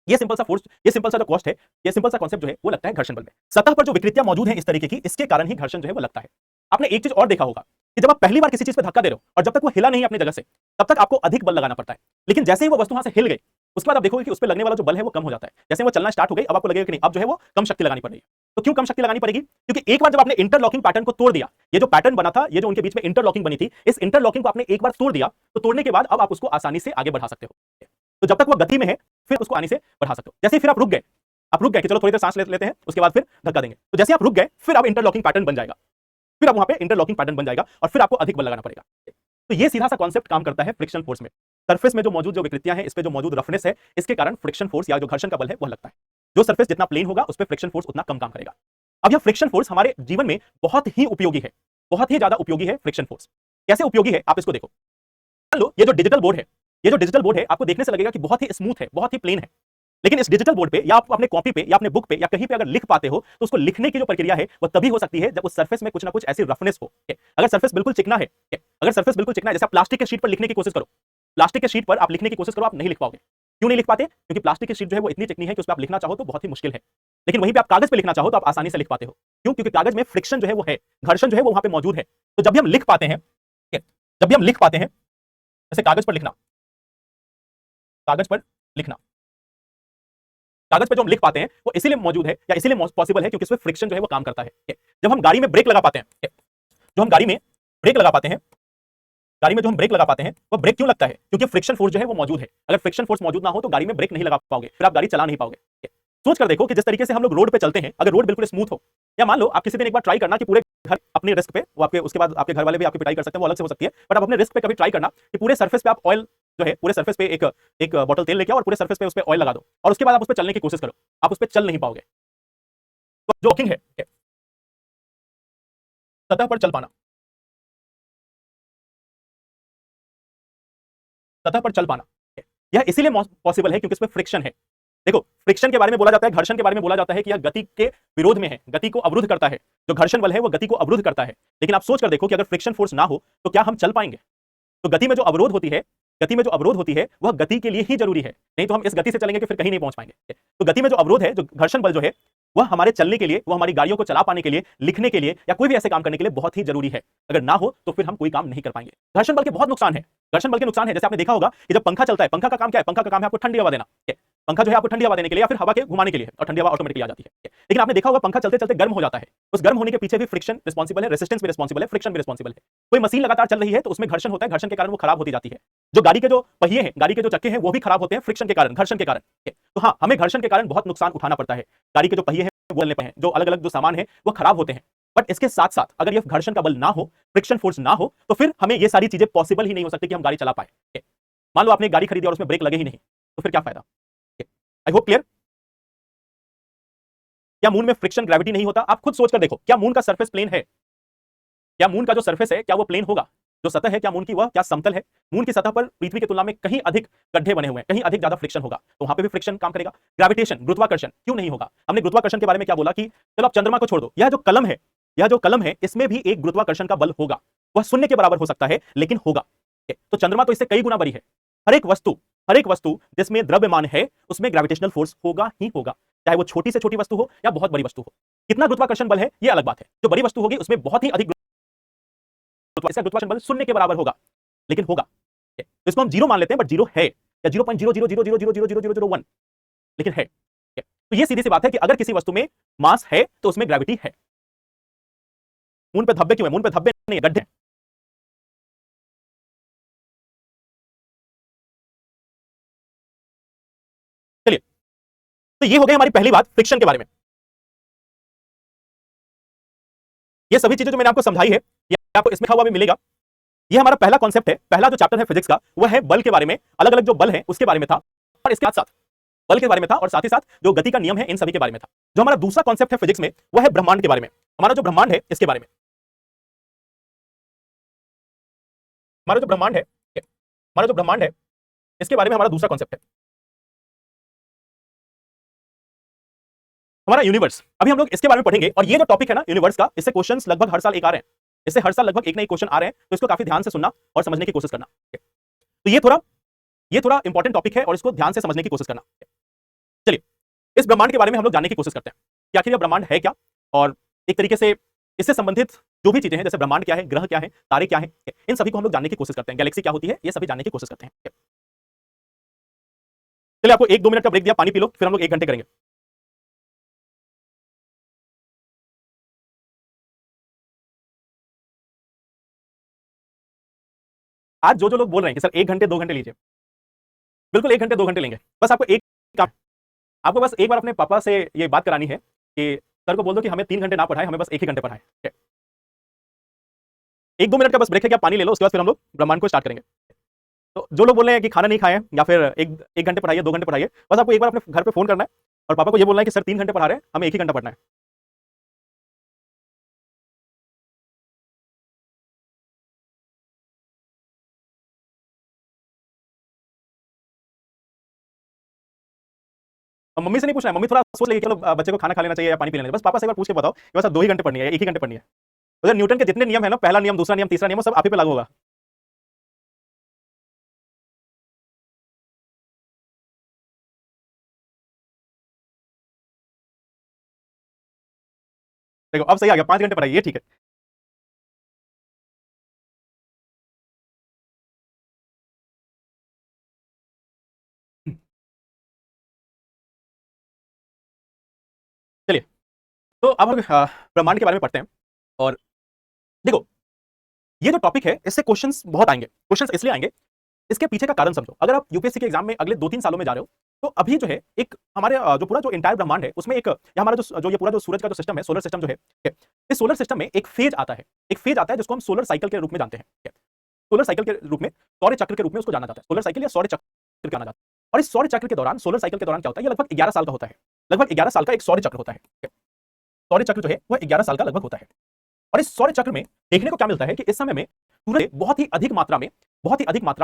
ये सिंपल सा जो कॉस्ट है, ये सिंपल सा कॉन्सेप्ट जो है वो लगता है घर्षण बल में। सतह पर जो विकृतियां मौजूद हैं इस तरीके की, इसके कारण ही घर्षण जो है वो लगता है। आपने एक चीज और देखा होगा कि जब आप पहली बार किसी चीज पे धक्का दे रहे हो और जब तक वो हिला नहीं अपनी जगह से, तब तक आपको अधिक बल लगाना पड़ता है। लेकिन जैसे ही वो वस्तु वहां से हिल गई, उसके बाद आप देखोगे कि उस पे लगने वाला जो बल है वो कम हो जाता है। जैसे वो चलना स्टार्ट हो गई, अब आपको लगेगा कि नहीं, अब जो है वो कम शक्ति लगानी पड़ रही है। तो क्यों कम शक्ति लगानी पड़ेगी? क्योंकि एक बार जब आपने इंटरलॉकिंग पैटर्न को तोड़ दिया, ये जो पैटर्न बना था, ये जो उनके बीच में इंटरलॉकिंग बनी थी, इस इंटरलॉकिंग को आपने एक बार तोड़ दिया, तो तोड़ने के बाद अब आप उसको आसानी से आगे बढ़ा सकते हो। तो जब तक वो गति में है फिर उसको आसानी से बढ़ा सकते हो। जैसे ही फिर आप रुक गए कि चलो थोड़ी देर सांस लेते हैं, उसके बाद फिर धक्का देंगे, तो जैसे आप रुक गए फिर अब इंटरलॉकिंग पैटर्न बन जाएगा, फिर अब वहां पे इंटरलॉकिंग पैटर्न बन जाएगा और फिर आपको अधिक बल लगाना पड़ेगा। तो ये सीधा सा कॉन्सेप्ट काम करता है फ्रिक्शन फोर्स में। सरफेस में जो मौजूद जो विकृतियां हैं, इस पे जो मौजूद रफनेस है, इसके कारण फ्रिक्शन फोर्स या जो घर्षण का बल है वह लगता है। जो सरफेस जितना प्लेन होगा उस पर फ्रिक्शन फोर्स उतना कम काम करेगा। अब यह फ्रिक्शन फोर्स हमारे जीवन में बहुत ही उपयोगी है, बहुत ही ज्यादा उपयोगी है फ्रिक्शन फोर्स। कैसे उपयोगी है आप इसको देखो। मान लो ये जो डिजिटल बोर्ड है, ये जो डिजिटल बोर्ड है आपको देखने से लगेगा कि बहुत ही स्मूथ है, बहुत ही प्लेन है, लेकिन इस डिजिटल बोर्ड पे या आप अपने कॉपी पे या अपने बुक पे या कहीं पे अगर लिख पाते हो तो उसको लिखने की जो प्रक्रिया है वो तभी हो सकती है जब उस सरफेस में कुछ ना कुछ ऐसी रफनेस हो। अगर सरफेस बिल्कुल चिकना है, अगर सरफेस बिल्कुल चिकना है, जैसे आप प्लास्टिक के शीट पर लिखने की कोशिश करो, प्लास्टिक के शीट पर आप लिखने की कोशिश करो, आप नहीं लिख पाओगे। क्यों नहीं लिख पाते? क्योंकि प्लास्टिक की शीट जो है वो इतनी चिकनी है कि उस पर आप लिखना चाहो तो बहुत ही मुश्किल है। लेकिन वहीं पे आप कागज पे लिखना चाहो तो आप आसानी से लिख पाते हो। क्यों? क्योंकि कागज में फ्रिक्शन जो है वो है, घर्षण जो है वो वहां पे मौजूद है। तो जब भी हम लिख पाते हैं, जब भी हम लिख पाते हैं, जैसे कागज पर लिखना, कागज पर लिखना, कागज पे जो हम लिख पाते हैं वो इसीलिए मौजूद है या इसीलिए पॉसिबल है क्योंकि इसमें फ्रिक्शन जो है वो काम करता है। जब हम गाड़ी में ब्रेक लगा पाते हैं, जो हम गाड़ी में ब्रेक लगा पाते हैं, गाड़ी में जो हम ब्रेक लगा पाते हैं वो ब्रेक क्यों लगता है? क्योंकि फ्रिक्शन फोर्स जो है वो मौजूद है। अगर फ्रिक्शन फोर्स मौजूद ना हो तो गाड़ी में ब्रेक नहीं लगा पाओगे, फिर आप गाड़ी चला नहीं पाओगे। सोच कर देखो कि जिस तरीके से हम लोग रोड पे चलते हैं, अगर रोड बिल्कुल स्मूथ हो, या मान लो आप किसी दिन एक बार ट्राई करना कि पूरे घर अपने रिस्क पे, वो आपके उसके बाद आपके घर वाले भी आपकी पिटाई कर सकते हैं, वो अलग से हो सकती है, बट आप अपने रिस्क पे कभी ट्राई करना कि पूरे सरफेस पे आप ऑयल जो है, पूरे सरफेस पे एक बॉटल तेल लेके आओ और पूरे सरफेस पे उस पे ऑयल लगा दो और उसके बाद आप उस पे चलने की कोशिश करो, आप उस पे चल नहीं पाओगे। तो जो वॉकिंग है, सतह पर चल पाना, सतह पर चल पाना, यह इसीलिए पॉसिबल है क्योंकि इसमें फ्रिक्शन है। देखो, फ्रिक्शन के बारे में बोला जाता है, घर्षण के बारे में बोला जाता है कि यह गति के विरोध में है, गति को अवरुद्ध करता है। जो घर्षण बल है वो गति को अवरुद्ध करता है। लेकिन आप सोच कर देखो कि अगर फ्रिक्शन फोर्स ना हो तो क्या हम चल पाएंगे? तो गति में जो अवरोध होती है, गति में जो अवरोध होती है वह गति के लिए ही जरूरी है, नहीं तो हम इस गति से चलेंगे कि फिर कहीं नहीं पहुंच पाएंगे। तो गति में जो अवरोध है, जो घर्षण बल जो है, वह हमारे चलने के लिए, वह हमारी गाड़ियों को चला पाने के लिए, लिखने के लिए या कोई भी ऐसे काम करने के लिए बहुत ही जरूरी है। अगर ना हो तो फिर हम कोई काम नहीं कर पाएंगे। घर्षण बल के बहुत नुकसान है। घर्षण बल के नुकसान है, जैसे आपने देखा होगा कि जब पंखा चलता है, पंखा का काम क्या है? पंखा का काम है आपको ठंडी हवा देना। पंखा जो है आपको ठंडी हवा देने के लिए या फिर हवा के घुमाने के लिए है और ठंडी हवा ऑटोमेटिकली आ जाती है। लेकिन आपने देखा होगा पंखा चलते चलते गर्म हो जाता है, उस गर्म होने के पीछे भी फ्रिक्शन रिस्पॉन्सिबल है, रेजिस्टेंस भी रिस्पॉन्सिबल है, फ्रिक्शन भी रिस्पॉन्सिबल है। कोई मशीन लगातार चल रही है तो उसमें घर्षण होता है, घर्षण के कारण वो खराब होती जाती है। जो गाड़ी के जो पहिए हैं, गाड़ी के जो चक्के हैं वो भी खराब होते हैं फ्रिक्शन के कारण, घर्षण के कारण। तो हाँ, हमें घर्षण के कारण बहुत नुकसान उठाना पड़ता है। गाड़ी के जो पहिए हैं वो चलने पे हैं, जो अलग अलग जो सामान है वो खराब होते हैं। बट इसके साथ साथ अगर ये घर्षण का बल ना हो, फ्रिक्शन फोर्स ना हो, तो फिर हमें ये सारी चीजें पॉसिबल ही नहीं हो सकती कि हम गाड़ी चला पाए। मान लो आपने एक गाड़ी खरीदी और उसमें ब्रेक लगे ही नहीं, तो फिर क्या फायदा? I hope clear. क्या मून में फ्रिक्शन ग्रेविटी नहीं होता? आप खुद सोचकर देखो, क्या मून का सरफेस प्लेन है? क्या मून का जो सरफेस है क्या वो प्लेन होगा? जो सतह है क्या मून की वह क्या समतल है? मून की सतह पर पृथ्वी की तुलना में कहीं अधिक गड्ढे बने हुए हैं, कहीं अधिक ज्यादा फ्रिक्शन होगा, तो वहां पे भी फ्रिक्शन काम करेगा। ग्रेविटेशन, गुरुत्वाकर्षण क्यों नहीं होगा? हमने गुरुत्वाकर्षण के बारे में क्या बोला कि चलो आप चंद्रमा को छोड़ दो, यह जो कलम है इसमें भी एक गुरुत्वाकर्षण का बल होगा। वह शून्य के बराबर हो सकता है लेकिन होगा। तो चंद्रमा तो इससे कई गुना बड़ी है। हर एक वस्तु जिसमें द्रव्यमान है उसमें ग्रेविटेशनल फोर्स होगा ही होगा, चाहे वो छोटी से छोटी वस्तु हो या बहुत बड़ी वस्तु हो। कितना गुरुत्वाकर्षण बल है ये अलग बात है। जो बड़ी वस्तु होगी उसमें बहुत ही अधिक गुरुत्वाकर्षण बल शून्य के बराबर होगा, लेकिन होगा। तो इसको हम जीरो मान लेते हैं, बट जीरो है या 0.0000000001, लेकिन है। तो ये सीधी सी बात है कि अगर किसी वस्तु में मास है तो उसमें ग्रेविटी है। मून पे धब्बे क्यों है? मून पे धब्बे नहीं, गड्ढे। चलिए, तो ये हो गई हमारी पहली बात फ्रिक्शन के बारे में। ये सभी चीजें जो मैंने आपको समझाई है ये आपको इसमें लिखा हुआ भी मिलेगा। ये हमारा पहला कॉन्सेप्ट है, पहला जो चैप्टर है फिजिक्स का वह है बल के बारे में, अलग अलग जो बल है उसके बारे में था, और इसके साथ साथ बल के बारे में था, और साथ ही साथ जो गति का नियम है इन सभी के बारे में था। जो हमारा दूसरा कॉन्सेप्ट है फिजिक्स में वह है ब्रह्मांड के बारे में। हमारा जो ब्रह्मांड है इसके बारे में, हमारा जो ब्रह्मांड है इसके बारे में हमारा दूसरा कॉन्सेप्ट है हमारा यूनिवर्स। अभी हम लोग इसके बारे में पढ़ेंगे, और ये जो टॉपिक है ना यूनिवर्स का, इससे क्वेश्चंस लगभग हर साल एक आ रहे हैं। इससे हर साल लगभग एक ना एक क्वेश्चन आ रहे हैं, तो इसको काफी ध्यान से सुनना और समझने की कोशिश करना। तो ये थोड़ा इंपॉर्टेंट टॉपिक है और इसको ध्यान से समझने की कोशिश करना। चलिए, इस ब्रह्मांड के बारे में हम लोग जानने की कोशिश करते हैं कि आखिर यह ब्रह्मांड है क्या, और एक तरीके से इससे संबंधित जो भी चीजें हैं, जैसे ब्रह्मांड क्या है, ग्रह क्या है, तारे क्या है, इन सभी को हम लोग जानने की कोशिश करते हैं। गैलेक्सी क्या होती है, ये सभी जानने की कोशिश करते हैं। चलिए, आपको 1-2 मिनट का ब्रेक दिया, पानी पी लो, फिर हम लोग 1 घंटे करेंगे। आज जो लोग बोल रहे हैं कि सर 1 घंटे 2 घंटे लीजिए, बिल्कुल 1 घंटे 2 घंटे लेंगे। बस आपको एक काम, आपको बस एक बार अपने पापा से ये बात करानी है कि सर को बोल दो कि हमें 3 घंटे ना पढ़ाए, हमें बस 1 ही घंटे पढ़ाए। 1-2 मिनट का बस ब्रेक है, क्या पानी ले लो, उसके बाद फिर हम लोग ब्रह्मांड को स्टार्ट करेंगे। तो जो लोग बोल रहे हैं कि खाना नहीं खाए या फिर एक घंटे पढ़ाइए, 2 घंटे पढ़ाइए, बस आपको एक बार अपने घर पे फोन करना है और पापा को ये बोलना है कि सर 3 घंटे पढ़ा रहे हैं, हमें 1 ही घंटा पढ़ना है। और मम्मी से नहीं पूछना है, मम्मी थोड़ा सोच लेगी कि चलो बच्चे को खाना खा लेना चाहिए या पानी पी लेना चाहिए। बस पापा से एक बार पूछ के बताओ कि बस 2 ही घंटे पढ़नी है, 1 ही घंटे पढ़नी है। उधर न्यूटन के जितने नियम है ना, पहला नियम, दूसरा नियम, तीसरा नियम, सब आप ही पे लागू होगा। देखो अब सही आ गया, 5 घंटे पढ़ाइए, ठीक है। चलिए, तो अब हम ब्रह्मांड के बारे में पढ़ते हैं। और देखो, ये जो टॉपिक है इससे क्वेश्चंस बहुत आएंगे। क्वेश्चंस इसलिए आएंगे, इसके पीछे का कारण समझो। अगर आप यूपीएससी के एग्जाम में अगले 2-3 सालों में जा रहे हो, तो अभी जो है एक हमारे जो पूरा जो एंटायर ब्रह्मांड है उसमें एक या हमारा जो ये पूरा जो सूरज का जो सिस्टम है, सोलर सिस्टम जो है, इस सोलर सिस्टम में एक फेज आता है, जिसको हम सोलर साइकिल के रूप में जानते हैं। सोलर साइकिल के रूप में, सौर चक्र के रूप में उसको जाना जाता है। सोलर साइकिल या सौर चक्र जाना जाता है। और इस सौर चक्र के दौरान, सोलर साइकिल के दौरान क्या होता है, ये लगभग 11 साल का होता है। लगभग 11 साल का एक सौर चक्र होता है। सौर चक्र जो है वह 11 साल का लगभग होता है। और इस सौर चक्र में देखने को क्या मिलता है कि इस समय में सूरज से बहुत ही अधिक मात्रा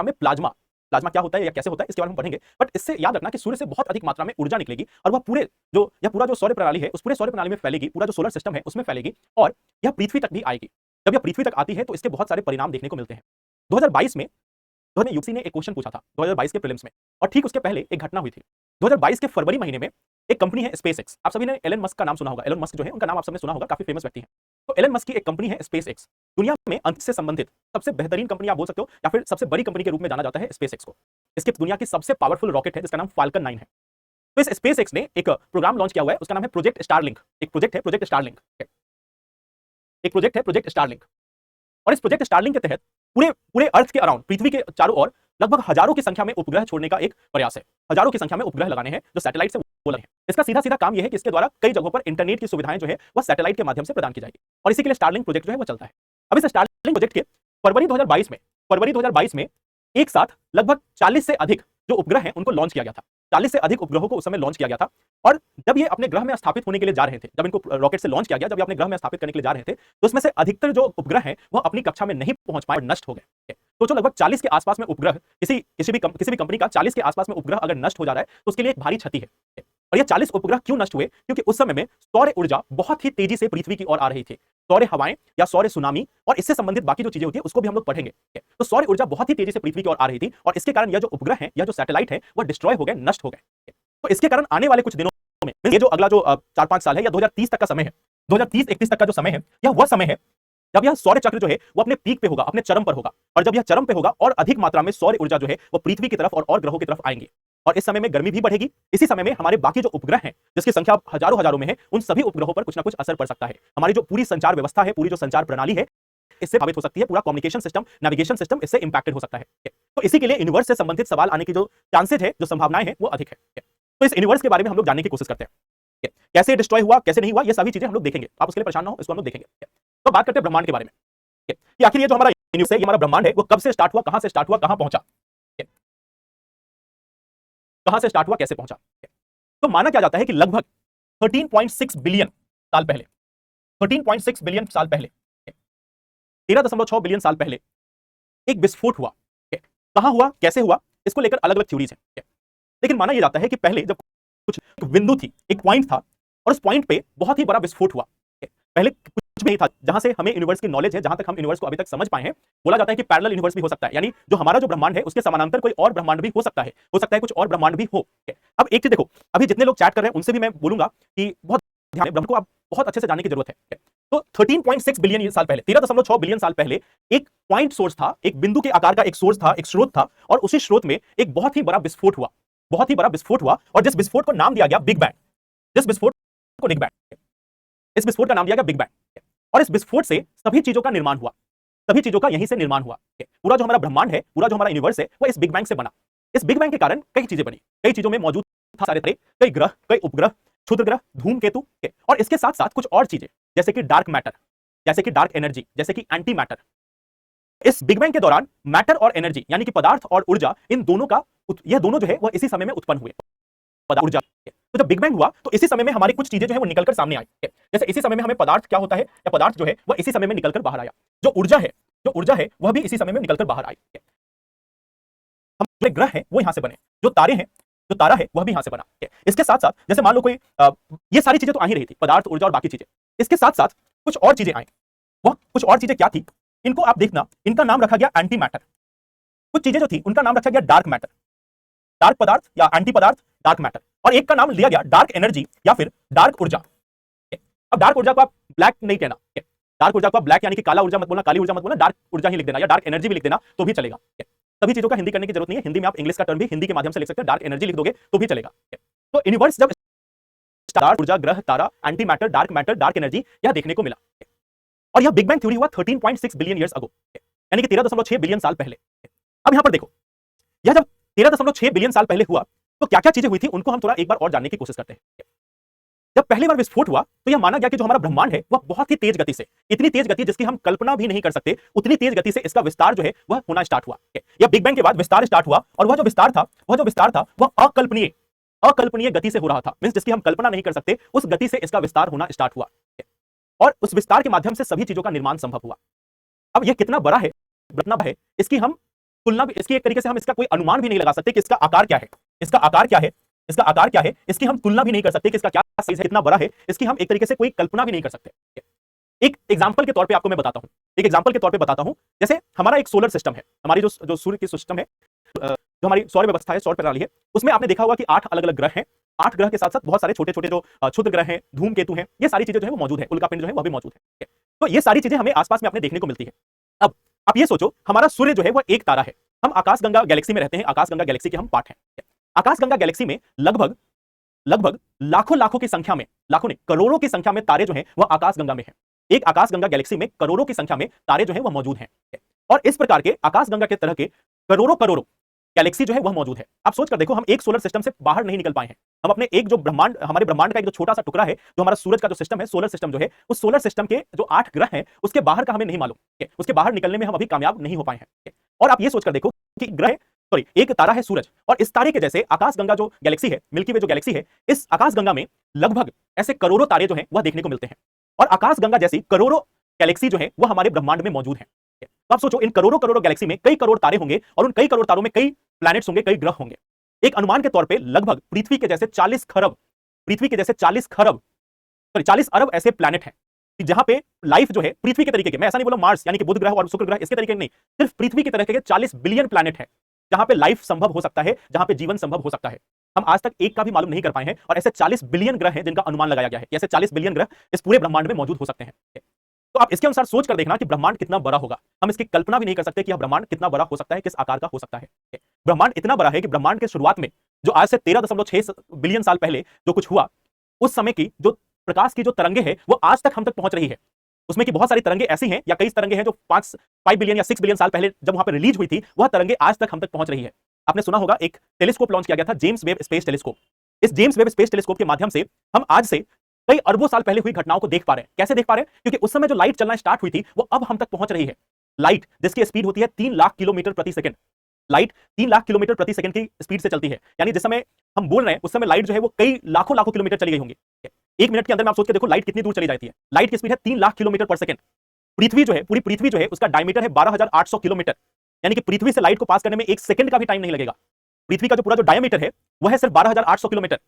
में प्लाज्मा क्या होता है या कैसे होता है इसके बारे में पढ़ेंगे। बट इससे याद रखना कि सूर्य से बहुत अधिक मात्रा में ऊर्जा निकलेगी और वह पूरा जो सौर प्रणाली है उस पूरे सौर प्रणाली में फैलेगी, पूरा जो सोलर सिस्टम है उसमें फैलेगी, और यह पृथ्वी तक भी आएगी। जब यह पृथ्वी तक आती है तो इसके बहुत सारे परिणाम देखने को मिलते हैं। 2022 में यूपीएससी ने एक क्वेश्चन पूछा था 2022 के प्रीलिम्स में, और ठीक उसके पहले एक घटना हुई थी। 2022 के फरवरी महीने में एक कंपनी है स्पेसएक्स। आप सभी ने एलन मस्क का नाम सुना होगा। एलन मस्क जो है उनका नाम आप सबने सुना होगा, काफी फेमस व्यक्ति हैं। तो एलन मस्क की एक कंपनी है स्पेसएक्स। दुनिया में अंतरिक्ष से संबंधित सबसे बेहतरीन कंपनी आप बोल सकते हो, या फिर सबसे बड़ी कंपनी के रूप में जाना जाता है स्पेसएक्स को। इसकी दुनिया की सबसे पावरफुल रॉकेट है जिसका नाम फाल्कन 9 है। तो इस स्पेस एक्स ने एक प्रोग्राम लॉन्च किया हुआ है, उसका नाम है प्रोजेक्ट स्टारलिंक। एक प्रोजेक्ट है प्रोजेक्ट स्टारलिंक, एक प्रोजेक्ट है प्रोजेक्ट स्टारलिंक। और इस प्रोजेक्ट स्टारलिंक के तहत पूरे पूरे अर्थ के अराउंड, पृथ्वी के चारों ओर लगभग हजारों की संख्या में उपग्रह छोड़ने का एक प्रयास है। हजारों की संख्या में उपग्रह लगाने हैं जो सैटेलाइट से वो लगे हैं। इसका सीधा सीधा काम यह है कि इसके द्वारा कई जगहों पर इंटरनेट की सुविधाएं जो है वह सैटेलाइट के माध्यम से प्रदान की जाएगी, और इसी के लिए स्टारलिंक प्रोजेक्ट जो है वो चलता है। अब इस स्टारलिंक प्रोजेक्ट के फरवरी 2022 में एक साथ लगभग 40 से अधिक जो उपग्रह हैं उनको लॉन्च किया गया था। 40 से अधिक उपग्रहों को उस समय लॉन्च किया गया था। और जब ये अपने ग्रह में स्थापित होने के लिए जा रहे थे, जब इनको रॉकेट से लॉन्च किया गया, जब ये अपने ग्रह में स्थापित करने के लिए जा रहे थे, तो उसमें से अधिकतर जो उपग्रह हैं वह अपनी कक्षा में नहीं पहुंच पाए और नष्ट हो गए। तो जो लगभग 40 के आसपास में उपग्रह, किसी भी कंपनी का 40 के आसपास में उपग्रह अगर नष्ट हो जा रहा है तो उसके लिए एक भारी क्षति है। और ये 40 उपग्रह क्यों नष्ट हुए? क्योंकि उस समय में सौर ऊर्जा बहुत ही तेजी से पृथ्वी की ओर आ रही थी। सौर हवाएं या सौर सुनामी और इससे संबंधित बाकी जो चीजें होती है उसको भी हम लोग पढ़ेंगे। तो सौर ऊर्जा बहुत ही तेजी से पृथ्वी की ओर आ रही थी, और इसके कारण यह जो उपग्रह हैं या जो सैटेलाइट है वह डिस्ट्रॉय हो गए, नष्ट हो गए। तो इसके कारण आने वाले कुछ दिनों में, ये जो अगला जो 4-5 साल है या 2030 तक का समय है, 2030-31 तक का जो समय है, यह वह समय है जब यह सौर चक्र जो है वो अपने पीक पे होगा, अपने चरम पर होगा। और जब यह चरम पे होगा और अधिक मात्रा में सौर ऊर्जा जो है वो पृथ्वी की तरफ और ग्रहों की तरफ आएंगे, और इस समय में गर्मी भी बढ़ेगी। इसी समय में हमारे बाकी जो उपग्रह हैं जिसकी संख्या हजारों हजारों में है, उन सभी उपग्रहों पर कुछ ना कुछ असर पड़ सकता है। हमारी जो पूरी संचार व्यवस्था है, पूरी जो संचार प्रणाली है, इससे प्रभावित हो सकती है। पूरा कम्युनिकेशन सिस्टम, नेविगेशन सिस्टम इससे इंपैक्टेड हो सकता है। तो इसी के लिए यूनिवर्स से संबंधित सवाल आने की जो चांसेज है, जो संभावनाएं हैं, वो अधिक है। तो इस यूनिवर्स के बारे में हम लोग जानने की कोशिश करते हैं। कैसे डिस्ट्रॉय हुआ, कैसे नहीं हुआ, ये सभी चीजें हम लोग देखेंगे। आप उसके लिए परेशान ना हो, इसको हम लोग देखेंगे। तो बात करते हैं ब्रह्मांड के बारे में कि आखिर ये जो हमारा यूनिवर्स है, ये हमारा ब्रह्मांड है, वो कब से स्टार्ट हुआ, कहां से स्टार्ट हुआ, कहां पहुंचा, कहां से स्टार्ट हुआ, कैसे पहुंचा। तो माना क्या जाता है कि लगभग 13.6 बिलियन साल पहले, 13.6 बिलियन साल पहले, 13.6 बिलियन साल पहले एक विस्फोट हुआ। कहां हुआ, कैसे हुआ, इसको लेकर अलग अलग थ्योरीज हैं। लेकिन माना यह जाता है कि पहले जब कुछ एक बिंदु थी, एक पॉइंट था, और उस पॉइंट पे बहुत ही बड़ा विस्फोट हुआ। पहले कुछ भी नहीं था, जहां से हमें यूनिवर्स की नॉलेज है, जहां तक हम यूनिवर्स को अभी तक समझ पाए हैं। बोला जाता है कि पैरेलल यूनिवर्स भी हो सकता है, यानी जो हमारा जो ब्रह्मांड है उसके समानांतर कोई और ब्रह्मांड भी हो सकता है कुछ और ब्रह्मांड भी हो। अब एक चीज देखो, अभी जितने लोग चैट कर रहे हैं उनसे भी मैं बोलूंगा कि बहुत ध्यान, ब्रह्मांड को आप बहुत अच्छे से जानने की जरूरत है। तो 13.6 बिलियन साल पहले, 13.6 बिलियन साल पहले एक पॉइंट सोर्स था, एक बिंदु के आकार का एक सोर्स था, एक स्रोत था, और उसी स्रोत में एक बहुत ही बड़ा विस्फोट हुआ, बहुत ही बड़ा विस्फोट हुआ। और जिस विस्फोट को नाम दिया गया बिग बैंग, जिस विस्फोट को बिग बैंग, इस विस्फोट का नाम दिया गया बिग बैंग। और इस विस्फोट से सभी चीजों का निर्माण हुआ, सभी चीजों का यहीं से निर्माण हुआ। पूरा जो हमारा ब्रह्मांड है, पूरा जो हमारा यूनिवर्स है, वो इस बिग बैंग से बना। इस बिग बैंग के कारण कई चीजें बनी, कई चीजों में मौजूद था सारे तारे, कई ग्रह, कई उपग्रह, क्षुद्र ग्रह, धूमकेतु, और इसके साथ साथ कुछ और चीजें जैसे कि डार्क मैटर, जैसे कि डार्क एनर्जी, जैसे कि एंटी मैटर। इस बिग बैंग के दौरान मैटर और एनर्जी यानी कि पदार्थ और ऊर्जा, इन दोनों का, यह दोनों जो है वह इसी समय में उत्पन्न हुए, पदार्थ ऊर्जा। तो जब बिग बैंग हुआ तो इसी समय में हमारी कुछ चीजें जो है वो निकलकर सामने आई। जैसे इसी समय में हमें पदार्थ क्या होता है, या पदार्थ जो है वह इसी समय में निकलकर बाहर आया। जो ऊर्जा है वह भी इसी समय में निकलकर बाहर आई। हम जो ग्रह हैं वो यहां से बने, जो तारे हैं, जो तारा है वह भी यहां से बना। इसके साथ साथ जैसे मान लो कोई ये सारी चीजें तो आ ही रही थी, पदार्थ, ऊर्जा और बाकी चीजें। इसके साथ साथ कुछ और चीजें आई। वह कुछ और चीजें क्या थी, इनको आप देखना, इनका नाम रखा गया एंटी मैटर। कुछ चीजें जो थी उनका नाम रखा गया डार्क मैटर, डार्क पदार्थ या एंटी पदार्थ, डार्क मैटर। और एक का नाम लिया गया डार्क एनर्जी या फिर डार्क ऊर्जा। अब डार्क ऊर्जा को आप ब्लैक नहीं कहना, डार्क ऊर्जा को आप ब्लैक यानी कि काला ऊर्जा मत बोलना, काली ऊर्जा मत बोलना, डार्क ऊर्जा ही लिख देना, या डार्क एनर्जी भी लिख देना तो भी चलेगा। सभी चीजों का हिंदी करने की जरूरत नहीं है, हिंदी में आप इंग्लिश का टर्म भी हिंदी के माध्यम से लिख सकते हैं, डार्क एनर्जी लिख दोगे तो भी चलेगा। तो यूनिवर्स जब डार्क ऊर्जा, ग्रह, तारा, anti matter, dark matter, dark energy, यह देखने को मिला। और यह बिग बैंग थ्योरी हुआ 13.6 बिलियन ईयर्स अगो, यानी कि 13.6 बिलियन साल पहले। अब यहां पर देखो, यह जब 13.6 बिलियन साल पहले हुआ तो क्या क्या चीजें हुई थी उनको हम थोड़ा एक बार और जानने की कोशिश करते हैं। जब पहली बार विस्फोट हुआ तो यह माना गया कि जो हमारा ब्रह्मांड है वह बहुत ही तेज गति से, इतनी तेज गति जिसकी हम कल्पना भी नहीं कर सकते, उतनी तेज गति से इसका विस्तार जो है वह होना स्टार्ट हुआ। यह बिग बैंग के बाद विस्तार स्टार्ट हुआ, और वह जो विस्तार था वह अकल्पनीय गति से हो रहा था, मींस जिसकी हम कल्पना नहीं कर सकते, उस गति से इसका विस्तार होना स्टार्ट हुआ, और उस विस्तार के माध्यम से सभी चीजों का निर्माण संभव हुआ। अब यह कितना बड़ा है, इसकी हम तुलना, इसकी एक तरीके से हम इसका कोई अनुमान भी नहीं लगा सकते कि इसका आकार क्या है, इसका आकार क्या है, इसका आकार क्या है, इसकी हम तुलना भी नहीं कर सकते कि इसका क्या साइज है, कितना बड़ा है, इसकी हम एक तरीके से कोई कल्पना भी नहीं कर सकते। एक एग्जांपल के तौर पे आपको मैं बताता हूं, एक एग्जांपल के तौर पे बताता हूं। जैसे हमारा एक सोलर सिस्टम है, हमारी जो सूर्य की सिस्टम है, जो हमारी सौर व्यवस्था है, सौर प्रणाली है, उसमें आपने देखा होगा कि 8 अलग अलग ग्रह हैं। 8 ग्रह के साथ साथ बहुत सारे छोटे छोटे जो क्षुद्र ग्रह हैं, धूमकेतु हैं, ये सारी चीजें जो है वो मौजूद है, उल्कापिंड जो है वह भी मौजूद है। तो ये सारी चीजें हमें आसपास में अपने देखने को मिलती है। अब आप ये सोचो, हमारा सूर्य जो है वह एक तारा है, हम आकाशगंगा गैलेक्सी में रहते हैं, आकाशगंगा गैलेक्सी के हम पार्ट हैं। आकाशगंगा गैलेक्सी में लगभग लगभग लाखों लाखों की संख्या में, लाखों नहीं करोड़ों की संख्या में तारे जो हैं वह आकाशगंगा में हैं। एक आकाशगंगा गैलेक्सी में करोड़ों की संख्या में तारे जो हैं वह मौजूद हैं। और इस प्रकार के आकाशगंगा के तरह के करोड़ों करोड़ों गैलेक्सी जो है वह मौजूद है। आप सोच कर देखो, हम एक सोलर सिस्टम से बाहर नहीं निकल पाए हैं। हम अपने एक जो ब्रह्मांड, हमारे ब्रह्मांड का एक जो छोटा सा टुकड़ा है, जो हमारा सूरज का जो सिस्टम है, सोलर सिस्टम जो है, उस सोलर सिस्टम के जो 8 ग्रह हैं उसके बाहर का हमें नहीं मालूम। उसके बाहर निकलने में हम अभी कामयाब नहीं हो पाए हैं। और आप ये सोचकर देखो कि ग्रह, सॉरी, एक तारा है सूरज, और इस तारे के जैसे आकाशगंगा जो गैलेक्सी है, मिल्की वे जो गैलेक्सी है, इस आकाशगंगा में लगभग ऐसे करोड़ों तारे जो हैं वह देखने को मिलते हैं। और आकाशगंगा जैसी करोड़ों गैलेक्सी जो है वह हमारे ब्रह्मांड में मौजूद है। तो आप सोचो, इन करोड़ों करोड़ों गैलेक्सी में कई करोड़ तारे होंगे, और उन कई करोड़ तारों में कई प्लैनेट्स होंगे, कई ग्रह होंगे। एक अनुमान के तौर पे लगभग पृथ्वी के जैसे 40 खरब, पृथ्वी के जैसे 40 खरब, सॉरी 40 अरब ऐसे प्लैनेट हैं कि जहां पे लाइफ जो है पृथ्वी के तरीके के, मैं ऐसा नहीं बोला मार्स यानी कि बुध ग्रह और शुक्र ग्रह इसके तरीके नहीं, सिर्फ पृथ्वी की तरह के 40 बिलियन प्लैनेट है जहां पे लाइफ संभव हो सकता है, जहां पे जीवन संभव हो सकता है। हम आज तक एक का भी मालूम नहीं कर पाए हैं, और ऐसे 40 बिलियन ग्रह हैं जिनका अनुमान लगाया गया है। ऐसे 40 बिलियन ग्रह इस पूरे ब्रह्मांड में मौजूद हो सकते हैं। तो आप इसके अनुसार सोच कर देखना कि ब्रह्मांड कितना बड़ा होगा। हम इसकी कल्पना भी नहीं कर सकते कि यह ब्रह्मांड कितना बड़ा हो सकता है, किस आकार का हो सकता है। ब्रह्मांड इतना बड़ा है कि ब्रह्मांड के शुरुआत में जो आज से 13.6 बिलियन साल पहले जो कुछ हुआ, उस समय की जो प्रकाश की जो तरंगे हैं वो आज तक हम तक पहुंच रही है। उसमें की बहुत सारी तरंगे ऐसी हैं, या कई तरंगे हैं जो 5 बिलियन या 6 बिलियन साल पहले जब वहां पर रिलीज हुई थी, वह तरंगे आज तक हम तक पहुंच रही है। आपने सुना होगा एक टेलीस्कोप लॉन्च किया गया था, जेम्स वेब स्पेस टेलीस्कोप। इस जेम्स वेब स्पेस टेलीस्कोप के माध्यम से हम आज से कई अरबों साल पहले हुई घटनाओं को देख पा रहे हैं। कैसे देख पा रहे हैं? क्योंकि उस समय जो लाइट चलना स्टार्ट हुई थी वो अब हम तक पहुंच रही है। लाइट जिसकी स्पीड होती है 3 लाख किलोमीटर प्रति सेकंड, लाइट 3 लाख किलोमीटर प्रति सेकंड की स्पीड से चलती है। यानी जिस समय हम बोल रहे हैं उस समय लाइट जो है वो कई लाखों लाखों किलोमीटर चली गई होंगी। एक मिनट के अंदर में आप सोच के देखो लाइट कितनी दूर चली जाती है। लाइट की स्पीड है 3 लाख किलोमीटर पर सेकंड। पृथ्वी जो है, पूरी पृथ्वी जो है, उसका डायमीटर है 12,800 किलोमीटर। यानी कि पृथ्वी से लाइट को पास करने में 1 सेकंड का भी टाइम नहीं लगेगा। पृथ्वी का जो पूरा जो डायमीटर है वह है सिर्फ 12,800 किलोमीटर।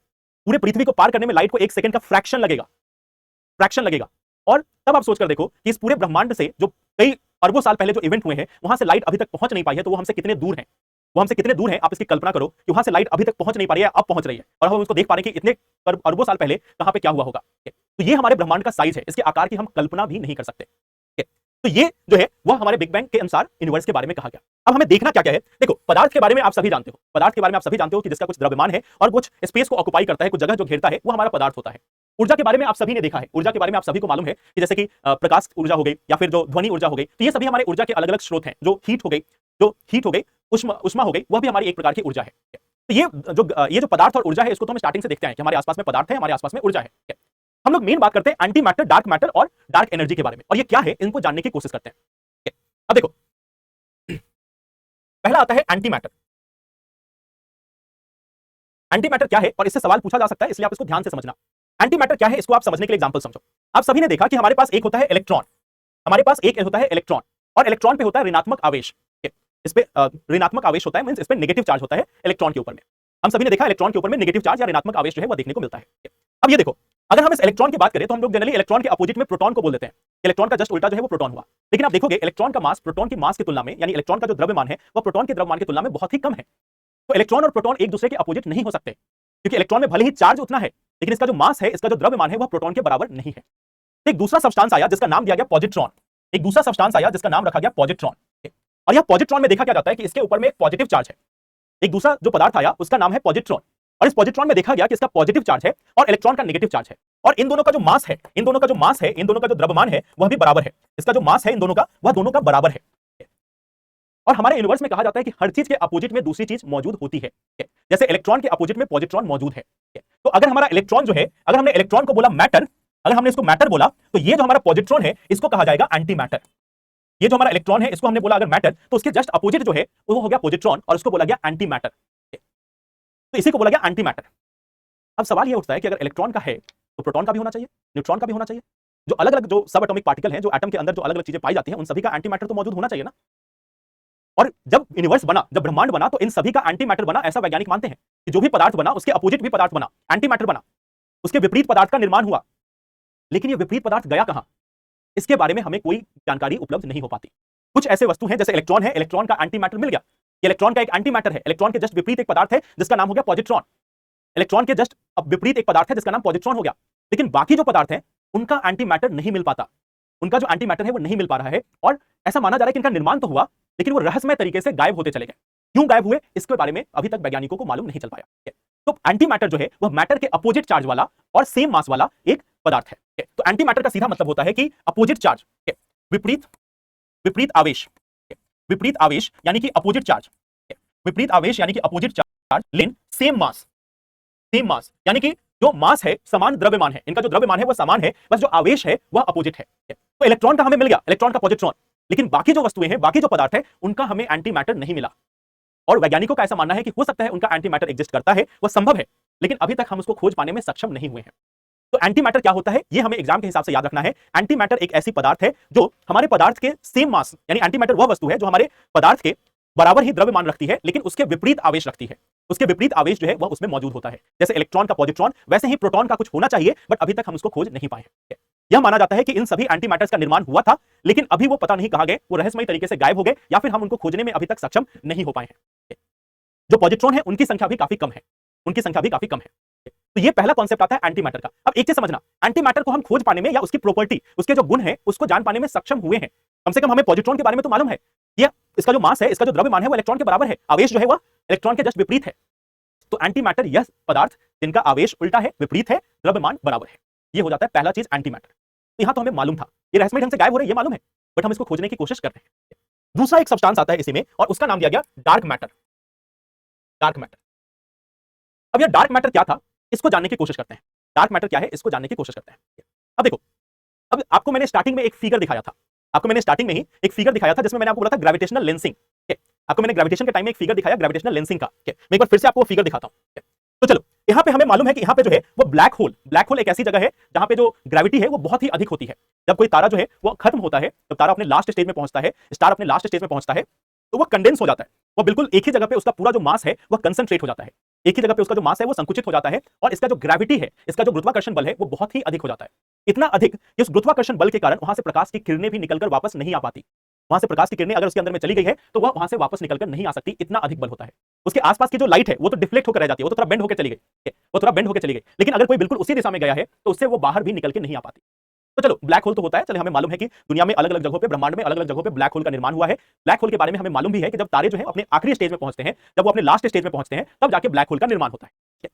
पूरे पृथ्वी को पार करने में लाइट को 1 सेकंड का फ्रैक्शन लगेगा। और तब आप सोचकर देखो कि इस पूरे ब्रह्मांड से जो कई अरबों साल पहले जो इवेंट हुए हैं वहां से लाइट अभी तक पहुंच नहीं पाई है, तो वो हमसे कितने दूर हैं। वो हमसे कितने दूर हैं, आप इसकी कल्पना करो कि वहां से लाइट अभी तक पहुंच नहीं पा रही है, अब पहुंच रही है, और हम उसको देख पा रहे हैं कि इतने अरबों साल पहले कहां पे क्या हुआ होगा। तो ये हमारे ब्रह्मांड का साइज है, इसके आकार की हम कल्पना भी नहीं कर सकते। तो ये जो है वह हमारे बिग बैंग के अनुसार यूनिवर्स के बारे में कहा गया। अब हमें देखना क्या क्या है। देखो, पदार्थ के बारे में आप सभी जानते हो, पदार्थ के बारे में आप सभी जानते हो कि जिसका कुछ द्रव्यमान है और कुछ स्पेस को ऑक्युपाई करता है, कुछ जगह जो घेरता है, वो हमारा पदार्थ होता है। ऊर्जा के बारे में आप सभी ने देखा है, ऊर्जा के बारे में आप सभी को मालूम है कि जैसे कि प्रकाश ऊर्जा हो गई या फिर जो ध्वनि ऊर्जा हो गई, तो ये सभी हमारे ऊर्जा के अलग अलग स्रोत हैं। जो हीट हो गई, उष्मा हो गई, वह भी हमारी एक प्रकार की ऊर्जा है। तो ये जो पदार्थ और ऊर्जा है, इसको तो हम स्टार्टिंग से देखते हैं कि हमारे आसपास में पदार्थ है, हमारे आसपास में ऊर्जा है। हम लोग मेन बात करते हैं एंटी मैटर, डार्क मैटर और डार्क एनर्जी के बारे में, और ये क्या है इनको जानने की कोशिश करते हैं। अब देखो, पहला आता है एंटी मैटर। एंटी मैटर क्या है, और इससे सवाल पूछा जा सकता है, इसलिए आप इसको ध्यान से समझना। एंटी मैटर क्या है इसको आप समझने के लिए एग्जांपल समझो। आप सभी ने देखा कि हमारे पास एक होता है इलेक्ट्रॉन, हमारे पास एक होता है इलेक्ट्रॉन, और इलेक्ट्रॉन पे होता है ऋणात्मक आवेश। इस पे ऋणात्मक आवेश होता है, मींस इस पे नेगेटिव चार्ज होता है इलेक्ट्रॉन के ऊपर में। हम सभी ने देखा इलेक्ट्रॉन के ऊपर में नेगेटिव चार्ज या ऋणात्मक आवेश जो है वो देखने को मिलता है। अब ये देखो, अगर हम इस इलेक्ट्रॉन की बात करें तो हम लोग जनरली इलेक्ट्रॉन के अपोजिट में प्रोटॉन को बोल देते हैं। इलेक्ट्रॉन का जस्ट उल्टा जो है वो प्रोटॉन हुआ। लेकिन आप देखोगे इलेक्ट्रॉन का मास प्रोटॉन की मास की तुलना में, यानी इलेक्ट्रॉन का जो द्रव्यमान है वह प्रोटॉन के द्रव्यमान की तुलना में बहुत ही कम है। तो इलेक्ट्रॉन और प्रोटॉन एक दूसरे के अपोजिट नहीं हो सकते, क्योंकि इलेक्ट्रॉन में भले ही चार्ज उतना है, लेकिन इसका जो मास है, इसका जो द्रव्यमान है, वह प्रोटॉन के बराबर नहीं है। एक दूसरा सब्सटेंस आया जिसका नाम दिया गया पॉजिट्रॉन। एक दूसरा सब्सटेंस आया जिसका नाम रखा गया पॉजिट्रॉन। और यह पॉजिट्रॉन में देखा क्या जाता है कि इसके ऊपर में एक पॉजिटिव चार्ज है। एक दूसरा जो पदार्थ आया उसका नाम है पॉजिट्रॉन, और इस पॉजिट्रॉन में देखा गया कि इसका पॉजिटिव चार्ज है और इलेक्ट्रॉन का नेगेटिव चार्ज है। और इन दोनों का जो मास है, इन दोनों का जो द्रव्यमान है वह भी बराबर है। इसका जो मास है इन दोनों का, वह दोनों का बराबर है। और हमारे यूनिवर्स में कहा जाता है कि हर चीज के अपोजिट में दूसरी चीज मौजूद होती है। जैसे इलेक्ट्रॉन के अपोजिट में पॉजिट्रॉन मौजूद है। तो अगर हमारा इलेक्ट्रॉन जो है, अगर हमने इलेक्ट्रॉन को बोला मैटर, अगर हमने इसको मैटर बोला, तो ये जो हमारा पॉजिट्रॉन है इसको कहा जाएगा एंटी मैटर। ये जो हमारा इलेक्ट्रॉन है इसको हमने बोला अगर मैटर, तो उसके जस्ट अपोजिट जो है वो हो गया पॉजिट्रॉन, और उसको बोला गया एंटी मैटर। तो इसी को बोला गया एंटी मैटर। अब सवाल ये उठता है कि अगर इलेक्ट्रॉन का है तो प्रोटॉन का भी होना चाहिए, न्यूट्रॉन का भी होना चाहिए। जो अलग अलग जो सब एटॉमिक पार्टिकल हैं, जो एटम के अंदर जो अलग अलग चीजें पाई जाती हैं, उन सभी का एंटी मैटर तो मौजूद होना चाहिए ना। और जब यूनिवर्स बना, जब ब्रह्मांड बना, तो इन सभी का एंटी मैटर बना, ऐसा वैज्ञानिक मानते हैं कि जो भी पदार्थ बना उसके अपोजिट भी पदार्थ बना, एंटी मैटर बना, उसके विपरीत पदार्थ का निर्माण हुआ। लेकिन ये विपरीत पदार्थ गया कहां, इसके बारे में हमें कोई जानकारी उपलब्ध नहीं हो पाती। कुछ ऐसे वस्तु हैं जैसे इलेक्ट्रॉन है, इलेक्ट्रॉन का एंटी मैटर मिल गया, इलेक्ट्रॉन का एक एंटी मैटर है, इलेक्ट्रॉन के जस्ट विपरीत एक पदार्थ है जिसका नाम हो गया पॉजिट्रॉन। इलेक्ट्रॉन के जस्ट विपरीत एक पदार्थ है जिसका नाम पॉजिट्रॉन हो गया। लेकिन बाकी जो पदार्थ हैं उनका एंटी मैटर नहीं मिल पाता, उनका जो एंटी मैटर है वो नहीं मिल पा रहा है। और ऐसा माना जा रहा है कि इनका निर्माण तो हुआ, लेकिन वो रहस्यमय तरीके से गायब होते चले गए। क्यों गायब हुए इसके बारे में अभी तक वैज्ञानिकों को मालूम नहीं चल पाया। तो एंटी मैटर जो है वह मैटर के अपोजिट चार्ज वाला और सेम मास वाला एक पदार्थ है। तो एंटी मैटर का सीधा मतलब होता है कि अपोजिट चार्ज, विपरीत विपरीत आवेश, विपरीत आवेश यानी कि अपोजिट चार्ज, विपरीत आवेश यानी कि अपोजिट चार्ज लेकिन सेम मास, सेम मास यानी कि जो मास है समान द्रव्यमान है, इनका जो द्रव्यमान है वह समान है, बस जो आवेश है वह अपोजिट है। तो इलेक्ट्रॉन का हमें मिल गया, इलेक्ट्रॉन का पॉजिट्रॉन, लेकिन बाकी जो वस्तुएं हैं, बाकी जो पदार्थ है उनका हमें एंटी मैटर नहीं मिला। और वैज्ञानिकों का ऐसा मानना है कि हो सकता है उनका एंटी मैटर एग्जिस्ट करता है, वह संभव है, लेकिन अभी तक हम उसको खोज पाने में सक्षम नहीं हुए हैं। तो एंटी मैटर क्या होता है यह हमें एग्जाम के हिसाब से याद रखना है। एंटी मैटर एक ऐसी पदार्थ है जो हमारे पदार्थ के सेम मास, यानी एंटी मैटर वह वस्तु है जो हमारे पदार्थ के बराबर ही द्रव्यमान रखती है, लेकिन उसके विपरीत आवेश रखती है। उसके विपरीत आवेश जो है वह उसमें मौजूद होता है। जैसे इलेक्ट्रॉन का पॉजिट्रॉन, वैसे ही प्रोटॉन का कुछ होना चाहिए, बट अभी तक हम उसको खोज नहीं पाए हैं। यह माना जाता है कि इन सभी एंटी मैटर्स का निर्माण हुआ था, लेकिन अभी वो पता नहीं कहां गए, वो रहस्यमयी तरीके से गायब हो गए, या फिर हम उनको खोजने में अभी तक सक्षम नहीं हो पाए हैं। जो पॉजिट्रॉन है उनकी संख्या भी काफी कम है, उनकी संख्या भी काफी कम है। तो ये पहला कॉन्सेप्ट आता है एंटी मैटर का। अब एक चीज समझना, एंटी मैटर को हम खोज पाने में या उसकी प्रॉपर्टी, उसके जो गुण है उसको जान पाने में सक्षम हुए हैं। कम से कम हमें पॉजिट्रॉन के बारे में तो मालूम है, ये इसका जो मास है, इसका जो द्रव्यमान है वो इलेक्ट्रॉन के बराबर है, आवेश जो है वह इलेक्ट्रॉन के जस्ट विपरीत है। तो एंटी मैटर यह पदार्थ जिनका आवेश उल्टा है, विपरीत है, द्रव्यमान बराबर है। ये हो जाता है पहला चीज एंटी मैटर। तो यहां तो हमें मालूम था, ये रहस्यमय ढंग से गायब हो रहे हैं, ये मालूम है, बट हम इसको खोजने की कोशिश कर रहे हैं। दूसरा एक सब्सटेंस आता है इसी में, और उसका नाम दिया गया डार्क मैटर। Dark matter. अब यह डार्क मैटर क्या था इसको जानने की कोशिश करते हैं। डार्क मैटर क्या है इसको जानने की कोशिश करते हैं। अब देखो, अब आपको मैंने स्टार्टिंग में एक फिगर दिखाया था, आपको मैंने स्टार्टिंग में ही एक फिगर दिखाया था जिसमें मैंने आपको बोला था ग्रेविटेशनल लेंसिंग। आपको मैंने ग्रेविटेशन के टाइम में एक फिगर दिखाया ग्रेविटेशनल लेंसिंग का। मैं एक बार फिर से आपको फिगर दिखाता हूं। तो चलो, यहां पे हमें मालूम है कि यहां पे जो है वो ब्लैक होल एक ऐसी जगह है जहां पे जो ग्रेविटी है वो बहुत ही अधिक होती है। जब कोई तारा जो है वो खत्म होता है, जब तारा अपने लास्ट स्टेज में पहुंचता है, स्टार अपने लास्ट स्टेज में पहुंचता है, तो वो कंडेंस हो जाता है। वो बिल्कुल एक ही जगह पे उसका पूरा जो मास है वह कंसंट्रेट हो जाता है, एक ही जगह पे उसका जो मास है वो संकुचित हो जाता है, और इसका जो ग्रेविटी है, इसका जो गुरुत्वाकर्षण बल है वो बहुत ही अधिक हो जाता है। इतना अधिक कि उस गुरुत्वाकर्षण बल के कारण वहां से प्रकाश की किरणें भी निकलकर वापस नहीं आ पाती। वहां से प्रकाश की किरणें अगर उसके अंदर में चली गई है तो वह वहां से वापस निकलकर नहीं आ सकती, इतना अधिक बल होता है। उसके आसपास की जो लाइट है वो तो डिफ्लेक्ट होकर रह जाती है, वो तो थोड़ा बेंड होकर चली गई, वो थोड़ा बेंड होकर चली गई, लेकिन अगर कोई बिल्कुल उसी दिशा में गया है तो उससे वो बाहर भी निकल के नहीं आ पाती। तो चलो, ब्लैक होल तो होता है, चलो हमें मालूम है कि दुनिया में अलग अलग जगहों पे, ब्रह्मांड में अलग अलग जगहों पे ब्लैक होल का निर्माण हुआ है। ब्लैक होल के बारे में हमें मालूम भी है कि जब तारे जो है अपने आखिरी स्टेज में पहुंचते हैं, जब वो अपने लास्ट स्टेज में पहुंचते हैं, तब जाके ब्लैक होल का निर्माण होता है।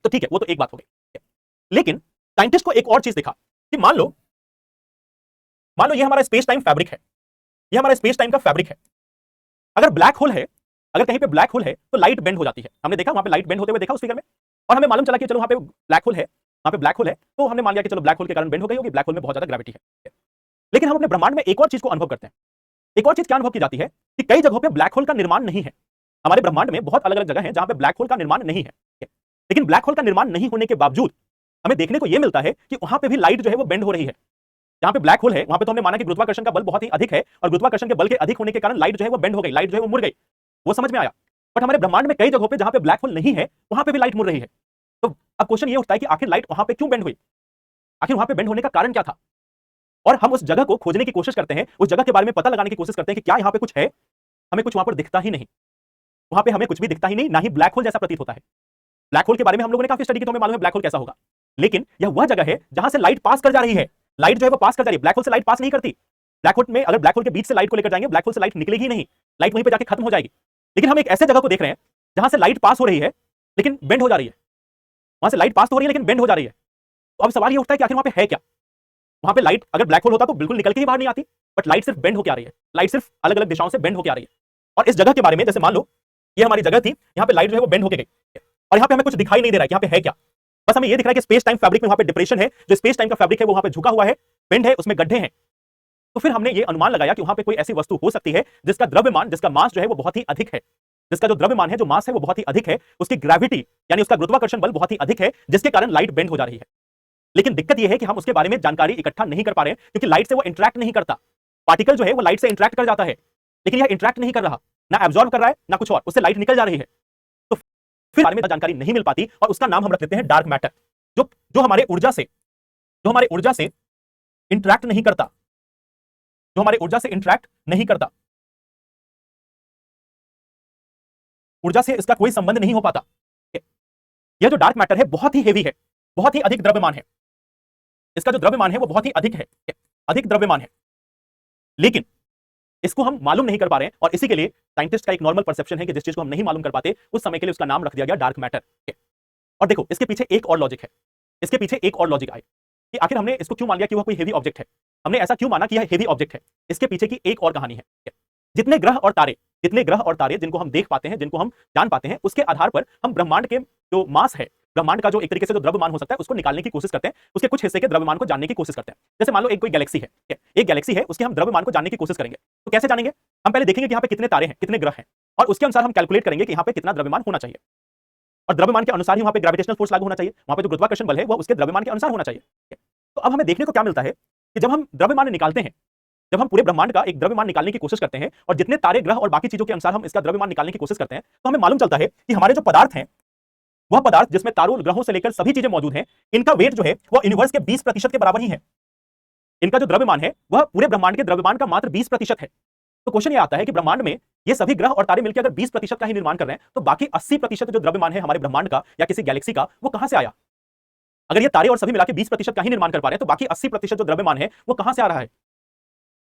तो ठीक है, वो तो एक बात हो गई। लेकिन साइंटिस्ट को एक और चीज दिखा कि मान लो ये हमारा स्पेस टाइम फैब्रिक है, ये हमारा स्पेस टाइम का फैब्रिक है। अगर ब्लैक होल है, अगर कहीं पे ब्लैक होल है तो लाइट बेंड हो जाती है। हमने देखा वहां पे लाइट बेंड होते हुए देखा उस फिगर में, और हमें मालूम चला कि चलो वहां पे ब्लैक होल है, वहां पे ब्लैक होल है, तो हमने मान लिया कि चलो ब्लैक होल के कारण बेंड हो गई होगी, ब्लैक होल में बहुत ज्यादा ग्रेविटी है। लेकिन हम अपने ब्रह्मांड में एक और चीज को अनुभव करते हैं। एक और चीज क्या अनुभव की जाती है कि कई जगहों पे ब्लैक होल का निर्माण नहीं है। हमारे ब्रह्मांड में बहुत अलग अलग जगह है जहां पे ब्लैक होल का निर्माण नहीं है, लेकिन ब्लैक होल का निर्माण नहीं होने के बावजूद हमें देखने को यह मिलता है कि वहां पे भी लाइट जो है वो बेंड हो रही है। जहां पे ब्लैक होल है वहां पे तो हमने माना कि गुरुत्वाकर्षण का बल बहुत ही अधिक है, और गुरुत्वाकर्षण के बल के अधिक होने के कारण लाइट जो है वो बेंड हो गई, लाइट जो है वो मुड़ गई, वो समझ में आया। बट हमारे ब्रह्मांड में कई जगहों पे जहां पे ब्लैक होल नहीं है वहां पे भी लाइट मुड़ रही है। तो अब क्वेश्चन ये उठता है कि आखिर लाइट वहां पे क्यों बेंड हुई, आखिर वहां पे बेंड होने का कारण क्या था। और हम उस जगह को खोजने की कोशिश करते हैं, उस जगह के बारे में पता लगाने की कोशिश करते हैं कि क्या यहां पे कुछ है। हमें कुछ वहां पर दिखता ही नहीं, वहां पे हमें कुछ भी दिखता ही नहीं, ना ही ब्लैक होल जैसा प्रतीत होता है। ब्लैक होल के बारे में हम लोगों ने काफी स्टडी की तो हमें मालूम है ब्लैक होल कैसा होगा, लेकिन यह वह जगह है जहां से लाइट पास कर जा रही है। लाइट जो है वो पास कर जा रही है, ब्लैक होल से लाइट पास नहीं करती। ब्लैक होल में अगर ब्लैक होल के बीच से लाइट को लेकर जाएंगे, ब्लैक होल से लाइट निकलेगी ही नहीं, लाइट वहीं पे जाके खत्म हो जाएगी। लेकिन हम एक ऐसे जगह को देख रहे हैं जहां से लाइट पास हो रही है लेकिन बेंड हो जा रही है। वहां से लाइट पास तो हो रही है लेकिन बेंड हो जा रही है। तो अब सवाल ये उठता है कि आखिर वहां पे है क्या। वहां पे लाइट अगर ब्लैक होल होता तो बिल्कुल निकल के ही बाहर नहीं आती, बट लाइट सिर्फ बेंड होकर आ रही है, लाइट सिर्फ अलग अलग दिशाओं से बेंड होकर आ रही है। और इस जगह के बारे में, जैसे मान लो ये हमारी जगह थी, यहाँ पे लाइट जो है वो बेंड होकर गई, और यहाँ पे हमें कुछ दिखाई नहीं दे रहा है कि यहाँ पे है क्या। बस हमें ये दिख रहा है कि स्पेस टाइम फैब्रिक में वहां पे डिप्रेशन है, जो स्पेस टाइम का फैब्रिक है वो वहां पे झुका हुआ है, बेंड है, उसमें गड्ढे हैं। तो फिर हमने ये अनुमान लगाया कि वहां पे कोई ऐसी वस्तु हो सकती है जिसका द्रव्यमान, जिसका मास जो है वो बहुत ही अधिक है, जिसका जो द्रव्यमान है, जो मास है वो बहुत ही अधिक है, उसकी ग्रेविटी यानी उसका गुरुत्वाकर्षण बल बहुत ही अधिक है, जिसके कारण लाइट बेंड हो जा रही है। लेकिन दिक्कत यह है कि हम उसके बारे में जानकारी इकट्ठा नहीं कर पा रहे हैं, क्योंकि लाइट से वो इंटरेक्ट नहीं करता। पार्टिकल जो है वो लाइट से इंटरेक्ट कर जाता है, लेकिन यह इंटरेक्ट नहीं कर रहा, ना एब्जॉर्ब कर रहा है ना कुछ और, उससे लाइट निकल जा रही है। तो फिर बारे में जानकारी नहीं मिल पाती, और उसका नाम हम रख देते हैं डार्क मैटर, जो हमारे ऊर्जा से इंटरेक्ट नहीं करता, जो हमारे ऊर्जा से इंटरेक्ट नहीं करता, ऊर्जा से इसका कोई संबंध नहीं हो पाता। यह जो डार्क मैटर है बहुत ही हेवी है, बहुत ही अधिक द्रव्यमान है, इसका जो द्रव्यमान है वो बहुत ही अधिक है, अधिक द्रव्यमान है, लेकिन इसको हम मालूम नहीं कर पा रहे हैं। और इसी के लिए साइंटिस्ट का एक नॉर्मल परसेप्शन है कि जिस चीज को हम नहीं मालूम कर पाते उस समय के लिए उसका नाम रख दिया गया डार्क मैटर। और देखो इसके पीछे एक और लॉजिक है, इसके पीछे एक और लॉजिक आए कि आखिर हमने इसको क्यों मान लिया कि वह कोई हेवी ऑब्जेक्ट है, हमने ऐसा क्यों माना कि यह हेवी ऑब्जेक्ट है। इसके पीछे की एक और कहानी है। जितने ग्रह और तारे जिनको हम देख पाते हैं, जिनको हम जान पाते हैं, उसके आधार पर हम ब्रह्मांड के जो मास है, ब्रह्मांड का जो एक तरीके से जो द्रव्यमान हो सकता है, उसको निकालने की कोशिश करते हैं, उसके कुछ हिस्से के द्रव्यमान को जानने की कोशिश करते हैं। जैसे मान लो एक कोई गैलेक्सी है, एक गैलेक्सी है, उसके हम द्रव्यमान को जानने की कोशिश करेंगे। तो कैसे जानेंगे? हम पहले देखेंगे कि यहाँ पे कितने तारे हैं, कितने ग्रह हैं, और उसके अनुसार हम कैलकुलेट करेंगे कि यहाँ पे कितना द्रव्यमान होना चाहिए, और द्रव्यमान के अनुसार ही वहाँ पे ग्रेविटेशनल फोर्स लागू होना चाहिए, वहाँ पे जो गुरुत्वाकर्षण बल है वो उसके द्रव्यमान के अनुसार होना चाहिए। तो अब हमें देखने को क्या मिलता है कि जब हम द्रव्यमान निकालते हैं, जब हम पूरे ब्रह्मांड का एक द्रव्यमान निकालने की कोशिश करते हैं और जितने तारे ग्रह और बाकी चीजों के अनुसार हम इसका द्रव्यमान निकालने की कोशिश करते हैं, तो हमें मालूम चलता है कि हमारे जो पदार्थ हैं, वह पदार्थ जिसमें तारों ग्रहों से लेकर सभी चीजें मौजूद हैं, इनका वेट जो है वह यूनिवर्स के 20% के बराबर ही है। इनका जो द्रव्यमान है वह पूरे ब्रह्मांड के द्रव्यमान का मात्र 20% है। तो क्वेश्चन ये आता है कि ब्रह्मांड में ये सभी ग्रह और तारे मिलकर अगर 20% का ही निर्माण कर रहे हैं, तो बाकी 80% जो द्रव्यमान है हमारे ब्रह्मांड का या किसी गैलेक्सी का, वो कहां से आया? अगर ये तारे और सभी मिलाकर 20% का ही निर्माण कर पा रहे हैं, तो बाकी 80% जो द्रव्यमान है वो कहां से आ रहा है?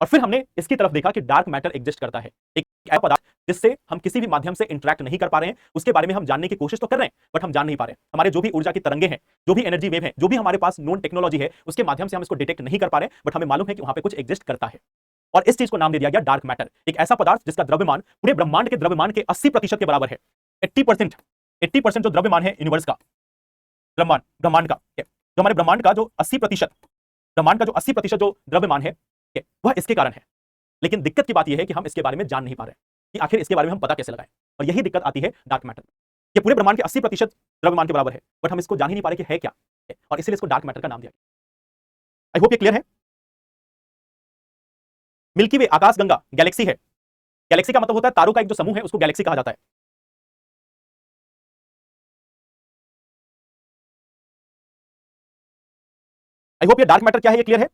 और फिर हमने इसकी तरफ देखा कि डार्क मैटर एग्जिस्ट करता है, एक ऐसा पदार्थ जिससे हम किसी भी माध्यम से इंटरेक्ट नहीं कर पा रहे हैं, उसके बारे में हम जानने की कोशिश तो कर रहे हैं बट हम जान नहीं पा रहे हैं। हमारे जो भी ऊर्जा की तरंगे हैं, जो भी एनर्जी वेव है, जो भी हमारे पास नोन टेक्नोलॉजी है, उसके माध्यम से हम इसको डिटेक्ट नहीं कर पा रहे हैं, बट हमें मालूम है कि वहां पे कुछ एग्जिस्ट करता है, और इस चीज को नाम दे दिया गया डार्क मैटर। एक ऐसा पदार्थ जिसका द्रव्यमान पूरे ब्रह्मांड के द्रव्यमान के 80% के बराबर है। 80% जो द्रव्यमान है यूनिवर्स का, ब्रह्मांड का, जो हमारे ब्रह्मांड का जो 80% जो द्रव्यमान है, वह इसके कारण है। लेकिन दिक्कत की बात यह है कि हम इसके बारे में जान नहीं पा रहे हैं कि आखिर इसके बारे में हम पता कैसे लगाएं, और यही दिक्कत आती है डार्क मैटर। ये पूरे ब्रह्मांड के 80% द्रव्यमान के बराबर है, बट हम इसको जान ही नहीं पा रहे कि है क्या, और इसीलिए इसको डार्क मैटर का नाम दिया गया। आई होप ये क्लियर है। मिल्की वे, आकाशगंगा, गैलेक्सी है। गैलेक्सी का मतलब होता है तारों का एक जो समूह है, उसको गैलेक्सी कहा जाता है। आई होप ये डार्क मैटर क्या है ये क्लियर है।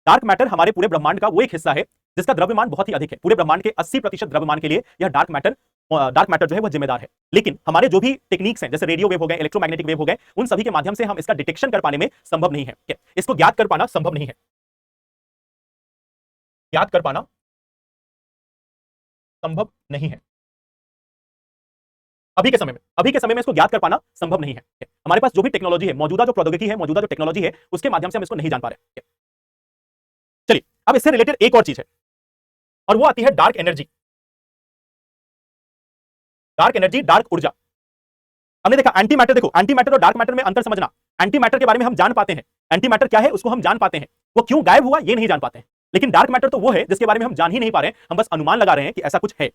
डार्क मैटर हमारे पूरे ब्रह्मांड का वो एक हिस्सा है जिसका द्रव्यमान बहुत ही अधिक है। पूरे ब्रह्मांड के 80% द्रव्यमान के लिए यह डार्क मैटर जो है वह जिम्मेदार है। लेकिन हमारे जो भी टेक्निक्स हैं, जैसे रेडियो वेव हो गए, इलेक्ट्रोमैग्नेटिक वेव हो गए, उन सभी के माध्यम से हम इसका डिटेक्शन कर पाने में संभव नहीं है, इसको ज्ञात कर पाना संभव नहीं है, ज्ञात कर पाना संभव नहीं है अभी के समय में इसको ज्ञात कर पाना संभव नहीं है। हमारे पास जो भी टेक्नोलॉजी है, मौजूदा जो प्रौद्योगिकी है, मौजूदा जो टेक्नोलॉजी है, उसके माध्यम से हम इसको नहीं जान पा रहे। चलिए अब इससे रिलेटेड एक और चीज है, और वो आती है डार्क एनर्जी। डार्क ऊर्जा। हमने देखा एंटी मैटर, देखो एंटी मैटर और डार्क मैटर में अंतर समझना। एंटी मैटर के बारे में हम जान पाते हैं, एंटी मैटर क्या है उसको हम जान पाते हैं, वो क्यों गायब हुआ ये नहीं जान पाते हैं। लेकिन डार्क मैटर तो वो है जिसके बारे में हम जान ही नहीं पा रहे हैं, हम बस अनुमान लगा रहे हैं कि ऐसा कुछ है।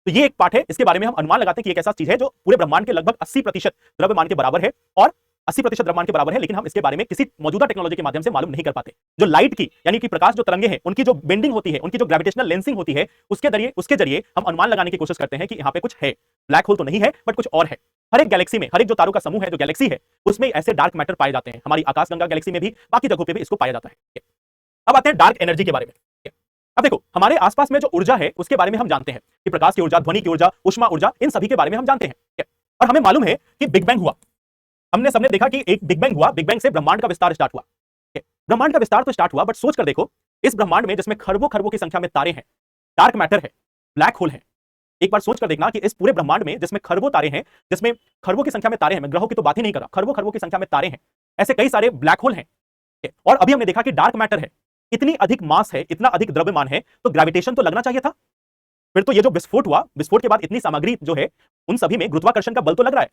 तो ये एक पार्ट है, इसके बारे में हम अनुमान लगाते हैं कि एक ऐसा चीज है जो पूरे ब्रह्मांड के लगभग 80% द्रव्यमान के बराबर है, और 80% द्रव्यमान के बराबर है, लेकिन हम इसके बारे में किसी मौजूदा टेक्नोलॉजी के माध्यम से मालूम नहीं कर पाते। जो लाइट की यानी कि प्रकाश जो तरंगे हैं, उनकी जो बेंडिंग होती है, उनकी जो ग्रेविटेशनल लेंसिंग होती है, उसके जरिए हम अनुमान लगाने की कोशिश करते हैं कि यहाँ पे कुछ है। ब्लैक होल तो नहीं है बट कुछ और है। हर एक गैलेक्सी में, हर एक जो तारों का समूह है, जो गैलेक्सी है, उसमें ऐसे डार्क मैटर पाए जाते हैं। हमारी आकाशगंगा गैलेक्सी में भी, बाकी जगहों पे भी इसको पाया जाता है। अब आते हैं डार्क एनर्जी के बारे में। अब देखो हमारे आसपास में जो ऊर्जा है उसके बारे में हम जानते हैं कि प्रकाश की ऊर्जा, ध्वनि की ऊर्जा, ऊष्मा ऊर्जा, इन सभी के बारे में हम जानते हैं। और हमें मालूम है कि बिग बैंग हुआ, हमने सबने देखा कि एक बिग बैंग हुआ, बिग बैंग से ब्रह्मांड का विस्तार स्टार्ट हुआ। ब्रह्मांड का विस्तार तो स्टार्ट हुआ, बट सोच कर देखो इस ब्रह्मांड में जिसमें खरबों खरबों की संख्या में तारे हैं, डार्क मैटर है, ब्लैक होल है। एक बार सोच कर देखना कि इस पूरे ब्रह्मांड में जिसमें खरबों तारे हैं, जिसमें खरबों की संख्या में तारे हैं, मैं ग्रहों की तो बात ही नहीं कर रहा, खरबों की संख्या में तारे हैं, ऐसे कई सारे ब्लैक होल हैं। और अभी हमने देखा कि डार्क मैटर है, इतनी अधिक मास है, इतना अधिक द्रव्यमान है, तो ग्रेविटेशन तो लगना चाहिए था। फिर तो ये जो विस्फोट हुआ, विस्फोट के बाद इतनी सामग्री जो है, उन सभी में गुरुत्वाकर्षण का बल तो लग रहा है,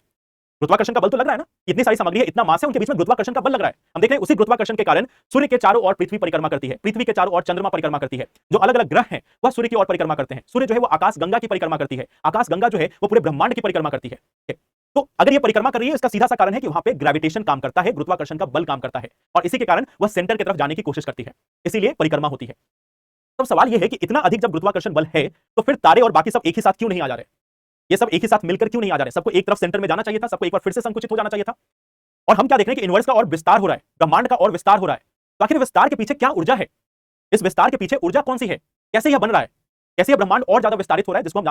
गुरुत्वाकर्षण का बल तो लग रहा है ना। इतनी सारी सामग्री है, इतना मास है, उनके बीच में गुरुत्वाकर्षण का बल लग रहा है। हम देख रहे हैं उसी गुरुत्वाकर्षण के कारण सूर्य के चारों ओर पृथ्वी परिक्रमा करती है, पृथ्वी के चारों ओर चंद्रमा परिक्रमा करती है। जो अलग अलग ग्रह हैं वह सूर्य की ओर परिक्रमा करते हैं, सूर्य जो है वो आकाशगंगा की परिक्रमा करती है, आकाशगंगा जो है वो पूरे ब्रह्मांड की परिक्रमा करती है। तो अगर ये परिक्रमा कर रही है, इसका सीधा सा कारण है कि वहां पे ग्रेविटेशन काम करता है, गुरुत्वाकर्षण का बल काम करता है, और इसी के कारण वह सेंटर की तरफ जाने की कोशिश करती है, इसीलिए परिक्रमा होती है। तब सवाल यह है कि इतना अधिक जब गुरुत्वाकर्षण बल है, तो फिर तारे और बाकी सब एक ही साथ क्यों नहीं आ जा रहे? ये सब एक ही साथ मिलकर क्यों नहीं आ जा रहे? सबको एक तरफ सेंटर में जाना चाहिए था, सबको एक बार फिर से संकुचित हो जाना चाहिए था। और हम क्या देख रहे हैं कि यूनिवर्स का और विस्तार हो रहा है, ब्रह्मांड का और विस्तार हो रहा है। तो आखिर विस्तार के पीछे क्या ऊर्जा है? इस विस्तार के पीछे ऊर्जा कौन सी है? कैसे यह बन रहा है? कैसे यह ब्रह्मांड और ज्यादा विस्तारित हो रहा है, जिसको हम